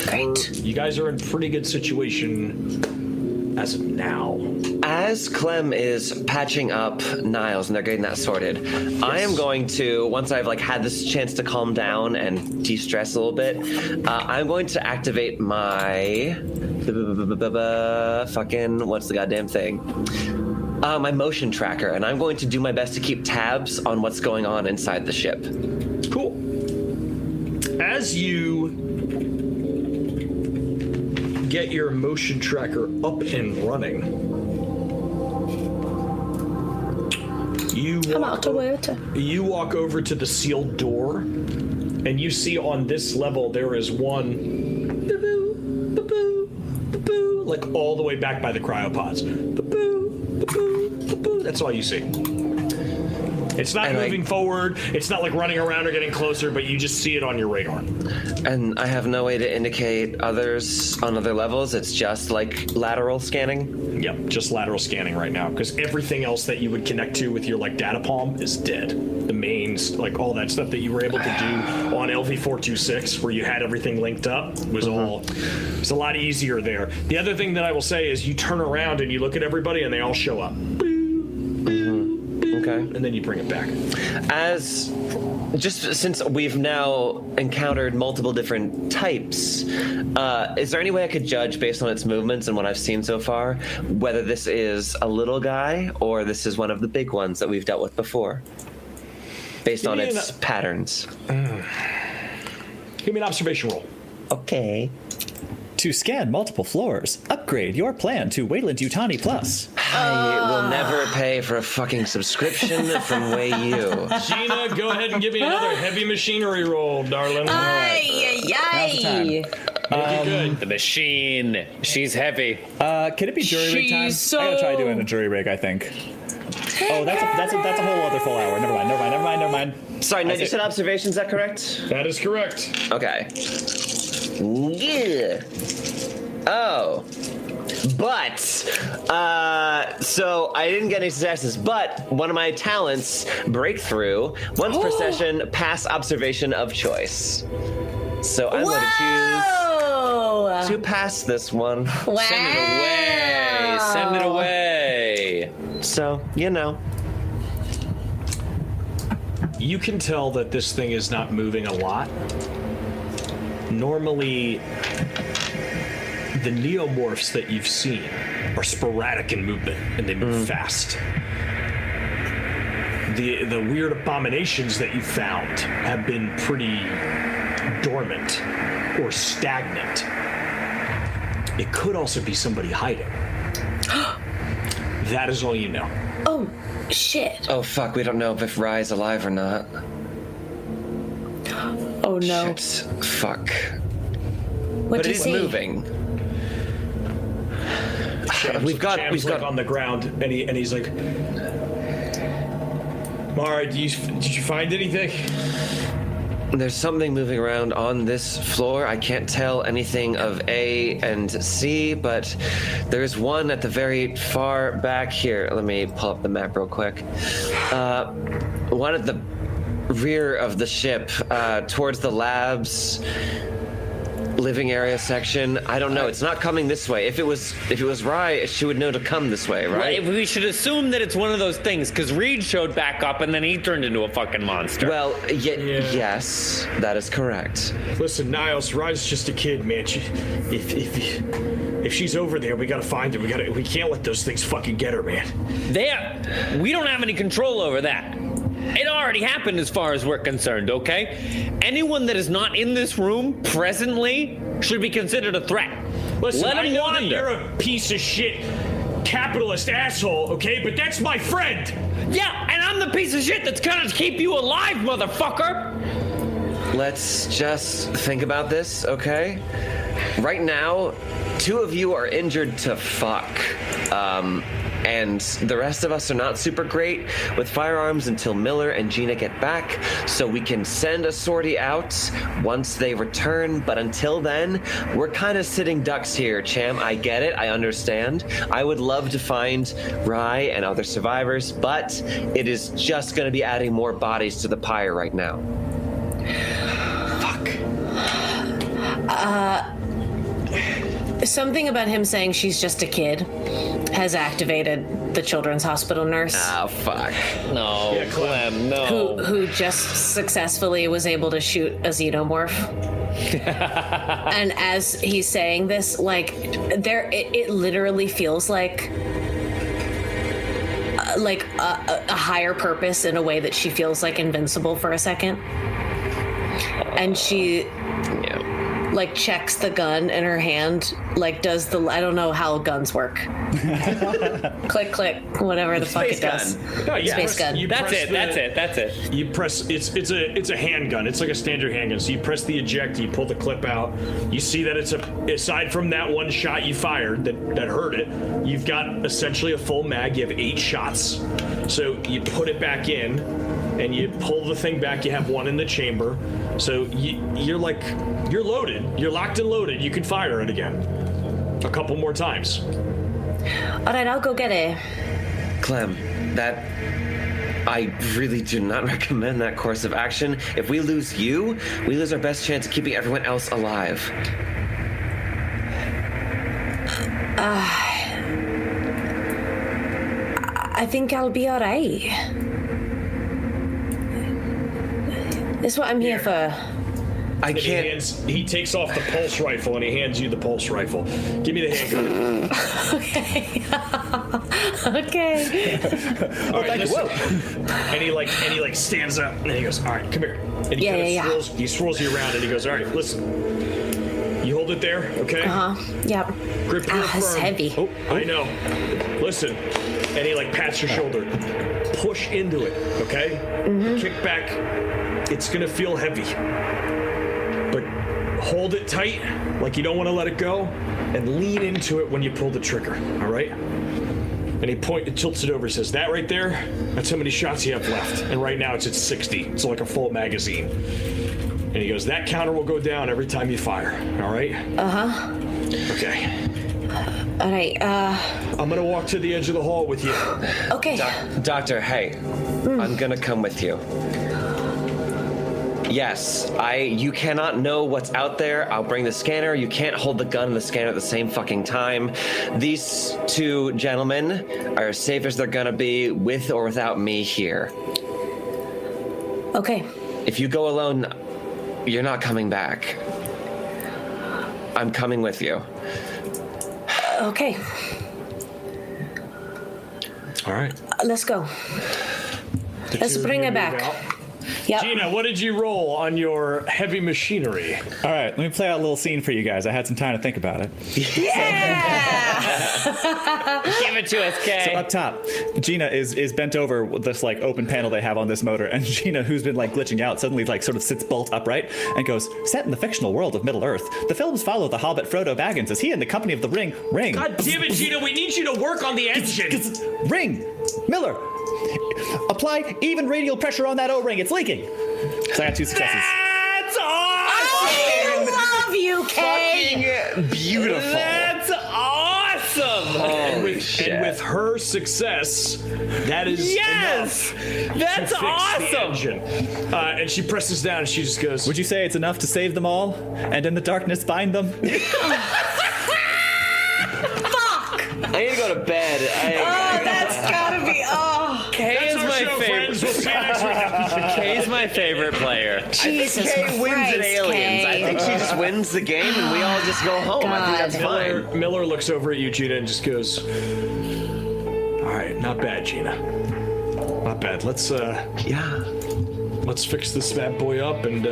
you guys are in pretty good situation as of now. As Clem is patching up Niles and they're getting that sorted, yes. I am going to, once I've had this chance to calm down and de-stress a little bit, I'm going to activate my fucking what's the goddamn thing? My motion tracker, and I'm going to do my best to keep tabs on what's going on inside the ship. Cool. As you get your motion tracker up and running, you walk over to the sealed door, and you see on this level there is one ba-boo, ba-boo, ba-boo, like all the way back by the cryopods. Ba-boo, ba-boo, ba-boo. That's all you see. It's not moving forward. It's not like running around or getting closer, but you just see it on your radar. And I have no way to indicate others on other levels. It's just like lateral scanning? Yep, just lateral scanning right now, because everything else that you would connect to with your data palm is dead. The mains, all that stuff that you were able to do on LV426, where you had everything linked up, was it's a lot easier there. The other thing that I will say is you turn around and you look at everybody and they all show up. Okay. And then you bring it back. Since we've now encountered multiple different types, is there any way I could judge based on its movements and what I've seen so far, whether this is a little guy or this is one of the big ones that we've dealt with before, based on its patterns? Give me an observation roll. Okay. To scan multiple floors, upgrade your plan to Weyland Yutani Plus. I will never pay for a fucking subscription from Wayu. Gina, go ahead and give me another heavy machinery roll, darling. Now's the time. Good. The machine. She's heavy. Can it be jury rig time? I gotta try doing a jury rig, I think. Oh, that's a whole other full hour. Never mind. Sorry, no, you said observation, is that correct? That is correct. Okay. Yeah. Oh. But, so I didn't get any successes, but one of my talents, breakthrough, once per session, pass observation of choice. So I'm going to choose to pass this one. Wow. Send it away. So, You can tell that this thing is not moving a lot. Normally, the neomorphs that you've seen are sporadic in movement, and they move fast. The weird abominations that you found have been pretty dormant or stagnant. It could also be somebody hiding. That is all you know. Oh, shit. Oh, fuck, we don't know if Rye's alive or not. Oh, no. Shit. Fuck. What But do it you is see? moving. We've got on the ground, and he's like, Mara, did you find anything? There's something moving around on this floor. I can't tell anything of A and C, but there's one at the very far back here. Let me pull up the map real quick. One at the rear of the ship, towards the labs. living area section. I don't know. It's not coming this way. If it was Rye, she would know to come this way, right? Well, we should assume that it's one of those things because Reed showed back up and then he turned into a fucking monster. Well, yes, that is correct. Listen, Niles, Rye's just a kid, man. If she's over there, we gotta find her. We can't let those things fucking get her, man. We don't have any control over that. It already happened as far as we're concerned, okay? Anyone that is not in this room presently should be considered a threat. Listen, Let I him know wander. that you're a piece of shit capitalist asshole, okay? But that's my friend. Yeah, and I'm the piece of shit that's gonna keep you alive, motherfucker! Let's just think about this, okay? Right now, 2 of you are injured to fuck. And the rest of us are not super great with firearms until Miller and Gina get back, so we can send a sortie out once they return. But until then, we're kind of sitting ducks here, Cham. I get it. I understand. I would love to find Rye and other survivors, but it is just going to be adding more bodies to the pyre right now. Fuck. Something about him saying she's just a kid has activated the children's hospital nurse. Oh, fuck. No, Yeah, Clem, no. Who just successfully was able to shoot a xenomorph. And as he's saying this, like, it literally feels like a higher purpose in a way that she feels like invincible for a second. And she like checks the gun in her hand, like does the, I don't know how guns work. Click, click, whatever the fuck it does. No, you Space press- gun. you That's press it, the- that's it. You press, it's a handgun. It's like a standard handgun. So you press the eject, you pull the clip out. You see that it's aside from that one shot you fired that hurt it, you've got essentially a full mag. You have 8 shots. So you put it back in and you pull the thing back. You have 1 in the chamber. So you're loaded. You're locked and loaded. You can fire it again. A couple more times. All right, I'll go get it. Clem, I really do not recommend that course of action. If we lose you, we lose our best chance of keeping everyone else alive. I think I'll be all right. This is what I'm here for. I And can't. he takes off the pulse rifle and he hands you the pulse rifle. Give me the handgun. Okay. Okay. All right, listen. And he stands up and he goes, all right, come here. And he he swirls you around and he goes, all right, listen. You hold it there, okay? Yep. Grip real firm. It's heavy. Oh, I know. Listen. And he pats your shoulder. Push into it, okay? Kick back. It's gonna feel heavy. But hold it tight, like you don't want to let it go, and lean into it when you pull the trigger, all right? And he tilts it over, says, that right there, that's how many shots you have left. And right now it's at 60. It's like a full magazine. And he goes, that counter will go down every time you fire, all right? Okay. All right. I'm gonna walk to the edge of the hall with you. Okay. Doctor, hey, I'm gonna come with you. Yes, you cannot know what's out there. I'll bring the scanner. You can't hold the gun and the scanner at the same fucking time. These 2 gentlemen are as safe as they're gonna be with or without me here. Okay. If you go alone, you're not coming back. I'm coming with you. Okay. All right. Let's go. Let's bring it back. Yep. Gina, what did you roll on your heavy machinery? All right, let me play out a little scene for you guys. I had some time to think about it. Yeah. Give it to us, Kay. So up top, Gina is bent over with this open panel they have on this motor, and Gina, who's been glitching out, suddenly sort of sits bolt upright and goes, set in the fictional world of Middle Earth, the films follow the Hobbit Frodo Baggins as he in the company of the Ring. God damn it, Gina, we need you to work on the engine. Ring! Miller! Apply even radial pressure on that O-ring, it's leaking! So I got 2 successes. That's awesome! I love you, Kay. Fucking beautiful. That's awesome! And with shit. And with her success, that is enough That's to fix awesome! the engine. And she presses down and she just goes, Would you say it's enough to save them all, and in the darkness bind them? I need to go to bed. That's gotta be. Oh, Kay "That's is our my show, friends. We'll favorite. see you next week." Kay's my favorite player. Jesus Kay wins Christ, at Aliens. I Kay. think she just wins the game and we all just go home. I think that's fine. Miller looks over at you, Gina, and just goes, "All right, not bad, Gina. Not bad. Let's fix this bad boy up and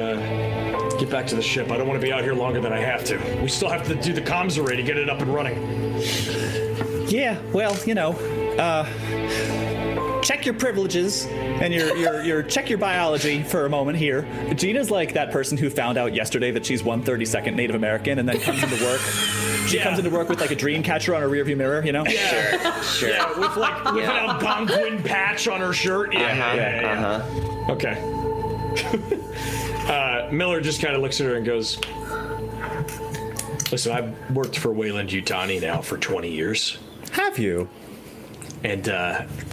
get back to the ship. I don't want to be out here longer than I have to. We still have to do the comms array to get it up and running." Yeah, well, check your privileges and your check your biology for a moment here. Gina's like that person who found out yesterday that she's 1/32nd Native American and then comes into work. She comes into work with like a dream catcher on a rearview mirror, Sure. Yeah, with an Algonquin patch on her shirt. Yeah. Okay. Miller just kind of looks at her and goes, "Listen, I've worked for Weyland Yutani now for 20 years. Have you? And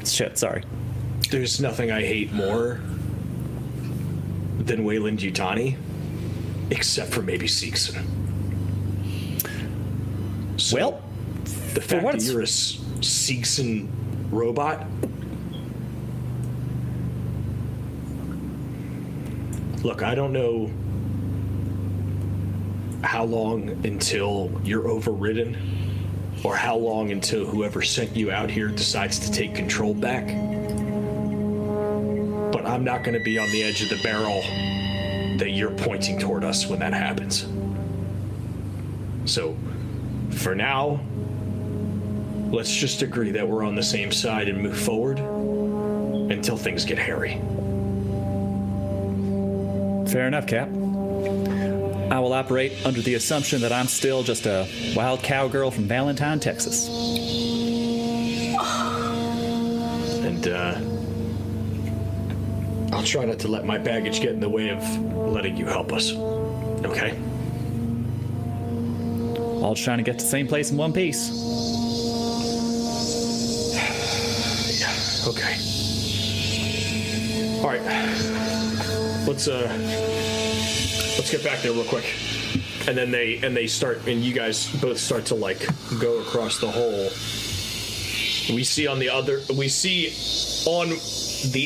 Shit, sorry. there's nothing I hate more than Weyland Yutani, except for maybe Seegson. So, Well, the fact what that it's- you're a Seegson robot, look, I don't know how long until you're overridden, or how long until whoever sent you out here decides to take control back. But I'm not going to be on the edge of the barrel that you're pointing toward us when that happens. So, for now, let's just agree that we're on the same side and move forward until things get hairy." Fair enough, Cap. I will operate under the assumption that I'm still just a wild cowgirl from Valentine, Texas. And I'll try not to let my baggage get in the way of letting you help us. Okay? All trying to get to the same place in one piece. Yeah. Okay. All right. Let's get back there real quick. And then they start, and you guys both start to like go across the hole. We see on the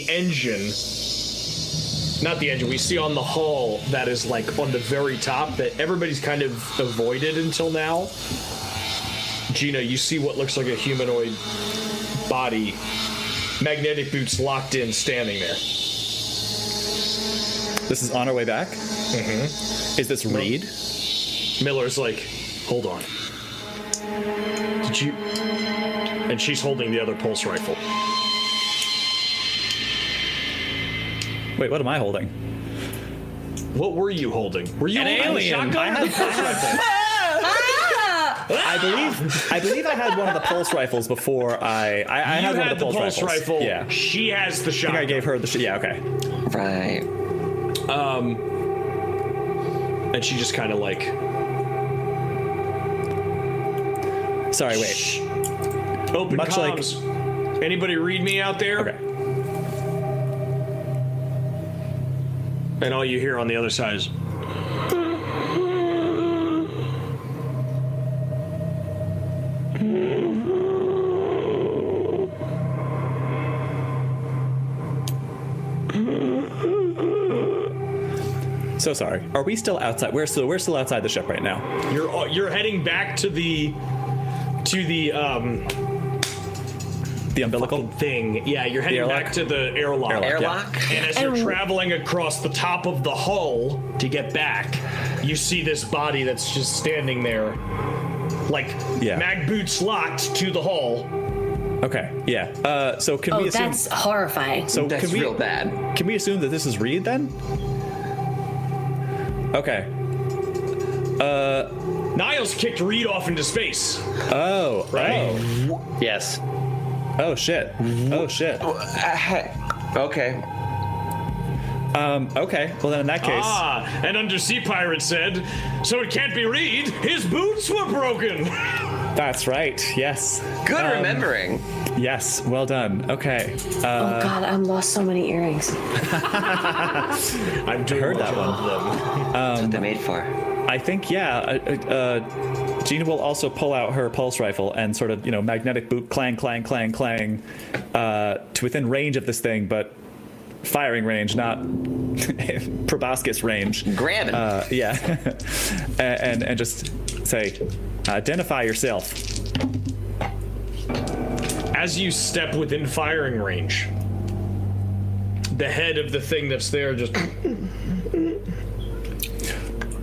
engine, not the engine, we see on the hull that is like on the very top that everybody's kind of avoided until now. Gina, you see what looks like a humanoid body, magnetic boots locked in, standing there. This is on our way back? Mm-hmm. Is this Reed? Miller's like, "Hold on. Did you..." And she's holding the other pulse rifle. Wait, what am I holding? What were you holding? Were you holding alien. a shotgun? I believe I had one of the pulse rifles before I You had one of the pulse rifles. rifle. Yeah. She has the I think shotgun. I gave her the yeah, okay. Right. And she just kind of like, Sorry, wait. open Much like- comms. Anybody read me out there? Okay. And all you hear on the other side is, So sorry. Are we still outside? We're still outside the ship right now. you're heading back to the The umbilical. thing. Yeah, you're heading airlock? back to the airlock. Airlock? And as you're traveling across the top of the hull to get back, you see this body that's just standing there, like Yeah. mag boots locked to the hull. Okay. Yeah. So can Oh, we assume? that's horrifying. So That's can we real bad. can we assume that this is Reed then? Okay. Niles kicked Reed off into space. Oh. Right? Yes. Oh shit. Oh shit. Okay. Okay. Well then in that case. An undersea pirate said, "So it can't be Reed. His boots were broken." That's right. Yes. Good remembering. Yes. Well done. Okay. Oh God, I've lost so many earrings. I've heard that one. That's what they're made for. I think, Gina will also pull out her pulse rifle and sort of, magnetic boot, clang, clang, clang, clang, to within range of this thing, but firing range, not proboscis range. Grabbing. and just say, identify yourself. As you step within firing range, the head of the thing that's there just...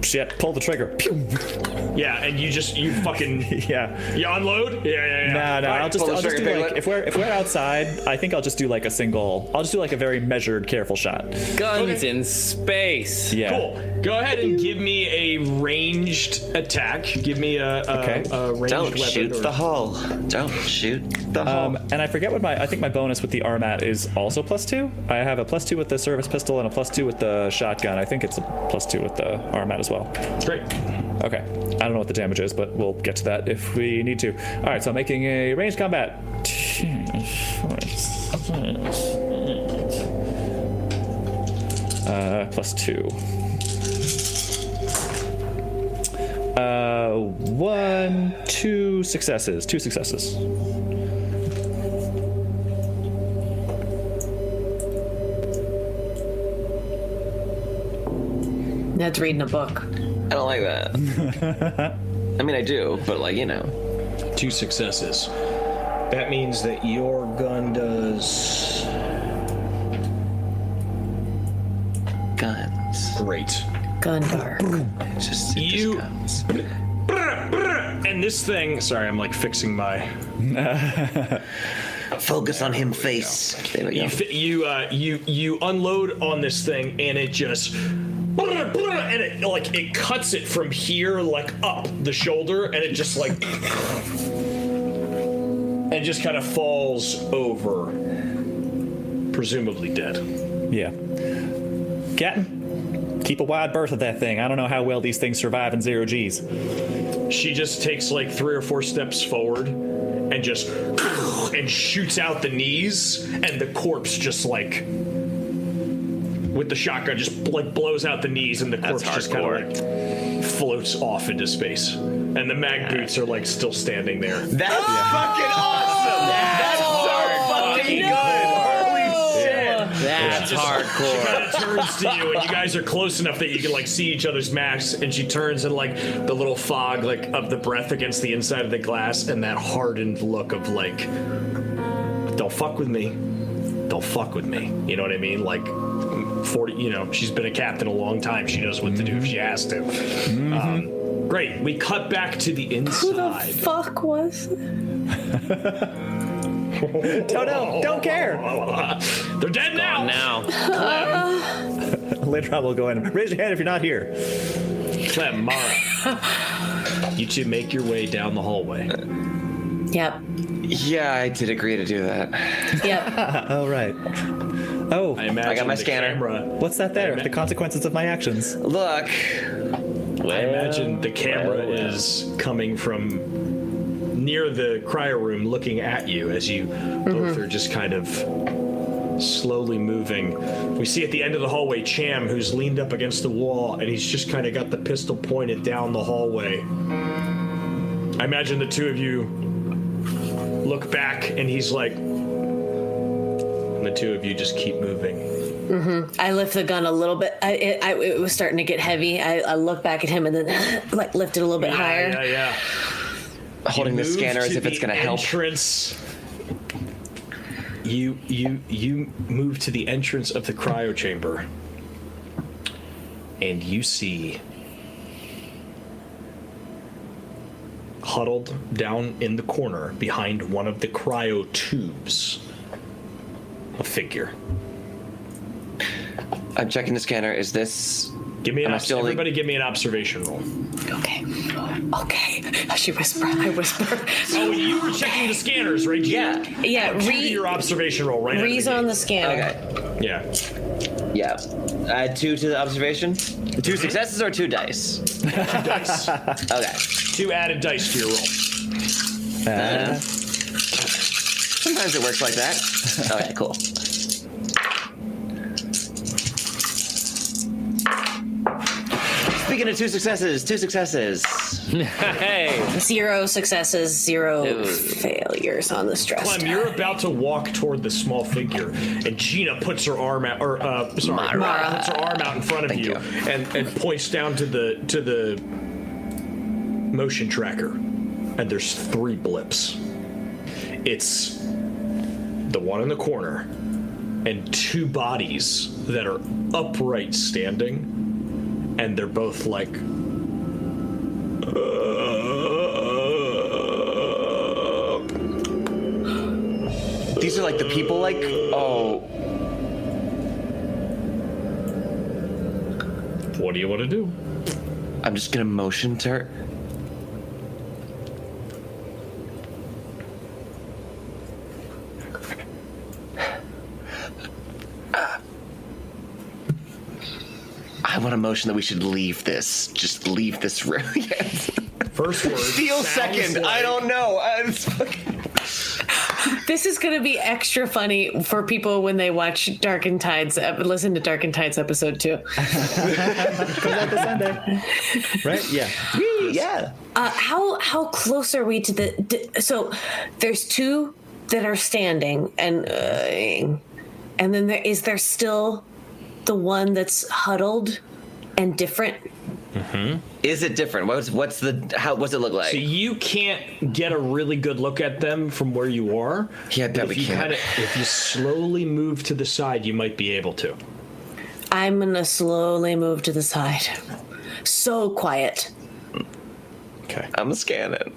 Shit, pull the trigger. Yeah, and you fucking... Yeah. You unload? Yeah. No, All right, I'll just do like, if we're outside, I think I'll just do like a very measured, careful shot. Guns in space. Yeah. Cool. Go ahead and give me a ranged attack. Give me a ranged Don't weapon. shoot the hull. Don't shoot the hull. And I forget what I think my bonus with the RMAT is also +2. I have a +2 with the service pistol and a +2 with the shotgun. I think it's a +2 with the RMAT as well. Great. Okay. I don't know what the damage is, but we'll get to that if we need to. All right, so I'm making a ranged combat. +2. 2 successes. 2 successes. Ned's reading a book. I don't like that. I mean, I do, but 2 successes. That means that your gun does... guns. Great. Gundar. It just comes. And this thing... Sorry, I'm fixing my... Focus on him face. There we go. You unload on this thing, and it just... And it cuts it from here, up the shoulder, and it just, and just kind of falls over, presumably dead. Yeah. Captain, keep a wide berth of that thing. I don't know how well these things survive in 0 Gs. She just takes 3 or 4 steps forward and just and shoots out the knees, and the corpse just with the shotgun just blows out the knees, and the corpse just kind of floats off into space, and the mag boots are still standing there. That's fucking awesome. That's so fucking good. Holy shit. That's hardcore. She kind of turns to you, and you guys are close enough that you can see each other's masks, and she turns, and the little fog of the breath against the inside of the glass, and that hardened look of don't fuck with me. Don't fuck with me. You know what I mean? 40, she's been a captain a long time. She knows what to do if she has to. Great. We cut back to the inside. Who the fuck was it? Don't know. Don't care. They're dead now. Later on, we'll go in. Raise your hand if you're not here. Clem, Mara. You two make your way down the hallway. Yep. Yeah, I did agree to do that. Yep. Oh, right. Oh, I got my scanner. What's that there? The consequences of my actions. Look. I imagine the camera is coming from near the cryo room looking at you as you both are just kind of slowly moving. We see at the end of the hallway Cham, who's leaned up against the wall, and he's just kind of got the pistol pointed down the hallway. I imagine the two of you look back, and he's and the two of you just keep moving. I lift the gun a little bit. It was starting to get heavy. I look back at him and then lift it a little bit higher. Yeah. Holding the scanner as if it's going to help. You move to the entrance of the cryo chamber, and you see huddled down in the corner behind one of the cryo tubes a figure. I'm checking the scanner. Is this... Give me everybody give me an observation roll. Okay. She whisper. I whisper. Oh, you were checking the scanners, right? Yeah. Yeah. Your observation roll, right? Ree's on the scanner. Okay. Yeah. Add 2 to the observation. 2 successes or 2 dice? 2 dice. Okay. 2 added dice to your roll. Sometimes it works like that. Okay, cool. Speaking of two successes. Hey. 0 successes, 0 failures on the stress Clem, test. you're about to walk toward the small figure, and Gina puts her arm out, Mara puts her arm out in front of you, and points down to the motion tracker, and there's 3 blips. It's the one in the corner, and 2 bodies that are upright standing, and they're both like. These are like the people, like, oh. What do you want to do? I'm just gonna motion to her. I want to motion that we should leave this. Just leave this room. Yes. First word. Steal second. Like, I don't know. This is going to be extra funny for people when they watch Dark and Tides, listen to Dark and Tides episode 2. Comes out this Sunday. Right? Yeah. Yeah. How close are we to the? So there's 2 that are standing, and then is there still the one that's huddled and different? Mm-hmm. Is it different? What's what's it look like? So you can't get a really good look at them from where you are. Yeah, that we can. If you slowly move to the side, you might be able to. I'm gonna slowly move to the side. So quiet. Okay. I'm scanning.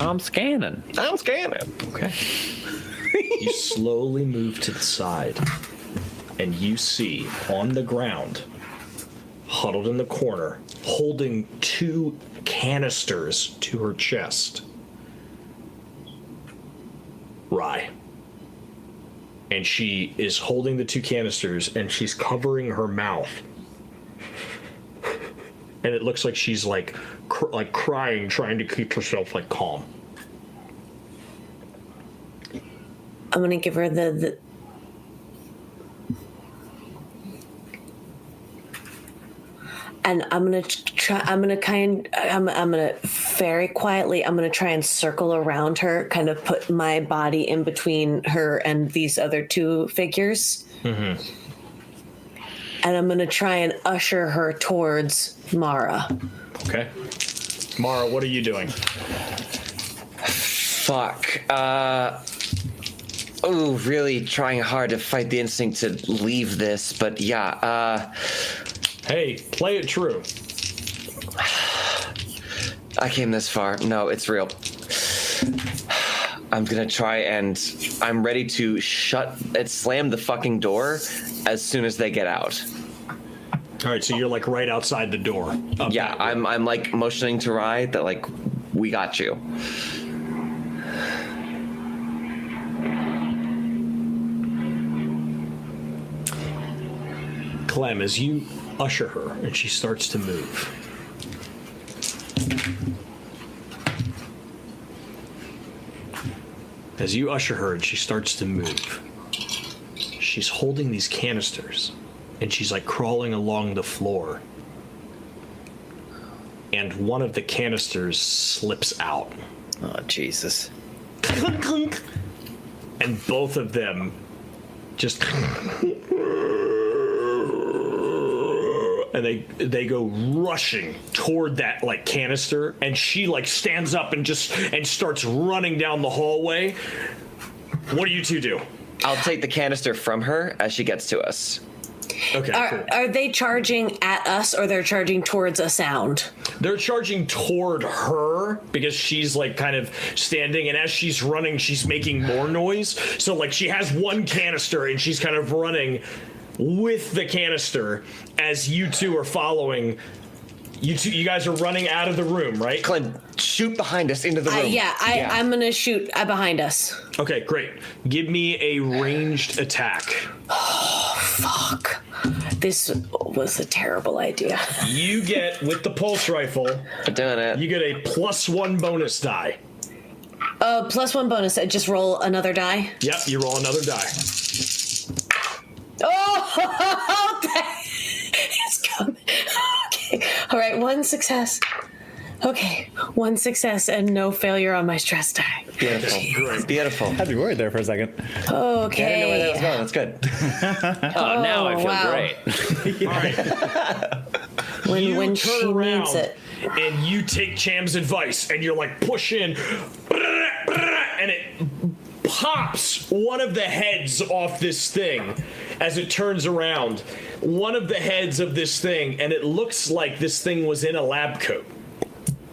I'm scanning. Okay. You slowly move to the side, and you see on the ground, huddled in the corner, holding 2 canisters to her chest, Rye. And she is holding the 2 canisters, and she's covering her mouth. And it looks like she's like crying, trying to keep herself like calm. I'm gonna give her the and I'm gonna very quietly, I'm gonna try and circle around her, kind of put my body in between her and these other 2 figures. Mm-hmm. And I'm gonna try and usher her towards Mara. Okay. Mara, what are you doing? Fuck. Really trying hard to fight the instinct to leave this, but yeah, Hey, play it true. I came this far. No, it's real. I'm gonna try, and I'm ready to slam the fucking door as soon as they get out. All right, so you're like right outside the door. Yeah, I'm like motioning to Rye that like we got you. Clem, as you usher her and she starts to move. As you usher her and she starts to move, she's holding these canisters and she's like crawling along the floor. And one of the canisters slips out. Oh, Jesus. Clunk, clunk. And both of them just and they go rushing toward that like canister, and she like stands up and starts running down the hallway. What do you 2 do? I'll take the canister from her as she gets to us. Okay, cool. Are they charging at us, or they're charging towards a sound? They're charging toward her because she's like kind of standing, and as she's running, she's making more noise. So like she has one canister and she's kind of running with the canister as you 2 are following. You guys are running out of the room, right? Clint, shoot behind us into the room. I'm gonna shoot behind us. Okay, great. Give me a ranged attack. Oh, fuck. This was a terrible idea. You get, with the pulse rifle, Doing it. you get a +1 bonus die. +1 bonus. Just roll another die. Yep, you roll another die. Oh, it's coming. Okay. All right, 1 success. Okay, 1 success and no failure on my stress die. Beautiful. Great. Beautiful. I'd be worried there for a second. Okay. I didn't know where that was going. That's good. Oh, now I feel wow. great. All right. When turn she around needs it. and you take Cham's advice and you're like push in and it pops one of the heads off this thing as it turns around. One of the heads of this thing, and it looks like this thing was in a lab coat.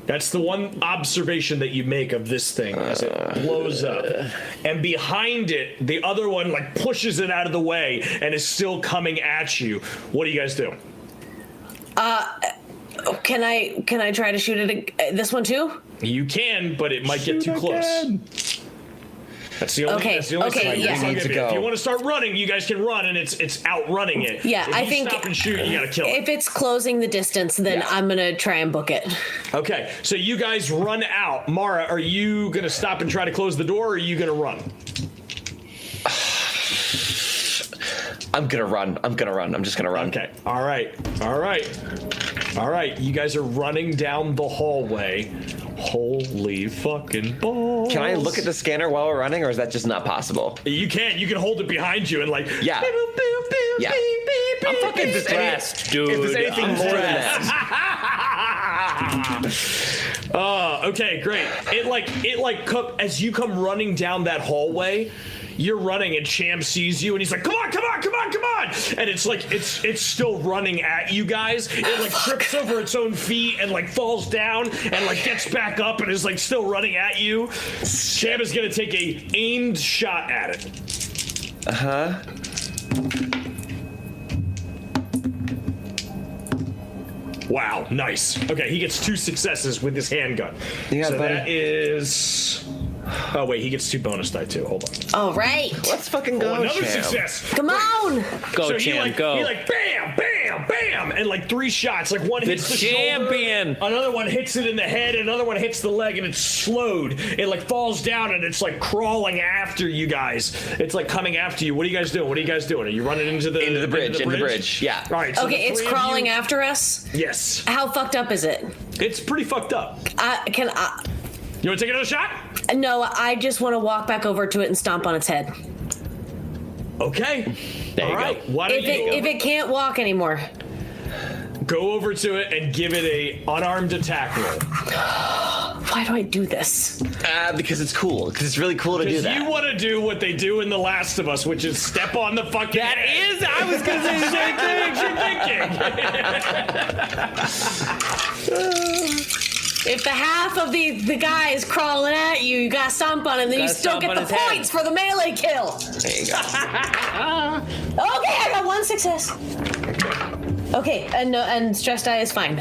That's the one observation that you make of this thing as it blows up. And behind it, the other one like pushes it out of the way and is still coming at you. What do you guys do? Can I try to shoot it? This one too? You can, but it might get too close. That's the only. Okay, That's the only okay, time yeah. I'll Need give to you. go. If you want to start running, you guys can run, and it's outrunning it. Yeah, if I you think stop and shoot, you gotta kill it. If it's closing the distance, then Yeah. I'm gonna try and book it. Okay, so you guys run out. Mara, are you gonna stop and try to close the door, or are you gonna run? I'm gonna run. I'm just gonna run. Okay. All right. You guys are running down the hallway. Holy fucking balls! Can I look at the scanner while we're running, or is that just not possible? You can. You can hold it behind you and like. Yeah. Yeah. I'm fucking Stressed, dude. If there's anything I'm more than stressed. that. Okay, great. As you come running down that hallway, you're running and Cham sees you and he's like, come on! And it's like, it's still running at you guys. It like trips over its own feet and like falls down and like gets back up and is like still running at you. Cham is gonna take a aimed shot at it. Uh-huh. Wow, nice. Okay, he gets 2 successes with his handgun. Yeah, so buddy. that is... Oh, wait, he gets 2 bonus die, too. Hold on. All right. Let's fucking go, Oh, another Cham. success. Come on. Go, So Cham, go. He like, bam, bam, bam, and like 3 shots. Like one hits the champion. shoulder, another one hits it in the head, another one hits the leg, and it's slowed. It like falls down, and it's like crawling after you guys. It's like coming after you. What are you guys doing? Are you running into the bridge? Yeah. All right. So Okay, the it's 3 of crawling you- after us. Yes. How fucked up is it? It's pretty fucked up. You want to take another shot? No, I just want to walk back over to it and stomp on its head. Okay. There you All right. go. Why don't If it can't walk anymore. go over to it and give it a unarmed attack roll? Why do I do this? Because it's cool. Because it's really cool to do Because that. you want to do what they do in The Last of Us, which is step on the fucking That head. is, I was gonna say the same thing. You're thinking. If the half of the guy is crawling at you, you gotta stomp on him, then you Gotta still stomp get on the his head. points for the melee kill. There you go. Okay, I got 1 success. Okay, and stress die is fine.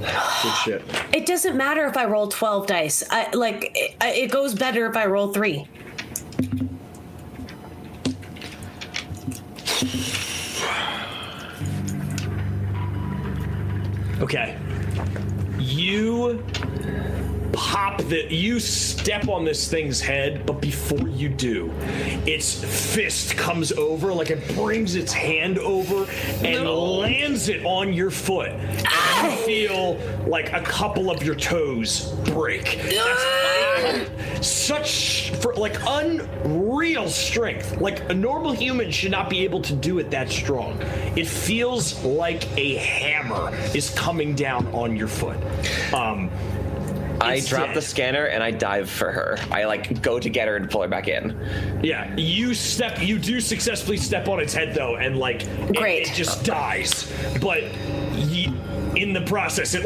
Good shit. It doesn't matter if I roll 12 dice. It goes better if I roll 3. Okay. You step on this thing's head, but before you do, its fist comes over, like it brings its hand over and lands it on your foot. And you feel like a couple of your toes break. That's unreal strength. Like a normal human should not be able to do it that strong. It feels like a hammer is coming down on your foot. I drop dead. the scanner and I dive for her. I go to get her and pull her back in. Yeah, you do successfully step on its head though, and Great. it just dies. But in the process, it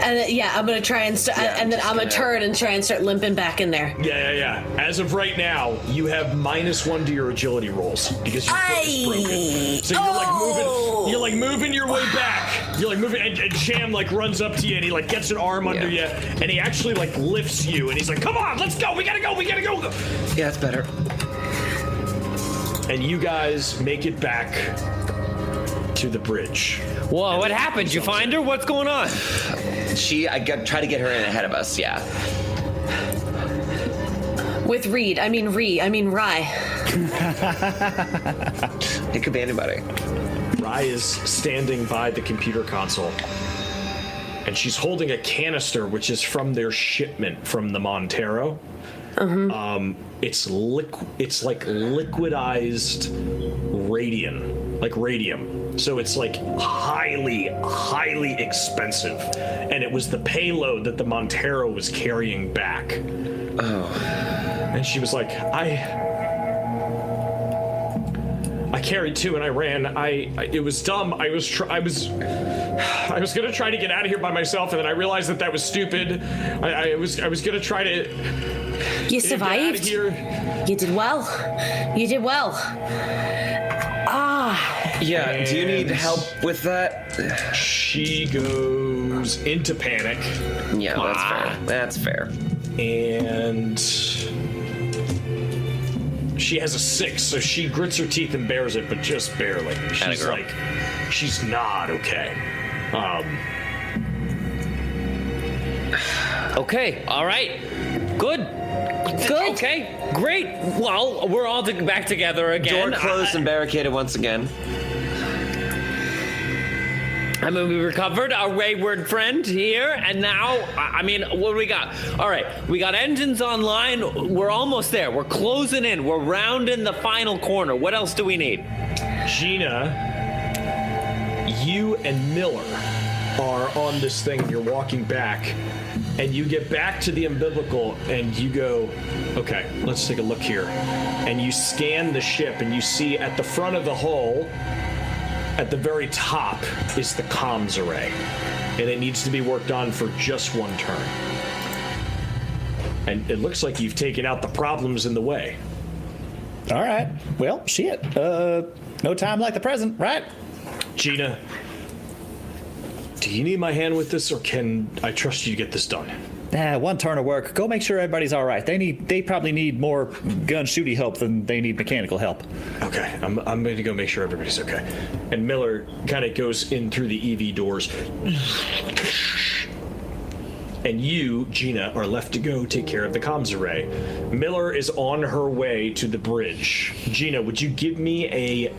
And I'm gonna try and and then I'm gonna turn and try and start limping back in there. Yeah. As of right now, you have -1 to your agility rolls because your foot is broken. So you're moving your way back. You're like moving, and Sham like runs up to you, and he like gets an arm under you, and he actually like lifts you, and he's like, "Come on, let's go. We gotta go. We gotta go." Yeah, that's better. And you guys make it back to the bridge. Whoa, what happened? You find her? What's going on? Try to get her in ahead of us, yeah. With Rye. It could be anybody. Rye is standing by the computer console, and she's holding a canister, which is from their shipment from the Montero. It's like liquidized radium. So it's like highly expensive, and it was the payload that the Montero was carrying back. Oh. And she was like, I carried two and I ran. It was dumb. I was gonna try to get out of here by myself, and then I realized that was stupid. I was gonna try to. You survived. Here. You did well. Yeah. Do you need help with that? She goes into panic. Yeah, that's fair. And she has a 6, so she grits her teeth and bears it, but just barely. She's not okay. Okay, all right. Good. Okay, great. Well, we're all back together again. Door closed and barricaded once again. I mean, we recovered our wayward friend here, and now, what do we got? All right, we got engines online. We're almost there. We're closing in. We're rounding the final corner. What else do we need? Gina, you and Miller are on this thing, and you're walking back, and you get back to the umbilical, and you go, okay, let's take a look here. And you scan the ship, and you see at the front of the hull, at the very top, is the comms array. And it needs to be worked on for just one turn. And it looks like you've taken out the problems in the way. All right. Well, shit. No time like the present, right? Gina, do you need my hand with this, or can I trust you to get this done? One turn of work. Go make sure everybody's all right. They probably need more gun shooty help than they need mechanical help. Okay, I'm going to go make sure everybody's okay. And Miller kind of goes in through the EV doors. And you, Gina, are left to go take care of the comms array. Miller is on her way to the bridge. Gina, would you give me a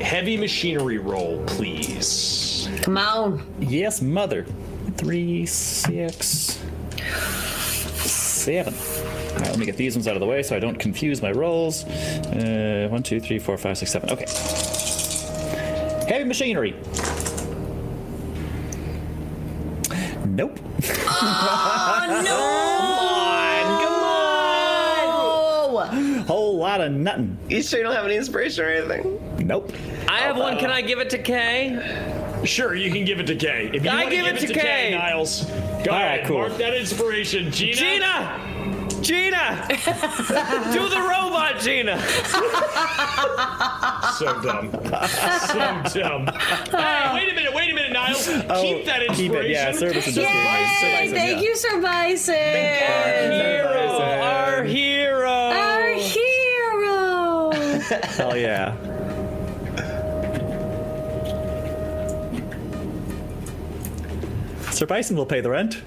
heavy machinery roll, please? Come on. Yes, mother. 3, 6, 7. All right, let me get these ones out of the way so I don't confuse my rolls. 1, 2, 3, 4, 5, 6, 7. Okay. Heavy machinery. Nope. Oh, no! Come on! Whole lot of nothing. You sure you don't have any inspiration or anything? Nope. I have one. Can I give it to Kay? Sure, you can give it to Kay. If you want to give it to Kay, Niles, go ahead. Cool. Mark that inspiration. Gina! Gina! Do the robot, Gina! So dumb. Hey, wait a minute, Niles. Keep that inspiration. Keep it, yeah, service is just Yay! Thank you, Sir Bison. Our hero! Our hero! Hell yeah. Sir Bison will pay the rent.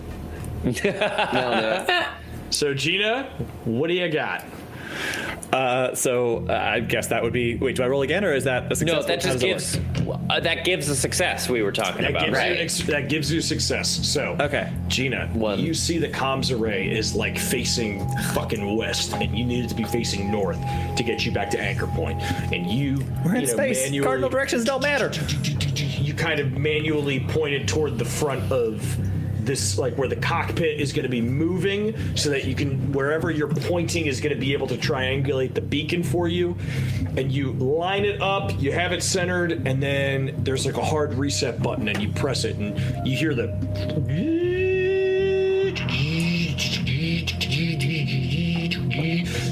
No. So, Gina, what do you got? So I guess that would be. Wait, do I roll again, or is that a success? No, that just gives a success we were talking about. That gives you success. So, Okay. Gina, you see the comms array is like facing fucking west, and you need it to be facing north to get you back to anchor point. And We're in space. Cardinal directions don't matter. You kind of manually pointed toward the front of this, like where the cockpit is going to be moving, so that you can, wherever you're pointing is going to be able to triangulate the beacon for you. And you line it up, you have it centered, and then there's like a hard reset button, and you press it, and you hear the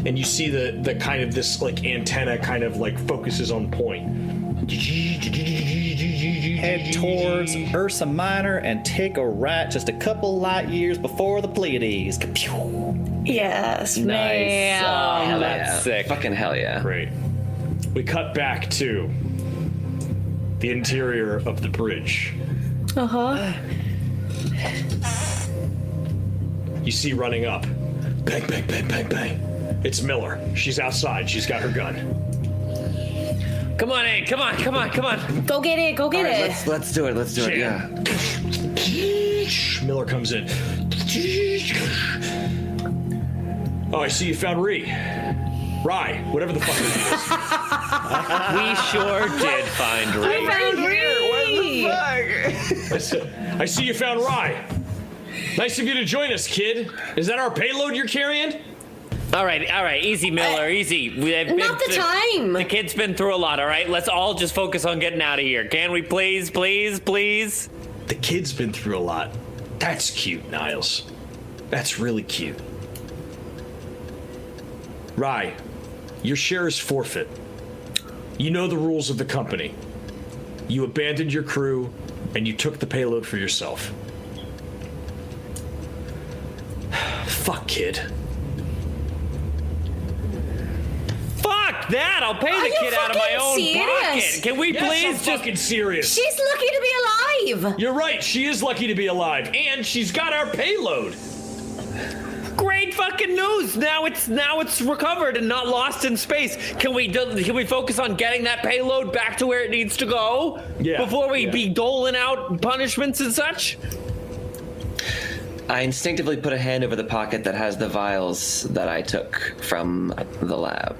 and you see the kind of this like antenna kind of like focuses on point. Head towards Ursa Minor and take a right just a couple light years before the Pleiades. Yes, Nice. ma'am. Oh, that's sick. Fucking hell yeah. Great. We cut back to the interior of the bridge. Uh-huh. You see running up. Bang, bang, bang, bang, bang. It's Miller. She's outside. She's got her gun. Come on in. Come on. Go get it. Go get All right, it. let's do it. Let's do it. Yeah. Miller comes in. Oh, I see you found Rye, whatever the fuck it is. We sure did find Ray. I see you found Rye. Nice of you to join us, kid. Is that our payload you're carrying? All right. Easy, Miller. Easy. Not the time. The kid's been through a lot, all right? Let's all just focus on getting out of here. Can we please? The kid's been through a lot. That's cute, Niles. That's really cute. Rye, your share is forfeit. You know the rules of the company. You abandoned your crew, and you took the payload for yourself. Fuck, kid. Fuck that! I'll pay the kid out of my own pocket. Can we Yes, please I'm just... fucking serious. She's lucky to be alive. You're right. She is lucky to be alive, and she's got our payload. Great fucking news! Now it's recovered and not lost in space. Can we focus on getting that payload back to where it needs to go? Yeah, Before we yeah. be doling out punishments and such? I instinctively put a hand over the pocket that has the vials that I took from the lab.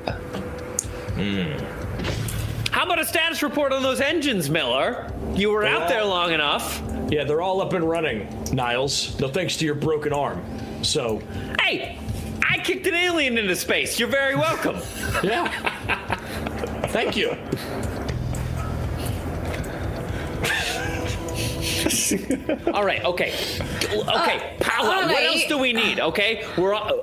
How about a status report on those engines, Miller? You were out there long enough. Yeah, they're all up and running, Niles. No thanks to your broken arm. So, Hey, I kicked an alien into space. You're very welcome. yeah. Thank you. All right, okay, Paula. What else do we need? Okay,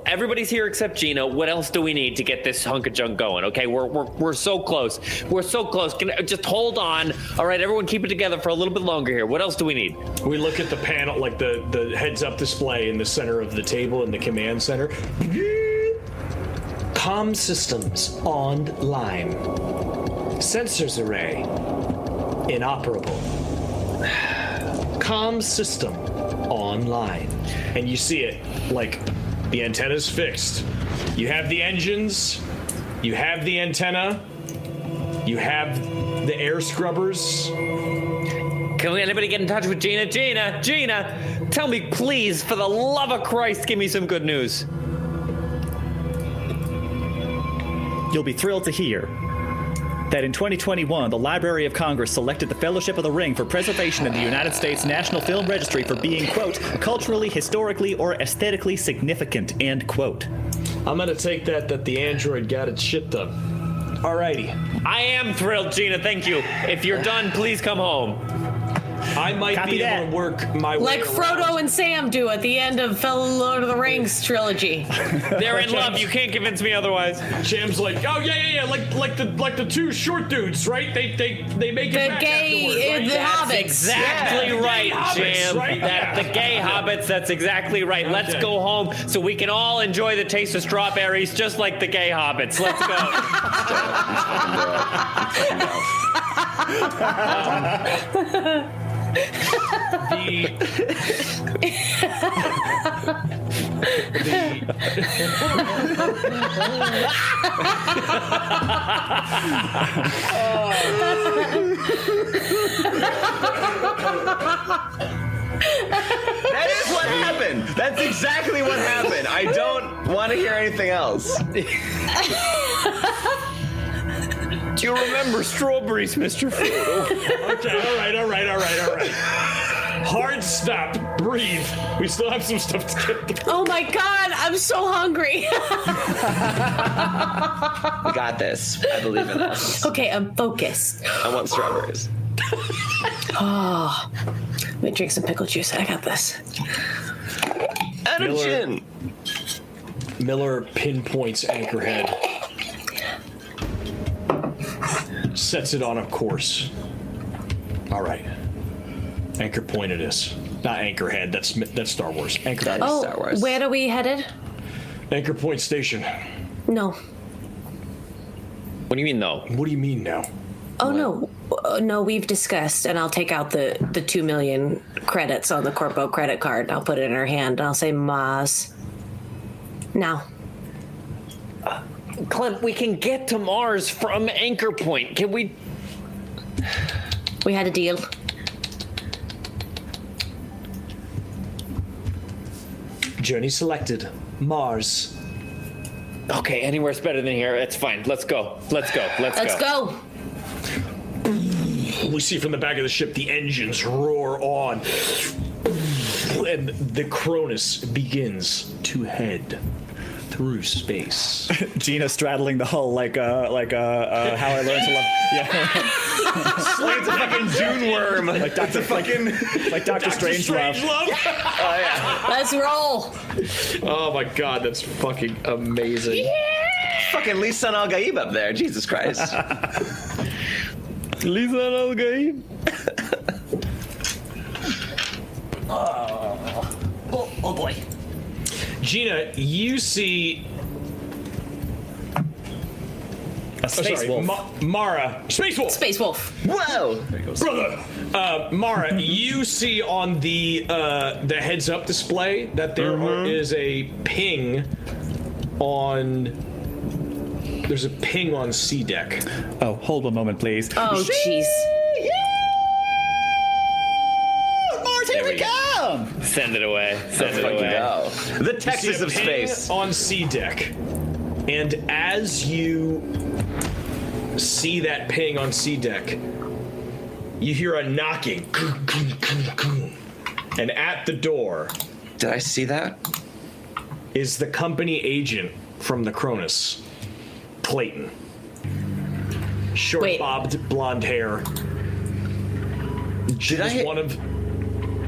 everybody's here except Gina. What else do we need to get this hunk of junk going? Okay, we're so close. We're so close. Just hold on. All right, everyone, keep it together for a little bit longer here. What else do we need? We look at the panel, like the heads-up display in the center of the table in the command center. Comm systems online. Sensors array inoperable. Comm system online. And you see it, like, the antenna's fixed. You have the engines, you have the antenna, you have the air scrubbers. Can anybody get in touch with Gina? Gina, tell me, please, for the love of Christ, give me some good news. You'll be thrilled to hear that in 2021, the Library of Congress selected the Fellowship of the Ring for preservation in the United States National Film Registry for being, quote, culturally, historically, or aesthetically significant, end quote. I'm gonna take that the android got its shit done. Alrighty. I am thrilled, Gina. Thank you. If you're done, please come home. I might Copy be that. able to work my way Like around. Frodo and Sam do at the end of Lord of the Rings trilogy. They're in love. You can't convince me otherwise. Jam's like, oh yeah, like the two short dudes, right? They make it The back gay, afterwards, the right? hobbits. Exactly Yeah, the right, gay hobbits, Jam. right? The gay hobbits, that's exactly right. Let's Okay. go home so we can all enjoy the taste of strawberries just like the gay hobbits. Let's go. That is what happened. That's exactly what happened. I don't want to hear anything else. Do you remember strawberries, Mr. Frodo? Okay, all right. Hard stop. Breathe. We still have some stuff to get through. Oh my god, I'm so hungry. We got this. I believe in us. Okay, I'm focused. I want strawberries. Let me drink some pickle juice. I got this. And a Miller. gin. Miller pinpoints Anchorhead. Sets it on a course. All right. Anchor point it is. Not Anchorhead. That's Star Wars. Anchorhead. Oh, Star Wars. where are we headed? Anchor point station. No. What do you mean, no? What do you mean now? Oh, no. No, we've discussed, and I'll take out the 2 million credits on the Corpo credit card, and I'll put it in her hand, and I'll say, Maz. Now. Clem, we can get to Mars from Anchor Point. Can we? We had a deal. Journey selected. Mars. Okay, anywhere's better than here. It's fine. Let's go. Let's go. We see from the back of the ship the engines roar on, and the Cronus begins to head through space. Gina straddling the hull like How I Learned to Love. Yeah. Like it's a fucking Dune worm. Like Dr. Strangelove. Oh yeah. Let's roll. Oh my god, that's fucking amazing. Fucking Lisan Al Gaib up there. Jesus Christ. Lisan Al Gaib. Oh boy. Gina, you see. A space wolf. Mara. Space Wolf! Space Wolf. Whoa. Brother! Mara, you see on the heads up display that there is a ping on. There's a ping on C deck. Oh, hold one moment, please. Oh, jeez. Mars, here we come! Send it away. Send it Fucking away. go. The You Texas see a of ping space. on C deck, and as you see that ping on C deck, you hear a knocking, and at the door Did I see that? is the company agent from the Cronus, Clayton. Short Wait. bobbed blonde hair. Did I? One of.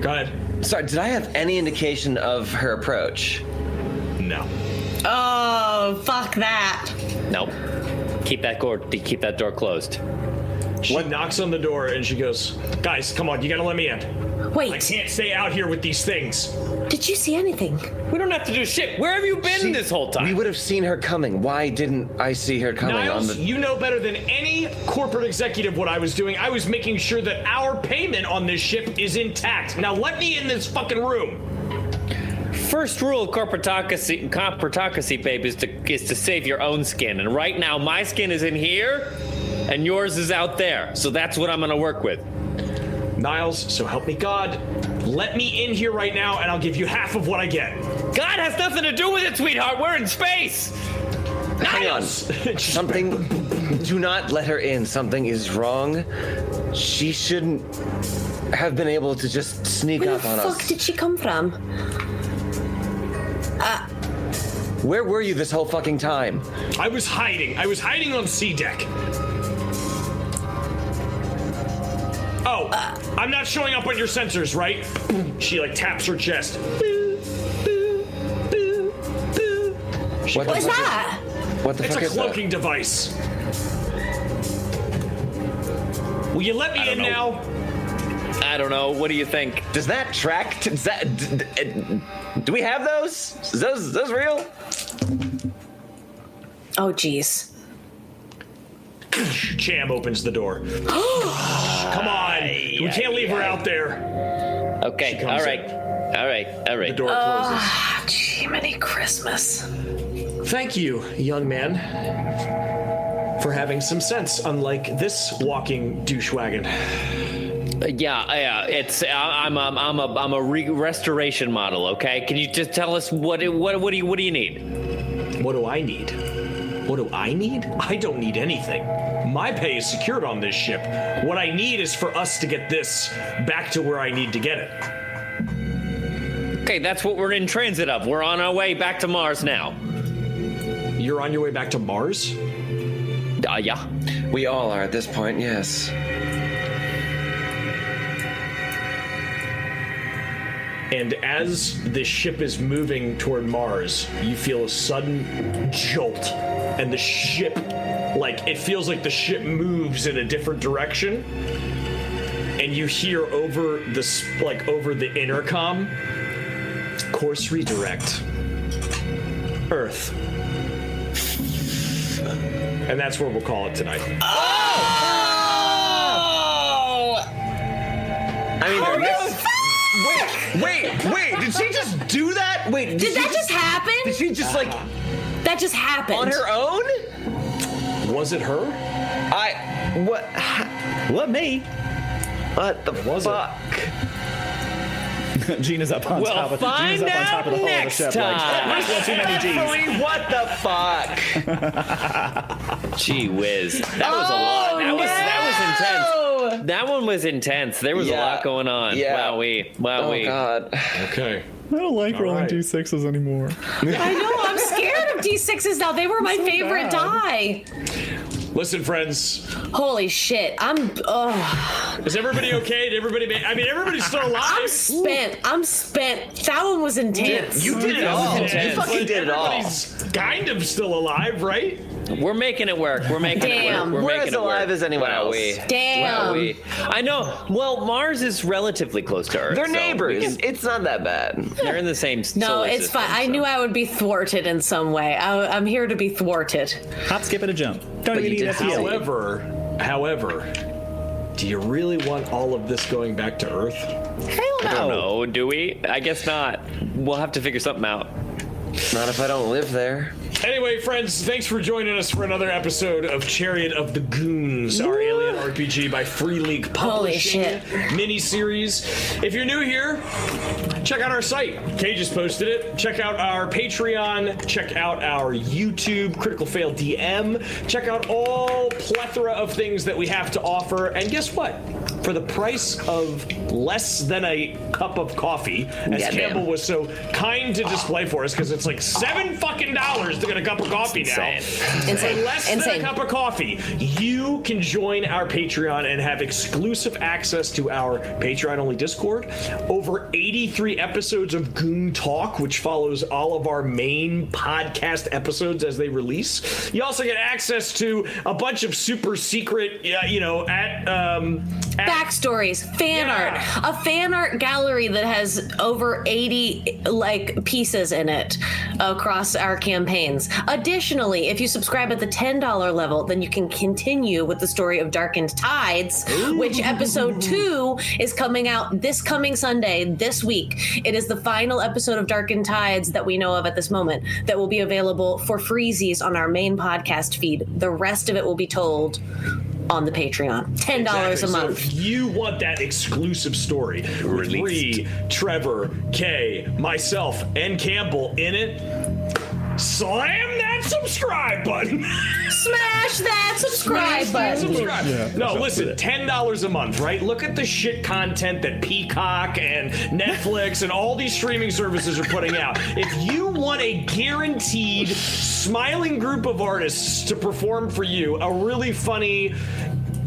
Go ahead. Sorry, did I have any indication of her approach? No. Oh, fuck that. Nope. Keep that door closed. She knocks on the door and she goes, "Guys, come on, you gotta let me in. I Wait, can't stay out here with these things." did you see anything? We don't have to do shit. Where have you been this whole time? We would have seen her coming. Why didn't I see her coming Niles, on the? you know better than any corporate executive what I was doing. I was making sure that our payment on this ship is intact. Now let me in this fucking room. First rule of corporatocracy, babe, is to save your own skin. And right now, my skin is in here, and yours is out there. So that's what I'm gonna work with. Niles, so help me God, let me in here right now and I'll give you half of what I get. God has nothing to do with it, sweetheart. We're in space. Hang on. Something. Do not let her in. Something is wrong. She shouldn't have been able to just sneak Where up the on fuck us. did she come from? Where were you this whole fucking time? I was hiding on C deck. Oh, I'm not showing up on your sensors, right? She like taps her chest. What What is that? What the It's fuck a is that? cloaking device. Will you let me in now? I don't know. What do you think? Does that track? Does that? Do we have those? Is those real? Oh, jeez. Cham opens the door. Come on. We can't leave her out there. Okay. She All comes right. in. All right. All right. The door closes. Gee, many Christmas. Thank you, young man, for having some sense, unlike this walking douche wagon. Yeah. It's I'm a restoration model. Okay. Can you just tell us what do you need? What do I need? What do I need? I don't need anything. My pay is secured on this ship. What I need is for us to get this back to where I need to get it. Okay, that's what we're in transit of. We're on our way back to Mars now. You're on your way back to Mars? Yeah. We all are at this point. Yes. And as the ship is moving toward Mars, you feel a sudden jolt, and the ship, like, it feels like the ship moves in a different direction. And you hear over the intercom, course redirect, Earth. And that's where we'll call it tonight. I mean, wait! Did she just do that? Wait, Did that just happen? Did she just like That just happened. on her own? Was it her? What, me? What the Was it? fuck? Gina's up on top of the hull of the ship. Like, one too many G's. Definitely, what the fuck? Gee whiz. That was a lot. That was intense. That one was intense. There was a lot going on. Yeah. Wowee. Oh god. Okay. I don't like rolling right. D6s anymore. I know, I'm scared of D6s now. They were my favorite die. Listen, friends. Holy shit. Is everybody okay? Everybody's still alive. I'm spent. That one was intense. You did it all. You fucking did it all. Everybody's kind of still alive, right? We're making it work. We're making Damn. it work. We're as alive as anyone else. Damn. Wowee. I know. Well, Mars is relatively close to Earth. They're so neighbors. It's not that bad. they're in the same No, solar it's system, fine. I so. knew I would be thwarted in some way. I'm here to be thwarted. Hop, skip, and a jump. Don't But even you need a did heal. However, do you really want all of this going back to Earth? Hell I don't no. know. Do we? I guess not. We'll have to figure something out. Not if I don't live there. Anyway, friends, thanks for joining us for another episode of Chariot of the Goons, our alien RPG by Free League Publishing miniseries. If you're new here, check out our site. Kay just posted it. Check out our Patreon. Check out our YouTube, Critical Fail DM. Check out all plethora of things that we have to offer. And guess what? For the price of less than a cup of coffee, as Campbell was so kind to display for us, because it's like $7 to get a cup of coffee now. Insane. For less than a cup of coffee, you can join our Patreon and have exclusive access to our Patreon-only Discord. Over 83 episodes of Goon Talk, which follows all of our main podcast episodes as they release. You also get access to a bunch of super secret, Backstories, fan art, a fan art gallery that has over 80 pieces in it across our campaigns. Additionally, if you subscribe at the $10 level, then you can continue with the story of Darkened Tides, which episode 2 is coming out this coming Sunday, this week. It is the final episode of Darkened Tides that we know of at this moment that will be available for freezies on our main podcast feed. The rest of it will be told on the Patreon. $10 a month. So if you want that exclusive story with Ree, Trevor, Kay, myself, and Campbell in it, slam that subscribe button. Smash that subscribe button. Listen, $10 a month, right? Look at the shit content that Peacock and Netflix and all these streaming services are putting out. If you want a guaranteed smiling group of artists to perform for you, a really funny,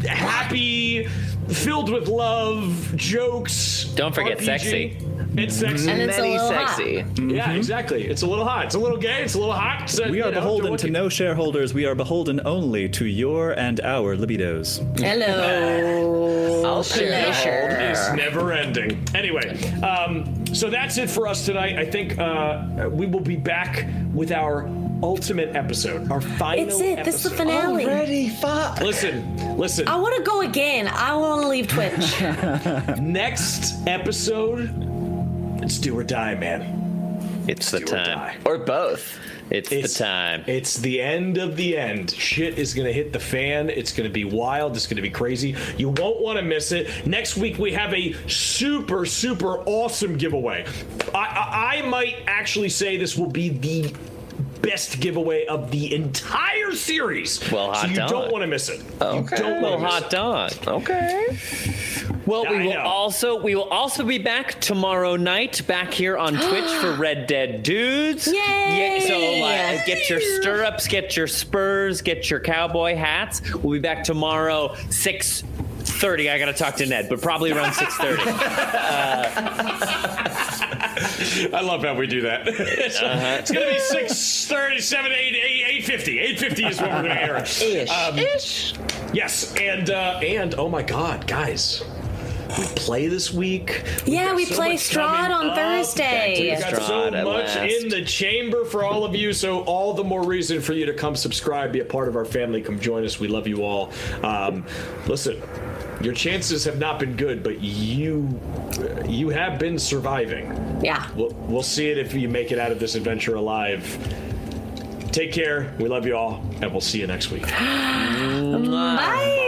happy, filled with love, jokes. Don't forget RPG. sexy. It's sexy. And it's a little sexy. hot. Yeah, exactly. It's a little hot. It's a little gay. It's a little hot. So, We are beholden to no shareholders. We are beholden only to your and our libidos. Hello. I'll share. It's never ending. Anyway, so that's it for us tonight. I think we will be back with our ultimate episode, our final It's it. This is the episode. finale. Already, fuck. Listen. I want to go again. I want to leave Twitch. Next episode, it's do or die, man. It's the Do or time. die. Or both. It's the time. It's the end of the end. Shit is going to hit the fan. It's going to be wild. It's going to be crazy. You won't want to miss it. Next week, we have a super, super awesome giveaway. I might actually say this will be the best giveaway of the entire series. Well, hot so you dog. don't want to miss it. Okay. You don't Well, want to miss hot it. dog. Okay. Well, I we know. will also be back tomorrow night back here on Twitch for Red Dead Dudes. Yay! Yeah, so get your stirrups, get your spurs, get your cowboy hats. We'll be back tomorrow 6:30. I got to talk to Ned, but probably around 6:30. I love how we do that. It's going to be 6:37, 8:50 is what we're going to air. Ish. Yes, and oh my God, guys. We play this week. Yeah, we so play much Strahd coming on up. Thursday. We've got so Strahd at much last. in the chamber for all of you, so all the more reason for you to come subscribe, be a part of our family, come join us. We love you all. Listen, your chances have not been good, but you have been surviving. Yeah. We'll see it if you make it out of this adventure alive. Take care. We love you all, and we'll see you next week. Bye.